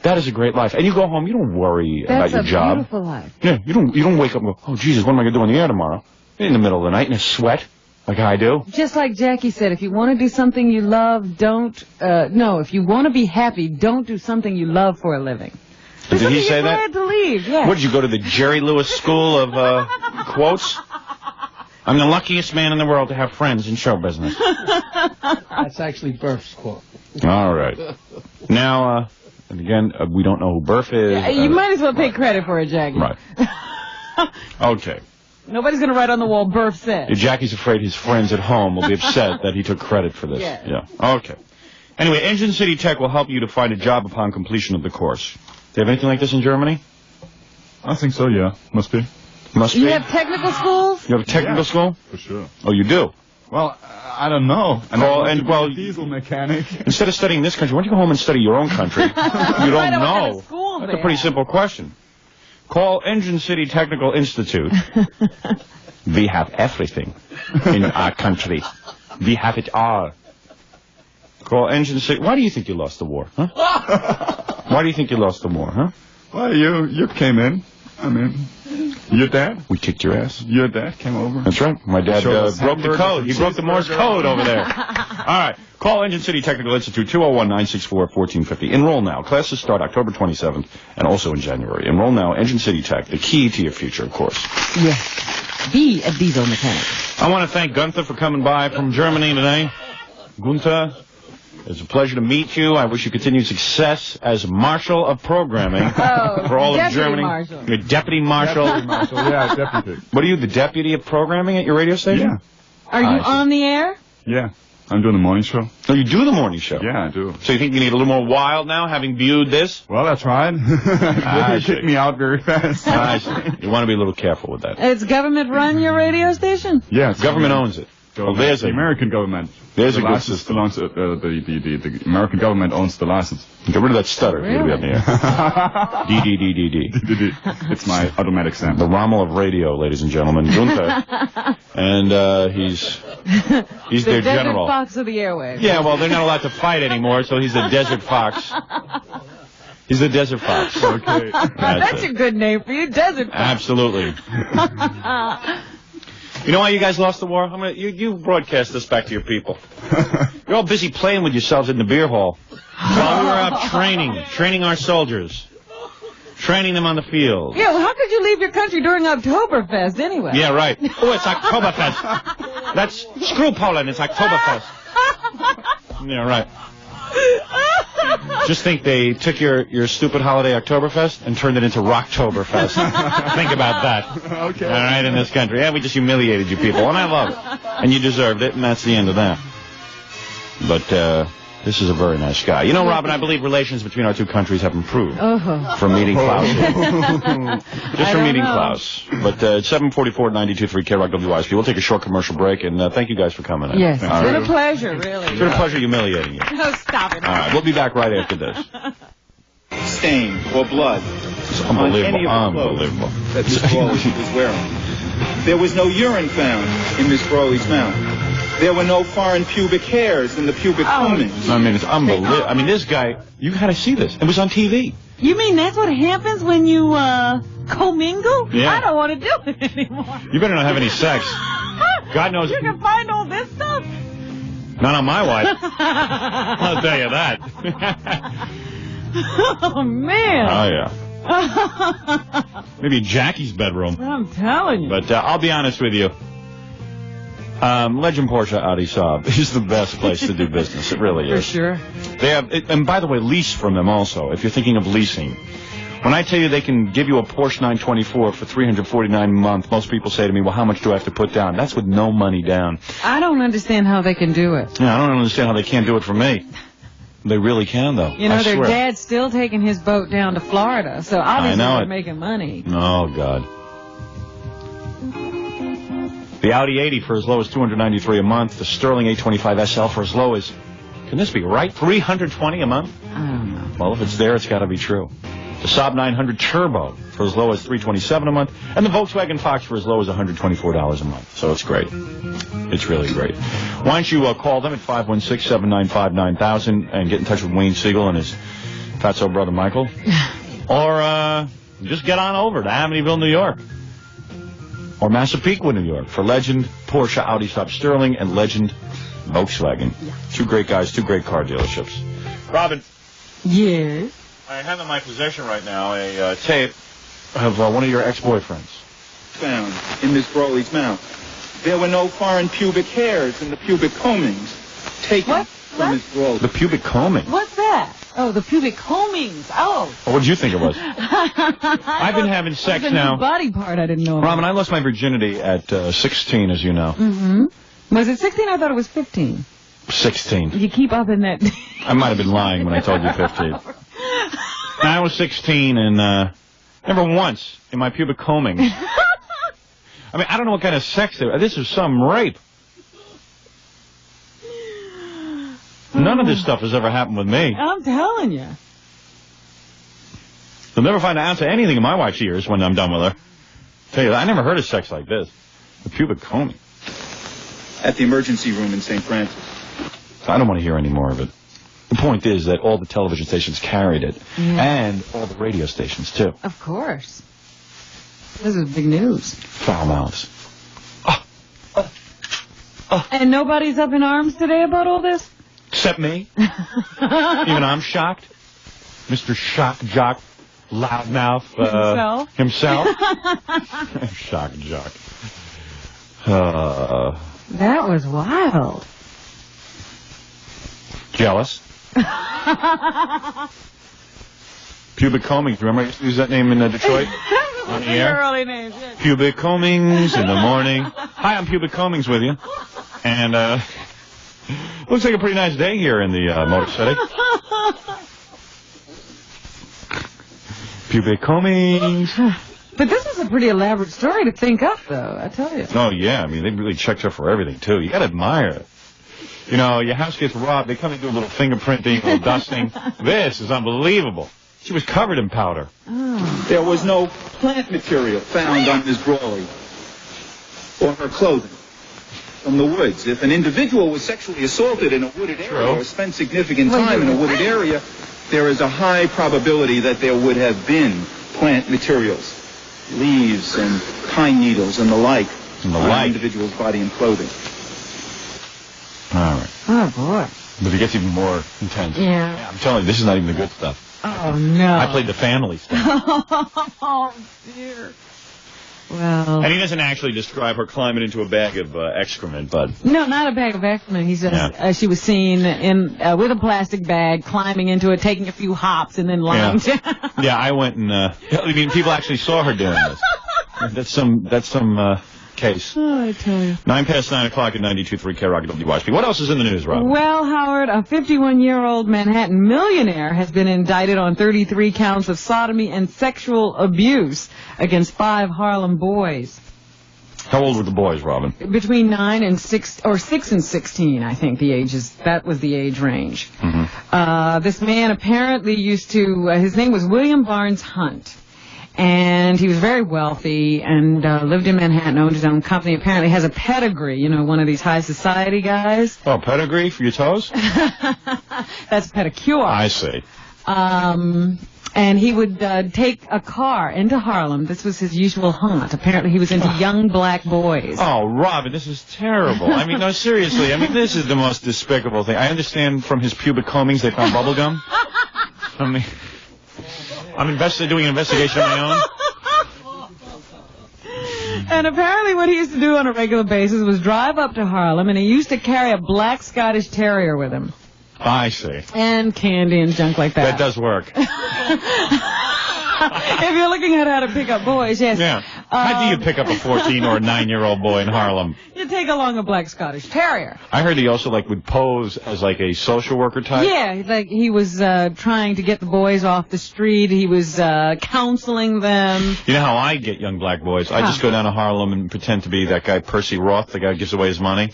Speaker 20: that is a great life. And you go home, you don't worry about your job.
Speaker 21: That's a beautiful life.
Speaker 20: Yeah, you don't wake up and go, oh, Jesus, what am I going to do on the air tomorrow? In the middle of the night in a sweat, like I do.
Speaker 21: Just like Jackie said, if you want to do something you love, if you want to be happy, don't do something you love for a living.
Speaker 20: Did he say that?
Speaker 21: Glad to leave, yes.
Speaker 20: What, did you go to the Jerry Lewis School of quotes? I'm the luckiest man in the world to have friends in show business.
Speaker 5: That's actually Burf's quote.
Speaker 20: All right. Now, and again, we don't know who Burf is.
Speaker 21: You might as well take credit for it, Jackie.
Speaker 20: Right. Okay.
Speaker 21: Nobody's going to write on the wall, Burf said.
Speaker 20: Jackie's afraid his friends at home will be upset that he took credit for this.
Speaker 21: Yeah.
Speaker 20: Okay. Anyway, Engine City Tech will help you to find a job upon completion of the course. Do you have anything like this in Germany?
Speaker 11: I think so, yeah. Must be.
Speaker 20: Must be.
Speaker 21: You have technical schools?
Speaker 20: You have a technical school?
Speaker 11: For sure.
Speaker 20: Oh, you do?
Speaker 11: Well, I don't know.
Speaker 20: Well,
Speaker 11: diesel mechanic.
Speaker 20: Instead of studying this country, why don't you go home and study your own country? You don't know. That's a pretty simple question. Call Engine City Technical Institute. We have everything in our country. We have it all. Call Engine City. Why do you think you lost the war, huh? Why do you think you lost the war, huh?
Speaker 11: Well, you came in. I mean, your dad?
Speaker 20: We kicked your ass.
Speaker 11: Your dad came over.
Speaker 20: That's right. My dad broke the code. He broke the Morse code over there. All right. Call Engine City Technical Institute, 201-964-1450. Enroll now. Classes start October 27th and also in January. Enroll now. Engine City Tech, the key to your future, of course.
Speaker 21: Yes. Be a diesel mechanic.
Speaker 20: I want to thank Gunther for coming by from Germany today. Gunther, it's a pleasure to meet you. I wish you continued success as Marshal of Programming for all of Germany.
Speaker 21: Marshal.
Speaker 20: You're Deputy Marshal.
Speaker 11: Deputy Marshal, yeah, Deputy.
Speaker 20: What are you, the Deputy of Programming at your radio station?
Speaker 11: Yeah.
Speaker 21: Are you on the air?
Speaker 11: Yeah. I'm doing the morning show.
Speaker 20: Oh, you do the morning show?
Speaker 11: Yeah, I do.
Speaker 20: So you think you need a little more wild now, having viewed this?
Speaker 11: Well, I tried. They kicked me out very fast.
Speaker 20: I see. You want to be a little careful with that.
Speaker 21: It's government run your radio station?
Speaker 11: Yes.
Speaker 20: Government owns it. Well, there's
Speaker 11: the American government.
Speaker 20: There's
Speaker 11: the
Speaker 20: a good
Speaker 11: license
Speaker 20: system.
Speaker 11: belongs to, the American government owns the license.
Speaker 20: Get rid of that stutter. You're going to be on the air. D.
Speaker 11: It's my automatic sound.
Speaker 20: The Rommel of radio, ladies and gentlemen. Gunther. And he's their general.
Speaker 21: The Desert Fox of the airwaves.
Speaker 20: Yeah, well, they're not allowed to fight anymore, so he's the Desert Fox. He's the Desert Fox.
Speaker 11: Okay.
Speaker 21: That's a good name for you, Desert Fox.
Speaker 20: Absolutely. You know why you guys lost the war? You broadcast this back to your people. You're all busy playing with yourselves in the beer hall while we were out training our soldiers, training them on the field.
Speaker 21: Yeah, well, how could you leave your country during Oktoberfest anyway?
Speaker 20: Yeah, right. Oh, it's Oktoberfest. That's screw Poland. It's Oktoberfest. Yeah, right. Just think they took your stupid holiday Oktoberfest and turned it into Rocktoberfest. Think about that.
Speaker 11: Okay.
Speaker 20: All right, in this country. Yeah, we just humiliated you people, and I love it. And you deserved it, and that's the end of that. But this is a very nice guy. You know, Robin, I believe relations between our two countries have improved from meeting Klaus. Just from meeting Klaus. But it's 744 92.3 KROC WISP. We'll take a short commercial break, and thank you guys for coming in.
Speaker 21: Yes, it's been a pleasure, really.
Speaker 20: It's been a pleasure humiliating you.
Speaker 21: No, stop it.
Speaker 20: All right, we'll be back right after this.
Speaker 22: Stain or blood.
Speaker 20: It's unbelievable. Unbelievable.
Speaker 22: That Miss Crawley was wearing. There was no urine found in Miss Crawley's mouth. There were no foreign pubic hairs in the pubic humans.
Speaker 20: I mean, it's unbelievable. I mean, this guy, you got to see this. It was on TV.
Speaker 21: You mean that's what happens when you commingle?
Speaker 20: Yeah.
Speaker 21: I don't want to do it anymore.
Speaker 20: You better not have any sex. God knows.
Speaker 21: You can find all this stuff.
Speaker 20: Not on my wife. I'll tell you that.
Speaker 21: Oh, man.
Speaker 20: Oh, yeah. Maybe Jackie's bedroom.
Speaker 21: I'm telling you.
Speaker 20: But I'll be honest with you. Legend Porsche Audi Saab is the best place to do business. It really is.
Speaker 21: For sure.
Speaker 20: They have, and by the way, lease from them also, if you're thinking of leasing. When I tell you they can give you a Porsche 924 for $349 a month, most people say to me, well, how much do I have to put down? That's with no money down.
Speaker 21: I don't understand how they can do it.
Speaker 20: Yeah, I don't understand how they can't do it for me. They really can, though.
Speaker 21: You know,
Speaker 20: I
Speaker 21: their
Speaker 20: swear.
Speaker 21: dad's still taking his boat down to Florida, so obviously
Speaker 20: know
Speaker 21: they're
Speaker 20: it.
Speaker 21: making money.
Speaker 20: Oh, God. The Audi 80 for as low as $293 a month. The Sterling 825 SL for as low as, can this be right? $320 a month?
Speaker 21: I don't know.
Speaker 20: Well, if it's there, it's got to be true. The Saab 900 Turbo for as low as $327 a month, and the Volkswagen Fox for as low as $124 a month. So it's great. It's really great. Why don't you call them at 516-795-9000 and get in touch with Wayne Siegel and his fatso brother Michael. Or just get on over to Amityville, New York. Or Massapequa, New York for Legend, Porsche, Audi, Saab, Sterling, and Legend Volkswagen. Yeah. Two great guys, two great car dealerships. Robin.
Speaker 21: Yes?
Speaker 20: I have in my possession right now a tape of one of your ex-boyfriends.
Speaker 22: Found in Miss Broly's mouth. There were no foreign pubic hairs in the pubic combings taken from Miss Broly.
Speaker 20: The pubic combing?
Speaker 21: What's that? Oh, the pubic combings. Oh.
Speaker 20: Well, what did you think it was? I've been having sex now.
Speaker 21: Body part I didn't know about.
Speaker 20: Robin, I lost my virginity at 16, as you know.
Speaker 21: Mm-hmm. Was it 16? I thought it was 15.
Speaker 20: 16.
Speaker 21: You keep up in that.
Speaker 20: I might have been lying when I told you 15. I was 16 and never once in my pubic combing. I mean, I don't know what kind of sex there. This is some rape. None of this stuff has ever happened with me.
Speaker 21: I'm telling you.
Speaker 20: You'll never find an ounce of anything in my wife's ears when I'm done with her. Tell you, I never heard of sex like this. The pubic combing.
Speaker 22: At the emergency room in St. Francis.
Speaker 20: I don't want to hear any more of it. The point is that all the television stations carried it, and all the radio stations, too.
Speaker 21: Of course. This is big news.
Speaker 20: Foul mouths.
Speaker 21: And nobody's up in arms today about all this?
Speaker 20: Except me. Even I'm shocked. Mr. Shock Jock Loudmouth. Himself. Shock Jock.
Speaker 21: That was wild.
Speaker 20: Jealous. Pubic combings. Remember I used to use that name in Detroit? On the air?
Speaker 21: Early names, yes.
Speaker 20: Pubic combings in the morning. Hi, I'm Pubic Combings with you. And, looks like a pretty nice day here in the Motor City. Pubic combings.
Speaker 21: But this was a pretty elaborate story to think up, though, I tell you.
Speaker 20: Oh, yeah. I mean, they really checked her for everything, too. You got to admire it. You know, your house gets robbed. They come and do a little fingerprinting, a little dusting. This is unbelievable. She was covered in powder.
Speaker 21: Oh.
Speaker 22: There was no plant material found on Miss Broly or her clothing from the woods. If an individual was sexually assaulted in a wooded area or spent significant time in a wooded area, there is a high probability that there would have been plant materials, leaves and pine needles and the like on an individual's body and clothing.
Speaker 20: All right.
Speaker 21: Oh, boy.
Speaker 20: But it gets even more intense.
Speaker 21: Yeah.
Speaker 20: I'm telling you, this is not even the good stuff.
Speaker 21: Oh, no.
Speaker 20: I played the family stuff.
Speaker 21: Oh, dear. Well.
Speaker 20: And he doesn't actually describe her climbing into a bag of excrement, but...
Speaker 21: No, not a bag of excrement. He says she was seen in with a plastic bag, climbing into it, taking a few hops, and then lying down.
Speaker 20: Yeah, I went and... I mean, people actually saw her doing this. That's some case.
Speaker 21: Oh, I tell you.
Speaker 20: 9 past 9 o'clock at 92.3 KROC WYSP. What else is in the news, Rob?
Speaker 21: Well, Howard, a 51-year-old Manhattan millionaire has been indicted on 33 counts of sodomy and sexual abuse against 5 Harlem boys.
Speaker 20: How old were the boys, Robin?
Speaker 21: Between 9 and 6, or 6 and 16, I think the age is. That was the age range.
Speaker 20: Mm-hmm.
Speaker 21: This man apparently used to. His name was William Barnes Hunt. And he was very wealthy and lived in Manhattan, owned his own company, apparently has a pedigree, you know, one of these high society guys.
Speaker 20: Oh, pedigree for your toes?
Speaker 21: That's pedicure.
Speaker 20: I see.
Speaker 21: And he would take a car into Harlem. This was his usual haunt. Apparently he was into young black boys.
Speaker 20: Oh, Robin, this is terrible. I mean, no, seriously. I mean, this is the most despicable thing. I understand from his pubic combings they found bubblegum. I mean... I'm doing an investigation of my own.
Speaker 21: And apparently what he used to do on a regular basis was drive up to Harlem, and he used to carry a black Scottish Terrier with him.
Speaker 20: I see.
Speaker 21: And candy and junk like that.
Speaker 20: That does work.
Speaker 21: If you're looking at how to pick up boys, yes.
Speaker 20: Yeah. How do you pick up a 14 or a 9-year-old boy in Harlem?
Speaker 21: You take along a black Scottish Terrier.
Speaker 20: I heard he also would pose as a social worker type.
Speaker 21: Yeah, he was trying to get the boys off the street. He was counseling them.
Speaker 20: You know how I get young black boys? I just go down to Harlem and pretend to be that guy Percy Roth, the guy who gives away his money.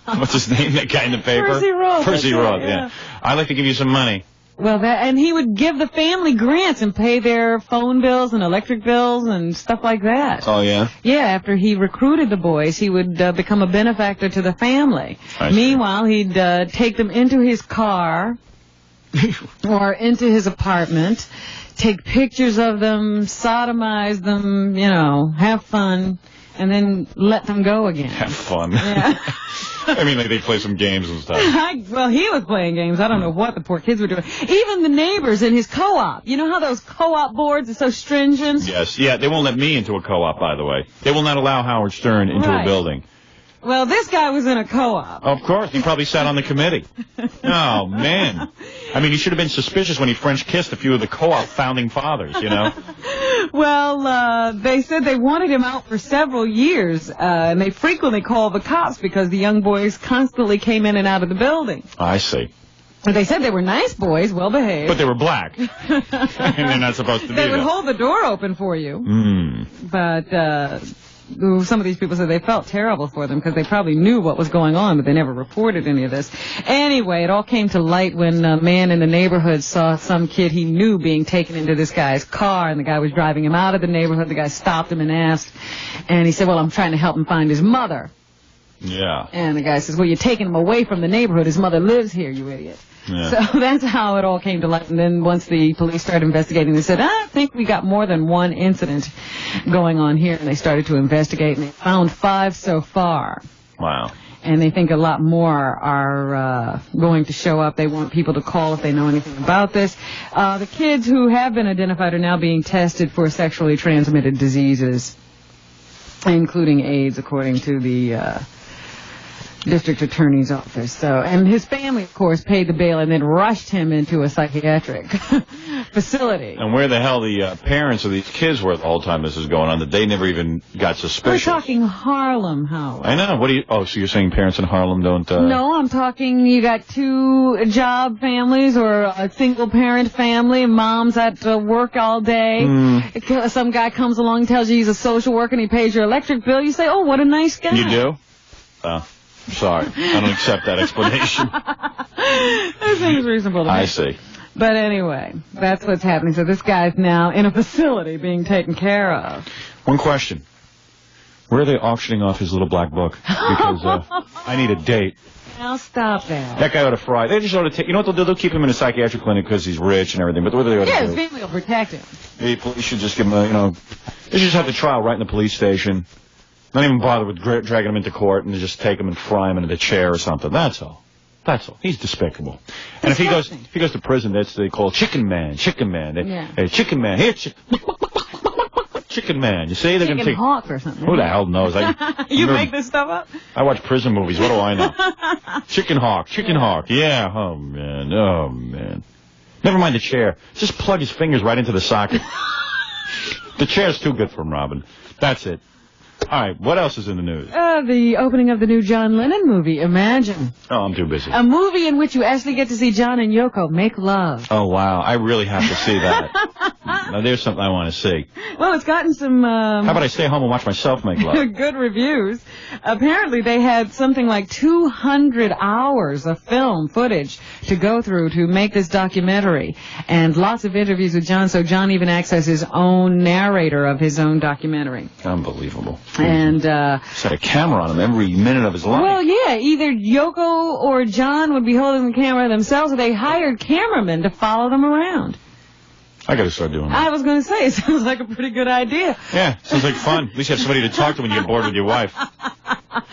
Speaker 20: What's his name? That guy in the paper?
Speaker 21: Percy Roth.
Speaker 20: Percy Roth, yeah. I'd like to give you some money.
Speaker 21: Well, and he would give the family grants and pay their phone bills and electric bills and stuff like that.
Speaker 20: Oh, yeah?
Speaker 21: Yeah, after he recruited the boys, he would become a benefactor to the family. Meanwhile, he'd take them into his car or into his apartment, take pictures of them, sodomize them, have fun, and then let them go again.
Speaker 20: Have fun.
Speaker 21: Yeah.
Speaker 20: I mean, they play some games and stuff.
Speaker 21: Well, he was playing games. I don't know what the poor kids were doing. Even the neighbors in his co-op. You know how those co-op boards are so stringent?
Speaker 20: Yes. Yeah, they won't let me into a co-op, by the way. They will not allow Howard Stern into a building.
Speaker 21: Well, this guy was in a co-op.
Speaker 20: Of course. He probably sat on the committee. Oh, man. I mean, he should have been suspicious when he French kissed a few of the co-op founding fathers,
Speaker 21: Well, they said they wanted him out for several years, and they frequently called the cops because the young boys constantly came in and out of the building.
Speaker 20: I see.
Speaker 21: But they said they were nice boys, well behaved.
Speaker 20: But they were black. And they're not supposed to be
Speaker 21: They would
Speaker 20: that.
Speaker 21: hold the door open for you. But some of these people said they felt terrible for them because they probably knew what was going on, but they never reported any of this. Anyway, it all came to light when a man in the neighborhood saw some kid he knew being taken into this guy's car, and the guy was driving him out of the neighborhood. The guy stopped him and asked, and he said, well, I'm trying to help him find his mother.
Speaker 20: Yeah.
Speaker 21: And the guy says, well, you're taking him away from the neighborhood. His mother lives here, you idiot.
Speaker 20: Yeah.
Speaker 21: So that's how it all came to light. And then once the police started investigating, they said, I think we got more than one incident going on here. And they started to investigate, and they found 5 so far.
Speaker 20: Wow.
Speaker 21: And they think a lot more are going to show up. They want people to call if they know anything about this. The kids who have been identified are now being tested for sexually transmitted diseases, including AIDS, according to the district attorney's office. So, and his family, of course, paid the bail and then rushed him into a psychiatric facility.
Speaker 20: And where the hell the parents of these kids were the whole time this is going on, that they never even got suspicious.
Speaker 21: We're talking Harlem, Howard.
Speaker 20: I know. What do you? Oh, so you're saying parents in Harlem don't?
Speaker 21: No, I'm talking. You got 2 job families or a single parent family. Mom's at work all day. Some guy comes along, tells you he's a social worker, and he pays your electric bill. You say, "Oh, what a nice guy."
Speaker 20: You do? Oh. Sorry, I don't accept that explanation.
Speaker 21: That seems reasonable to me.
Speaker 20: I see.
Speaker 21: But anyway, that's what's happening. So this guy's now in a facility being taken care of.
Speaker 20: One question. Where are they auctioning off his little black book? Because I need a date.
Speaker 21: Now stop that.
Speaker 20: That guy ought to fry. They just ought to take... You know what they'll do? They'll keep him in a psychiatric clinic because he's rich and everything. But what do they ought to
Speaker 21: Yeah,
Speaker 20: do?
Speaker 21: his family will protect him.
Speaker 20: The police should just give him a, They should just have the trial right in the police station. Not even bother with dragging him into court and just take him and fry him into the chair or something. That's all. That's all. He's despicable. And if he goes to prison, that's they call Chicken Man. Chicken Man. Hey, Chicken Man. Here, Chicken Man. You see, they're
Speaker 21: Chicken
Speaker 20: gonna take
Speaker 21: Hawk or something.
Speaker 20: Who the hell knows?
Speaker 21: You make this stuff up?
Speaker 20: I watch prison movies. What do I know? Chicken Hawk. Chicken Hawk. Yeah. Oh man. Oh man. Never mind the chair. Just plug his fingers right into the socket. The chair's too good for him, Robin. That's it. All right, what else is in the news?
Speaker 21: The opening of the new John Lennon movie, Imagine.
Speaker 20: Oh, I'm too busy.
Speaker 21: A movie in which you actually get to see John and Yoko make love.
Speaker 20: Oh, wow. I really have to see that. Now, there's something I want to see.
Speaker 21: Well, it's gotten some...
Speaker 20: How about I stay home and watch myself make love?
Speaker 21: Good reviews. Apparently, they had something like 200 hours of film footage to go through to make this documentary. And lots of interviews with John, so John even acts as his own narrator of his own documentary.
Speaker 20: Unbelievable.
Speaker 21: And
Speaker 20: set a camera on him every minute of his life.
Speaker 21: Well, yeah, either Yoko or John would be holding the camera themselves, or they hired cameramen to follow them around.
Speaker 20: I got to start doing that.
Speaker 21: I was going to say, it sounds like a pretty good idea.
Speaker 20: Yeah, sounds like fun. At least you have somebody to talk to when you get bored with your wife.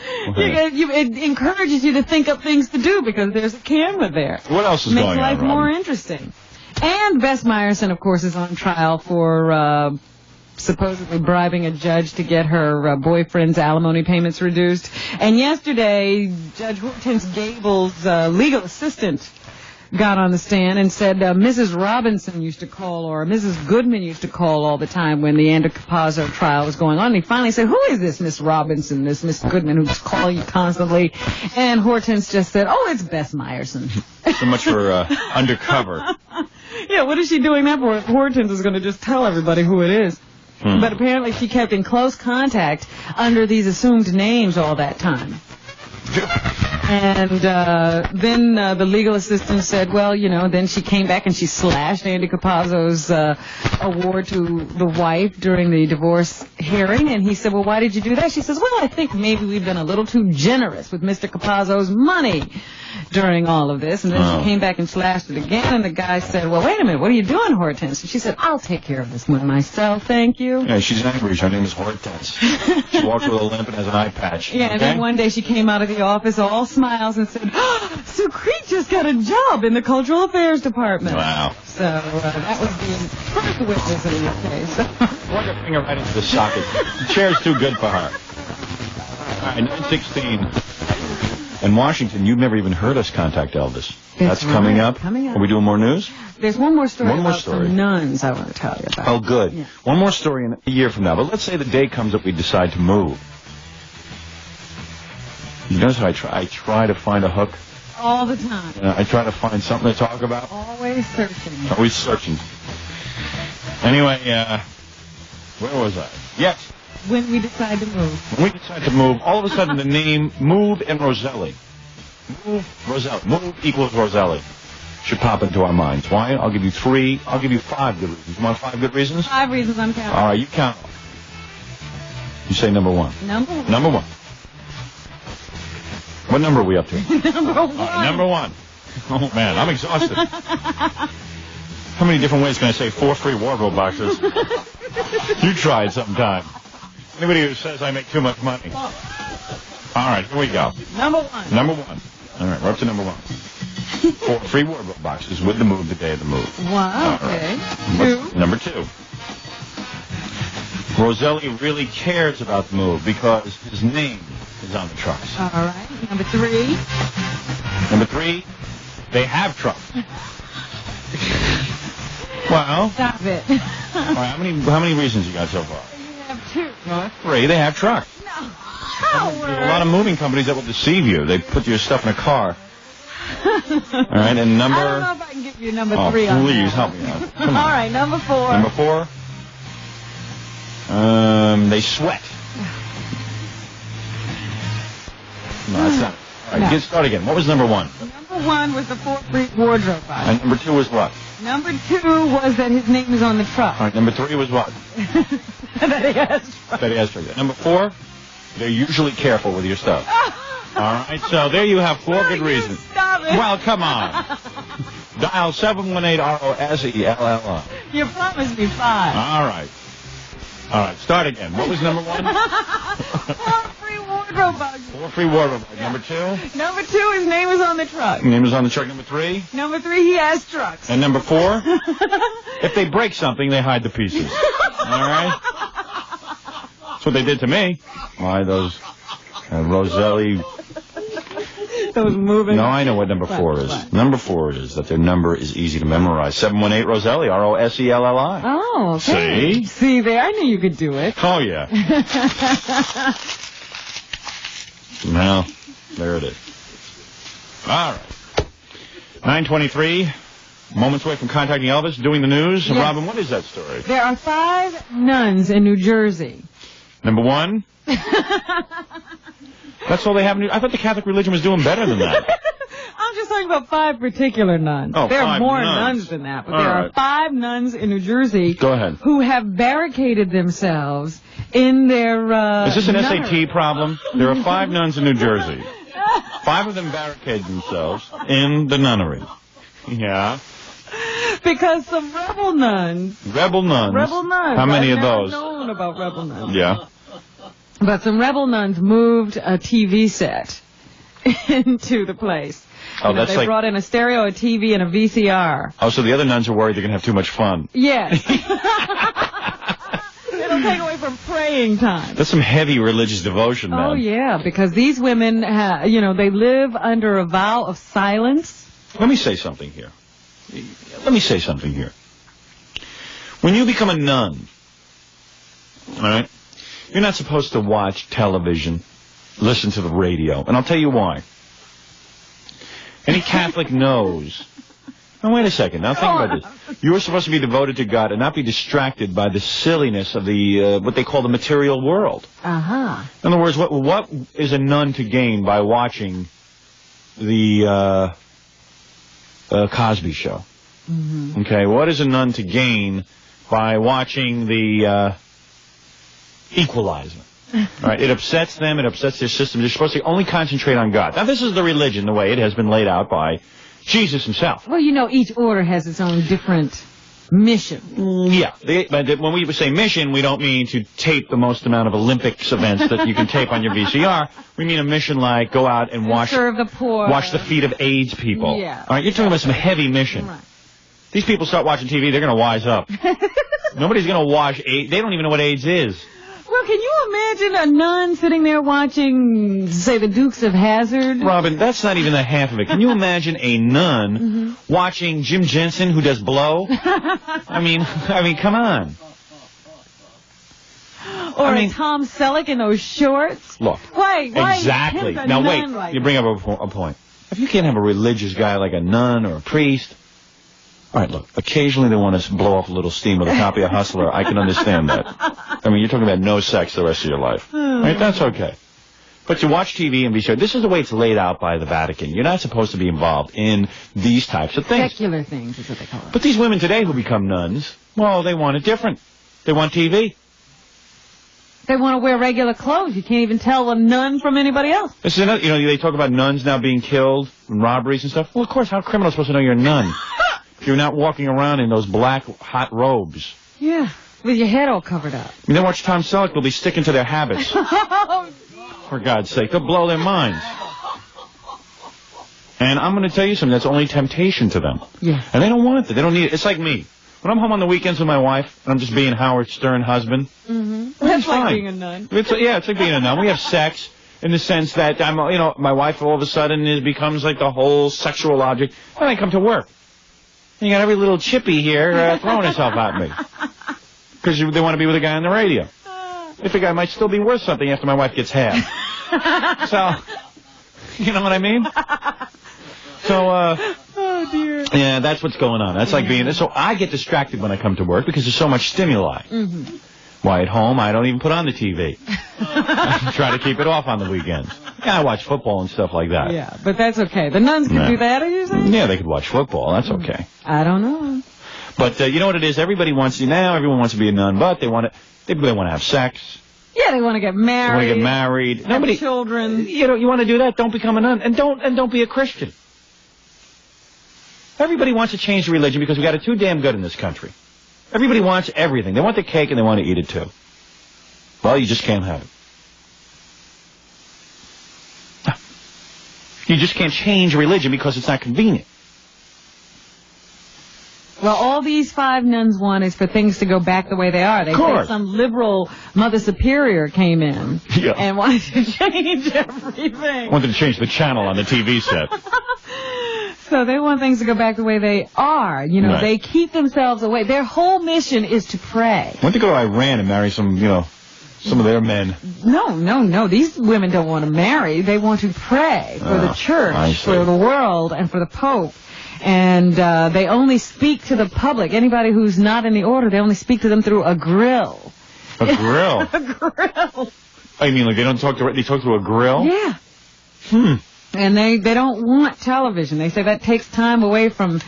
Speaker 21: It encourages you to think up things to do because there's a camera there.
Speaker 20: What else is
Speaker 21: Makes
Speaker 20: going on,
Speaker 21: life
Speaker 20: Robin?
Speaker 21: more interesting. And Bess Meyerson, of course, is on trial for supposedly bribing a judge to get her boyfriend's alimony payments reduced. And yesterday, Judge Hortense Gable's legal assistant got on the stand and said Mrs. Robinson used to call, or Mrs. Goodman used to call all the time when the Andrew Capazzo trial was going on. And he finally said, who is this Miss Robinson, this Miss Goodman who's calling you constantly? And Hortense just said, oh, it's Bess Meyerson.
Speaker 20: So much for undercover.
Speaker 21: Yeah, what is she doing that for if Hortense is going to just tell everybody who it is? But apparently she kept in close contact under these assumed names all that time. And then the legal assistant said, well, then she came back and she slashed Andy Capazzo's award to the wife during the divorce hearing. And he said, well, why did you do that? She says, well, I think maybe we've been a little too generous with Mr. Capazzo's money during all of this. And then she came back and slashed it again. And the guy said, well, wait a minute, what are you doing, Hortense? And she said, I'll take care of this one myself, thank you.
Speaker 20: Yeah, she's angry. Her name is Hortense. She walks with a limp and has an eye patch.
Speaker 21: Yeah, and then one day she came out of the office all smiles and said, oh, Sue Creek just got a job in the Cultural Affairs Department.
Speaker 20: Wow.
Speaker 21: So that was the first witness in this case.
Speaker 20: Plug her finger right into the socket. The chair's too good for her. All right, 9:16. In Washington, you've never even heard us contact Elvis. That's coming up.
Speaker 21: Coming up.
Speaker 20: Are we doing more news?
Speaker 21: There's one more story
Speaker 20: One more
Speaker 21: about
Speaker 20: story.
Speaker 21: some nuns I want to tell you about.
Speaker 20: Oh, good.
Speaker 21: Yeah.
Speaker 20: One more story in a year from now. But let's say the day comes that we decide to move. You notice how I try to find a hook?
Speaker 21: All the time.
Speaker 20: I try to find something to talk about.
Speaker 21: Always searching.
Speaker 20: Always searching. Anyway, where was I? Yes.
Speaker 21: When we decide to move.
Speaker 20: When we decide to move, all of a sudden the name Move and Roselli. Move, Roselli. Move equals Roselli. Should pop into our minds. Why? I'll give you 3. I'll give you 5 good reasons. You want 5 good reasons?
Speaker 21: 5 reasons I'm counting.
Speaker 20: All right, you count. You say number 1.
Speaker 21: Number 1.
Speaker 20: Number 1. What number are we up to?
Speaker 21: Number 1.
Speaker 20: Number 1. Oh, man, I'm exhausted. How many different ways can I say 4 free wardrobe boxes? You try it sometime. Anybody who says I make too much money. All right, here we go.
Speaker 21: Number 1.
Speaker 20: Number 1. All right, we're up to number 1. 4 free wardrobe boxes with the move the day of the move.
Speaker 21: Wow, okay.
Speaker 20: Right. 2. Number 2. Roselli really cares about the move because his name is on the trucks.
Speaker 21: All right. Number 3.
Speaker 20: Number 3, they have trucks. Well.
Speaker 21: Stop it.
Speaker 20: All right, how many reasons you got so far?
Speaker 21: You have 2.
Speaker 20: No, 3. They have trucks.
Speaker 21: No. Howard.
Speaker 20: There's a lot of moving companies that will deceive you. They put your stuff in a car. All right, and number...
Speaker 21: I don't know if I can get you number 3 on
Speaker 20: please,
Speaker 21: that.
Speaker 20: help me out. Come on.
Speaker 21: All right, number 4.
Speaker 20: Number 4, they sweat. No, that's not... All right, start again. What was number 1?
Speaker 21: Number 1 was the 4 free wardrobe box.
Speaker 20: And number 2 was what?
Speaker 21: Number 2 was that his name is on the truck.
Speaker 20: All right, number 3 was what?
Speaker 21: That he has truck.
Speaker 20: That he has truck. Number 4, they're usually careful with your stuff. All right, so there you have 4 good reasons.
Speaker 21: Stop it.
Speaker 20: Well, come on. Dial 718-ROSELLI.
Speaker 21: You promised me 5.
Speaker 20: All right. All right, start again. What was number 1?
Speaker 21: 4 free wardrobe boxes.
Speaker 20: 4 free wardrobe boxes. Number 2?
Speaker 21: Number 2, his name is on the truck.
Speaker 20: Name is on the truck. Number 3?
Speaker 21: Number 3, he has trucks.
Speaker 20: And number 4? If they break something, they hide the pieces. All right? That's what they did to me. Why, those Roselli...
Speaker 21: Those moving...
Speaker 20: No, I know what number 4 is.
Speaker 21: What?
Speaker 20: Number 4 is that their number is easy to memorize. 718-ROSELLI, R-O-S-E-L-L-I.
Speaker 21: Oh, okay. See there, I knew you could do it.
Speaker 20: Oh, yeah. Well, there it is. All right. 9:23, moments away from contacting Elvis, doing the news.
Speaker 21: Yes.
Speaker 20: Robin, what is that story?
Speaker 21: There are 5 nuns in New Jersey.
Speaker 20: Number 1? That's all they have. I thought the Catholic religion was doing better than that.
Speaker 21: I'm just talking about 5 particular nuns.
Speaker 20: Oh,
Speaker 21: there are
Speaker 20: 5
Speaker 21: more
Speaker 20: nuns
Speaker 21: than that, but
Speaker 20: all
Speaker 21: there
Speaker 20: right.
Speaker 21: are 5 nuns in New Jersey.
Speaker 20: Go ahead.
Speaker 21: Who have barricaded themselves in their
Speaker 20: Is this an
Speaker 21: nunnery.
Speaker 20: SAT problem? There are 5 nuns in New Jersey. 5 of them barricade themselves in the nunnery. Yeah.
Speaker 21: Because some rebel nuns.
Speaker 20: Rebel nuns.
Speaker 21: Rebel nuns.
Speaker 20: How many
Speaker 21: I've
Speaker 20: of
Speaker 21: never
Speaker 20: those?
Speaker 21: known about rebel nuns.
Speaker 20: Yeah.
Speaker 21: But some rebel nuns moved a TV set into the place.
Speaker 20: Oh,
Speaker 21: You know,
Speaker 20: that's
Speaker 21: they
Speaker 20: like...
Speaker 21: brought in a stereo, a TV, and a VCR.
Speaker 20: Oh, so the other nuns are worried they're going to have too much fun.
Speaker 21: Yes. It'll take away from praying time.
Speaker 20: That's some heavy religious devotion, man.
Speaker 21: Oh, yeah, because these women, they live under a vow of silence.
Speaker 20: Let me say something here. When you become a nun, all right, you're not supposed to watch television, listen to the radio, and I'll tell you why. Any Catholic knows. Now, wait a second. Now, think about this. You're supposed to be devoted to God and not be distracted by the silliness of the what they call the material world.
Speaker 21: Uh-huh.
Speaker 20: In other words, what is a nun to gain by watching the Cosby Show.
Speaker 21: Mm-hmm.
Speaker 20: Okay, what is a nun to gain by watching the Equalizer? All right, it upsets them, it upsets their system. They're supposed to only concentrate on God. Now, this is the religion, the way it has been laid out by Jesus himself.
Speaker 21: Well, you know, each order has its own different mission.
Speaker 20: Yeah, but when we say mission, we don't mean to tape the most amount of Olympics events that you can tape on your VCR. We mean a mission like go out and
Speaker 21: serve the poor.
Speaker 20: Wash the feet of AIDS people.
Speaker 21: Yeah.
Speaker 20: All right, you're talking about some heavy mission.
Speaker 21: Right.
Speaker 20: These people start watching TV, they're going to wise up. Nobody's going to wash AIDS. They don't even know what AIDS is.
Speaker 21: Well, can you imagine a nun sitting there watching, say, the Dukes of Hazzard?
Speaker 20: Robin, that's not even the half of it. Can you imagine a nun watching Jim Jensen, who does blow? I mean, come on.
Speaker 21: Or a Tom Selleck in those shorts?
Speaker 20: Look.
Speaker 21: Why
Speaker 20: Exactly. Now, wait.
Speaker 21: Like
Speaker 20: you bring up a point. If you can't have a religious guy like a nun or a priest... All right, look, occasionally they want to blow off a little steam with a copy of Hustler. I can understand that. I mean, you're talking about no sex the rest of your life. Right? That's okay. But you watch TV and be sure. This is the way it's laid out by the Vatican. You're not supposed to be involved in these types of things.
Speaker 21: Secular things is what they call it.
Speaker 20: But these women today who become nuns, well, they want it different. They want TV.
Speaker 21: They want to wear regular clothes. You can't even tell a nun from anybody else.
Speaker 20: This is another, you know, they talk about nuns now being killed in robberies and stuff. Well, of course, how are criminals supposed to know you're a nun? You're not walking around in those black, hot robes.
Speaker 21: Yeah, with your head all covered up.
Speaker 20: I mean, they watch Tom Selleck, they'll be sticking to their habits. For God's sake, they'll blow their minds. And I'm going to tell you something, that's only temptation to them.
Speaker 21: Yeah.
Speaker 20: And they don't want it, they don't need it. It's like me. When I'm home on the weekends with my wife, and I'm just being Howard Stern husband.
Speaker 21: Mm-hmm. That's like
Speaker 20: fine.
Speaker 21: being a nun.
Speaker 20: It's like being a nun. We have sex in the sense that my wife all of a sudden becomes like the whole sexual object. Then I come to work. You got every little chippy here throwing herself at me. Because they want to be with a guy on the radio. If the guy might still be worth something after my wife gets half. So, you know what I mean? So,
Speaker 21: oh dear.
Speaker 20: Yeah, that's what's going on. That's like being, so I get distracted when I come to work because there's so much stimuli.
Speaker 21: Mm-hmm.
Speaker 20: Why, at home, I don't even put on the TV. I try to keep it off on the weekends. Yeah, I watch football and stuff like that.
Speaker 21: Yeah, but that's okay. The nuns can do that, are you saying?
Speaker 20: Yeah, they could watch football. That's okay.
Speaker 21: I don't know.
Speaker 20: But you know what it is? Everybody wants to now. Everyone wants to be a nun, but they want to have sex.
Speaker 21: Yeah, they want to get married.
Speaker 20: They want to get married.
Speaker 21: Have children.
Speaker 20: You want to do that? Don't become a nun, and don't be a Christian. Everybody wants to change the religion because we got it too damn good in this country. Everybody wants everything. They want the cake and they want to eat it too. Well, you just can't have it. You just can't change religion because it's not convenient.
Speaker 21: Well, all these 5 nuns want is for things to go back the way they are. They say some liberal Mother Superior came in and wanted to change everything.
Speaker 20: Wanted to change the channel on the TV set.
Speaker 21: So they want things to go back the way they are. You know, they keep themselves away. Their whole mission is to pray.
Speaker 20: Want to go to Iran and marry some of their men.
Speaker 21: No. These women don't want to marry. They want to pray for the church, for the world, and for the Pope. And they only speak to the public. Anybody who's not in the order, they only speak to them through a grill.
Speaker 20: A grill?
Speaker 21: A grill.
Speaker 20: I mean, like they talk through a grill?
Speaker 21: Yeah. And they don't want television. They say that takes time away from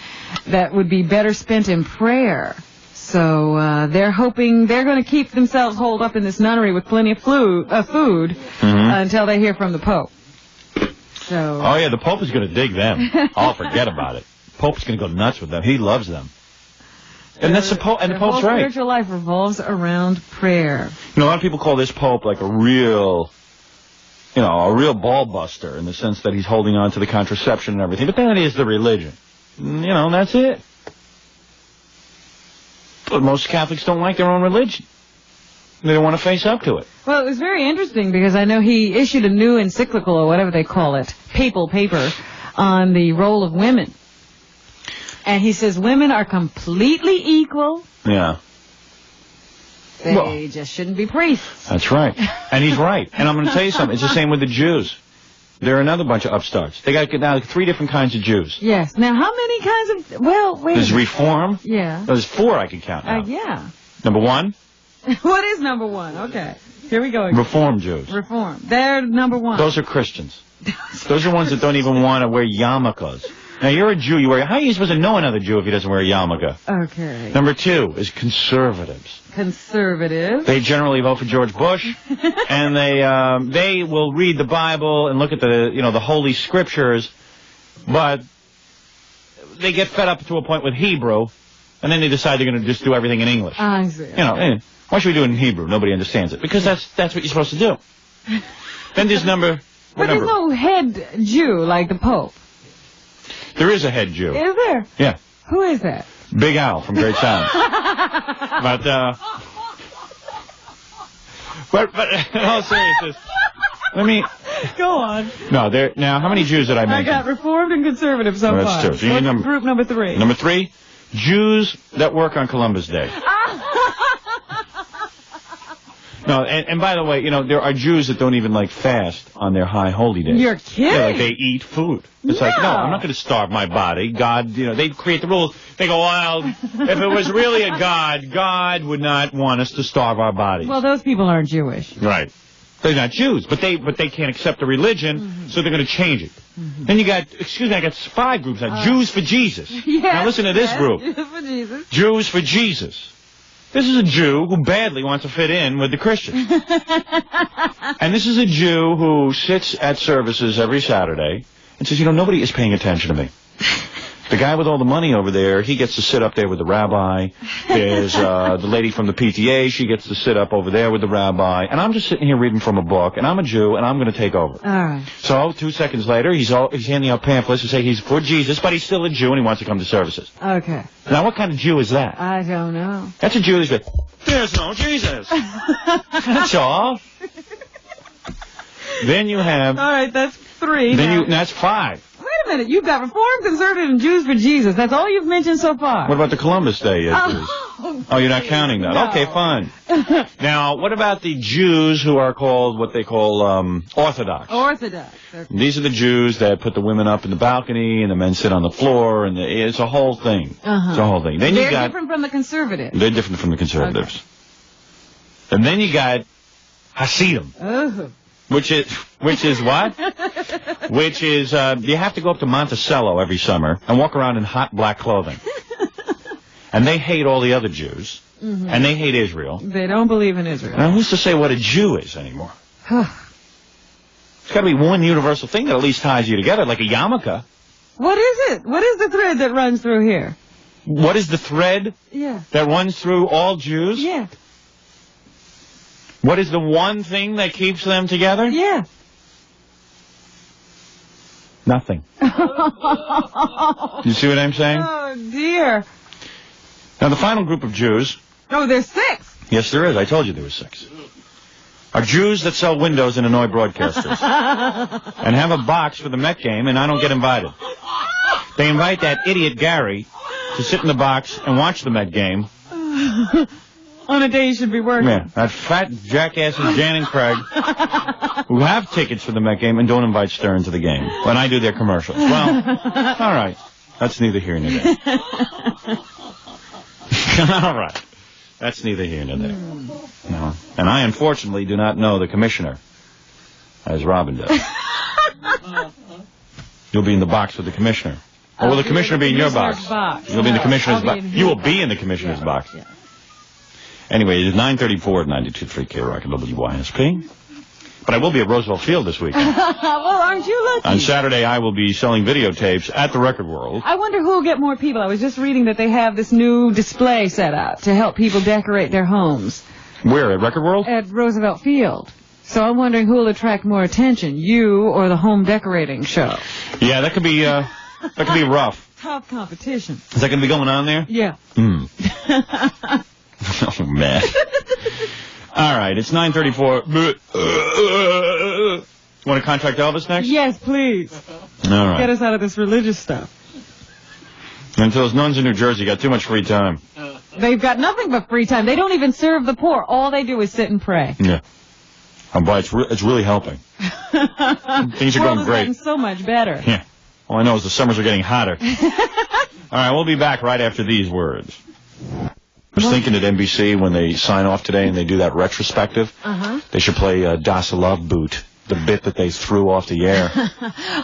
Speaker 21: that would be better spent in prayer. So they're hoping they're going to keep themselves holed up in this nunnery with plenty of food until they hear from the Pope. So.
Speaker 20: Oh yeah, the Pope is going to dig them. Oh, forget about it. Pope's going to go nuts with them. He loves them. And that's the Pope. And the Pope's right.
Speaker 21: Spiritual life revolves around prayer.
Speaker 20: You know, a lot of people call this Pope like a real ball buster in the sense that he's holding on to the contraception and everything. But that is the religion. You know, that's it. But most Catholics don't like their own religion. They don't want to face up to it.
Speaker 21: Well, it was very interesting because I know he issued a new encyclical or whatever they call it, papal paper, on the role of women. And he says women are completely equal.
Speaker 20: Yeah.
Speaker 21: They just shouldn't be priests.
Speaker 20: That's right. And he's right. And I'm going to tell you something. It's the same with the Jews. They're another bunch of upstarts. They got now 3 different kinds of Jews.
Speaker 21: Yes. Now, how many kinds of... Well, wait.
Speaker 20: There's Reform.
Speaker 21: Yeah.
Speaker 20: There's 4 I can count now.
Speaker 21: Yeah.
Speaker 20: Number 1.
Speaker 21: What is number 1? Okay. Here we go again.
Speaker 20: Reform Jews.
Speaker 21: Reform. They're number 1.
Speaker 20: Those are Christians. Those are ones that don't even want to wear yarmulkes. Now, you're a Jew. How are you supposed to know another Jew if he doesn't wear a yarmulke?
Speaker 21: Okay.
Speaker 20: Number 2 is conservatives.
Speaker 21: Conservative.
Speaker 20: They generally vote for George Bush, and they will read the Bible and look at the holy scriptures, but they get fed up to a point with Hebrew, and then they decide they're going to just do everything in English.
Speaker 21: I see.
Speaker 20: Why should we do it in Hebrew? Nobody understands it. Because that's what you're supposed to do. Then there's number...
Speaker 21: But there's no head Jew like the Pope.
Speaker 20: There is a head Jew.
Speaker 21: Is there?
Speaker 20: Yeah.
Speaker 21: Who is that?
Speaker 20: Big Al from Great Sound. but in all seriousness, let me...
Speaker 21: Go on.
Speaker 20: No, now, how many Jews did I mention?
Speaker 21: I got Reformed and Conservative so far.
Speaker 20: That's 2. So you need
Speaker 21: group number 3.
Speaker 20: Number 3, Jews that work on Columbus Day. No, and by the way, there are Jews that don't even fast on their high holy days.
Speaker 21: You're kidding.
Speaker 20: Yeah, they eat food. It's no, I'm not going to starve my body. God, they create the rules. They go, well, if it was really a God would not want us to starve our bodies.
Speaker 21: Well, those people aren't Jewish.
Speaker 20: Right. They're not Jews, but they can't accept the religion, so they're going to change it. Then you got, I got 5 groups now. Jews for Jesus.
Speaker 21: Yes,
Speaker 20: now listen to this group.
Speaker 21: Jews for Jesus.
Speaker 20: Jews for Jesus. This is a Jew who badly wants to fit in with the Christians. And this is a Jew who sits at services every Saturday and says, nobody is paying attention to me. The guy with all the money over there, he gets to sit up there with the rabbi. There's the lady from the PTA, she gets to sit up over there with the rabbi. And I'm just sitting here reading from a book, and I'm a Jew, and I'm going to take over.
Speaker 21: All right.
Speaker 20: So 2 seconds later, he's handing out pamphlets to say he's for Jesus, but he's still a Jew, and he wants to come to services.
Speaker 21: Okay.
Speaker 20: Now, what kind of Jew is that?
Speaker 21: I don't know.
Speaker 20: That's a Jew that's like, there's no Jesus. That's all. Then you have...
Speaker 21: All right, that's 3.
Speaker 20: That's 5.
Speaker 21: Wait a minute. You've got Reformed, Conservative, and Jews for Jesus. That's all you've mentioned so far.
Speaker 20: What about the Columbus Day Jews? Oh, you're not counting that.
Speaker 21: No.
Speaker 20: Okay, fine. Now, what about the Jews who are called what they call Orthodox?
Speaker 21: Orthodox. Okay.
Speaker 20: These are the Jews that put the women up in the balcony and the men sit on the floor, and it's a whole thing. It's a whole thing. Then
Speaker 21: They're different from the Conservatives.
Speaker 20: They're different from the Conservatives. Okay. And then you got Hasidim.
Speaker 21: Oh.
Speaker 20: Which is what? Which is, you have to go up to Monticello every summer and walk around in hot black clothing. And they hate all the other Jews. And they hate Israel.
Speaker 21: They don't believe in Israel.
Speaker 20: Now, who's to say what a Jew is anymore? There's got to be one universal thing that at least ties you together, like a yarmulke.
Speaker 21: What is it? What is the thread that runs through here?
Speaker 20: What is the thread that runs through all Jews?
Speaker 21: Yeah.
Speaker 20: What is the one thing that keeps them together?
Speaker 21: Yeah.
Speaker 20: Nothing. You see what I'm saying?
Speaker 21: Oh, dear.
Speaker 20: Now, the final group of Jews...
Speaker 21: Oh, there's 6.
Speaker 20: Yes, there is. I told you there were 6. Are Jews that sell windows and annoy broadcasters. And have a box for the Met game, and I don't get invited. They invite that idiot Gary to sit in the box and watch the Met game.
Speaker 21: On a day you should be working.
Speaker 20: Yeah, that fat jackasses Jan and Craig who have tickets for the Met game and don't invite Stern to the game when I do their commercials. Well, all right. That's neither here nor there. All right. That's neither here nor there. No. And I, unfortunately, do not know the commissioner, as Robin does. You'll be in the box with the commissioner. Or will the commissioner be in your box? You'll be in the commissioner's box. You will be in the commissioner's box. Yeah. Anyway, it is 9:34 at 92.3 K-Rock and WYSP. But I will be at Roosevelt Field this weekend.
Speaker 21: Well, aren't you lucky?
Speaker 20: On Saturday, I will be selling videotapes at the Record World.
Speaker 21: I wonder who will get more people. I was just reading that they have this new display set up to help people decorate their homes.
Speaker 20: Where, at Record World?
Speaker 21: At Roosevelt Field. So I'm wondering who will attract more attention, you or the home decorating show.
Speaker 20: Yeah, that could be rough.
Speaker 21: Tough competition.
Speaker 20: Is that going to be going on there?
Speaker 21: Yeah.
Speaker 20: Oh, man. All right, it's 9:34. Want to contact Elvis next?
Speaker 21: Yes, please.
Speaker 20: All right.
Speaker 21: Get us out of this religious stuff.
Speaker 20: And those nuns in New Jersey got too much free time.
Speaker 21: They've got nothing but free time. They don't even serve the poor. All they do is sit and pray.
Speaker 20: Yeah. But it's really helping. Things are going great.
Speaker 21: It's so much better.
Speaker 20: Yeah. All I know is the summers are getting hotter. All right, we'll be back right after these words. I was thinking at NBC when they sign off today and they do that retrospective, they should play Das Love Boot the bit that they threw off the air.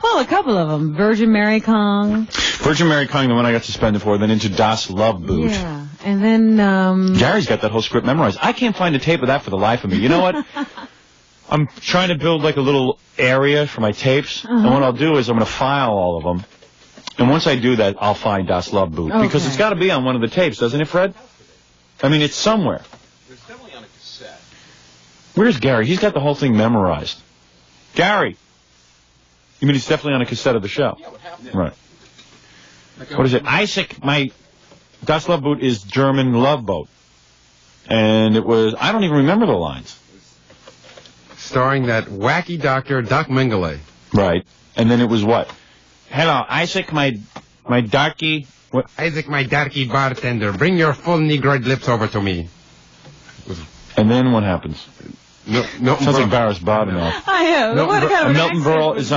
Speaker 21: Well, a couple of them. Virgin Mary Kong.
Speaker 20: Virgin Mary Kong, the one I got suspended for, then into Das Love Boot.
Speaker 21: Yeah. And then,
Speaker 20: Gary's got that whole script memorized. I can't find a tape of that for the life of me. You know what? I'm trying to build like a little area for my tapes, and what I'll do is I'm going to file all of them. And once I do that, I'll find Das Love Boot.
Speaker 21: Okay.
Speaker 20: Because it's got to be on one of the tapes, doesn't it, Fred? I mean, it's somewhere.
Speaker 10: It's definitely on a cassette.
Speaker 20: Where's Gary? He's got the whole thing memorized. Gary! You mean it's definitely on a cassette of the show?
Speaker 10: Yeah, what happened?
Speaker 20: Right. What is it? Isaac, my Das Love Boot is German Love Boat. And it was, I don't even remember the lines.
Speaker 1: Starring that wacky doctor, Doc Mengele.
Speaker 20: Right. And then it was what? Hello, Isaac, my darky. What?
Speaker 1: Isaac, my darky bartender, bring your full Negroid lips over to me.
Speaker 20: And then what happens?
Speaker 1: No,
Speaker 20: sounds like Barris Bobanov.
Speaker 21: I am. What kind of
Speaker 20: Milton Berle is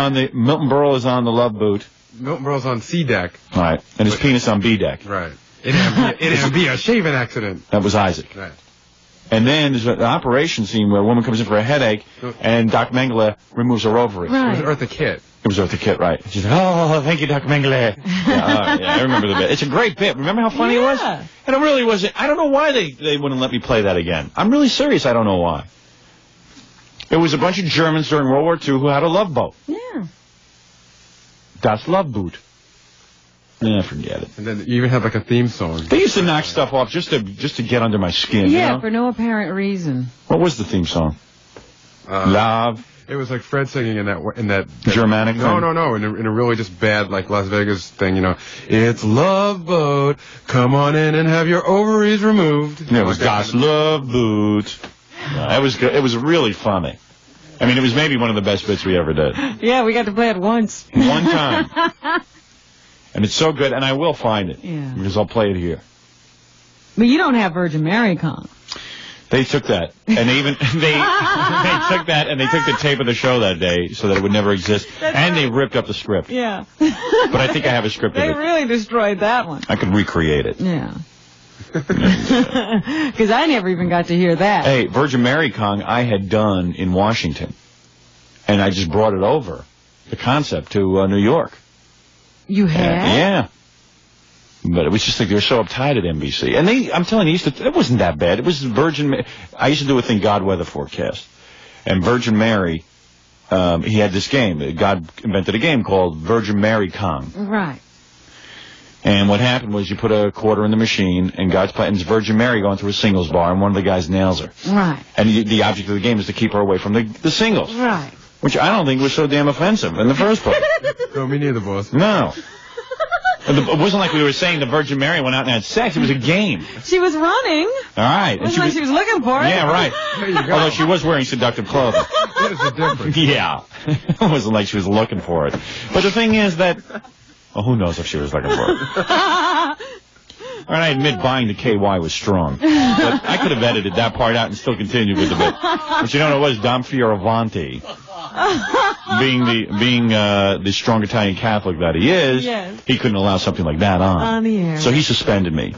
Speaker 20: on the Love Boot.
Speaker 1: Milton Berle's on C deck.
Speaker 20: Right. And his penis on B deck.
Speaker 1: Right. It'd be a shaving accident.
Speaker 20: That was Isaac.
Speaker 1: Right.
Speaker 20: And then there's an operation scene where a woman comes in for a headache, and Doc Mengele removes her ovary.
Speaker 21: Right.
Speaker 1: It was Eartha Kitt.
Speaker 20: It was Eartha Kitt, right. She's like, oh, thank you, Doc Mengele. Yeah, I remember the bit. It's a great bit. Remember how funny it was? And it really was. I don't know why they wouldn't let me play that again. I'm really serious. I don't know why. It was a bunch of Germans during World War II who had a love boat.
Speaker 21: Yeah.
Speaker 20: Das Love Boot. Yeah, forget it.
Speaker 1: And then you even had like a theme song.
Speaker 20: They used to knock stuff off just to get under my skin.
Speaker 21: Yeah,
Speaker 20: you know?
Speaker 21: for no apparent reason.
Speaker 20: What was the theme song? Love.
Speaker 1: It was like Fred singing in that
Speaker 20: Germanic thing?
Speaker 1: No. In a really just bad like Las Vegas thing, you know. It's Love Boat. Come on in and have your ovaries removed.
Speaker 20: Yeah, it was Das Love Boot. It was good. It was really funny. I mean, it was maybe one of the best bits we ever did.
Speaker 21: Yeah, we got to play it once.
Speaker 20: One time. And it's so good, and I will find it.
Speaker 21: Yeah.
Speaker 20: Because I'll play it here.
Speaker 21: But you don't have Virgin Mary Kong.
Speaker 20: They took that, and they took that, and they took the tape of the show that day so that it would never exist, and they ripped up the script.
Speaker 21: Yeah.
Speaker 20: But I think I have a script of
Speaker 21: They
Speaker 20: it.
Speaker 21: really destroyed that one.
Speaker 20: I could recreate it.
Speaker 21: Yeah. Because I never even got to hear that.
Speaker 20: Hey, Virgin Mary Kong I had done in Washington, and I just brought it over, the concept, to New York.
Speaker 21: You had?
Speaker 20: Yeah. But it was just like they were so uptight at NBC. And I'm telling you, it wasn't that bad. It was I used to do a thing, God Weather Forecast. And Virgin Mary, he had this game. God invented a game called Virgin Mary Kong.
Speaker 21: Right.
Speaker 20: And what happened was you put a quarter in the machine, and God's playing Virgin Mary going through a singles bar, and one of the guys nails her.
Speaker 21: Right.
Speaker 20: And the object of the game is to keep her away from the singles.
Speaker 21: Right.
Speaker 20: Which I don't think was so damn offensive in the first place.
Speaker 1: No, me neither, boss.
Speaker 20: No. It wasn't like we were saying the Virgin Mary went out and had sex. It was a game.
Speaker 21: She was running.
Speaker 20: All right.
Speaker 21: It wasn't like she was looking for it.
Speaker 20: Yeah, right.
Speaker 1: There you go.
Speaker 20: Although she was wearing seductive clothing.
Speaker 1: There's a difference.
Speaker 20: Yeah. It wasn't like she was looking for it. But the thing is that... Oh, who knows if she was looking for it. All right, I admit buying the KY was strong. But I could have edited that part out and still continued with the bit. But you know what it was? Dom Fioravanti, being the strong Italian Catholic that he is,
Speaker 21: yes,
Speaker 20: he couldn't allow something like that on
Speaker 21: the air.
Speaker 20: So he suspended me,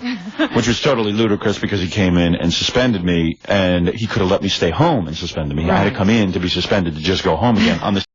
Speaker 20: which was totally ludicrous because he came in and suspended me, and he could have let me stay home and suspended me. Right. I had to come in to be suspended to just go home again on the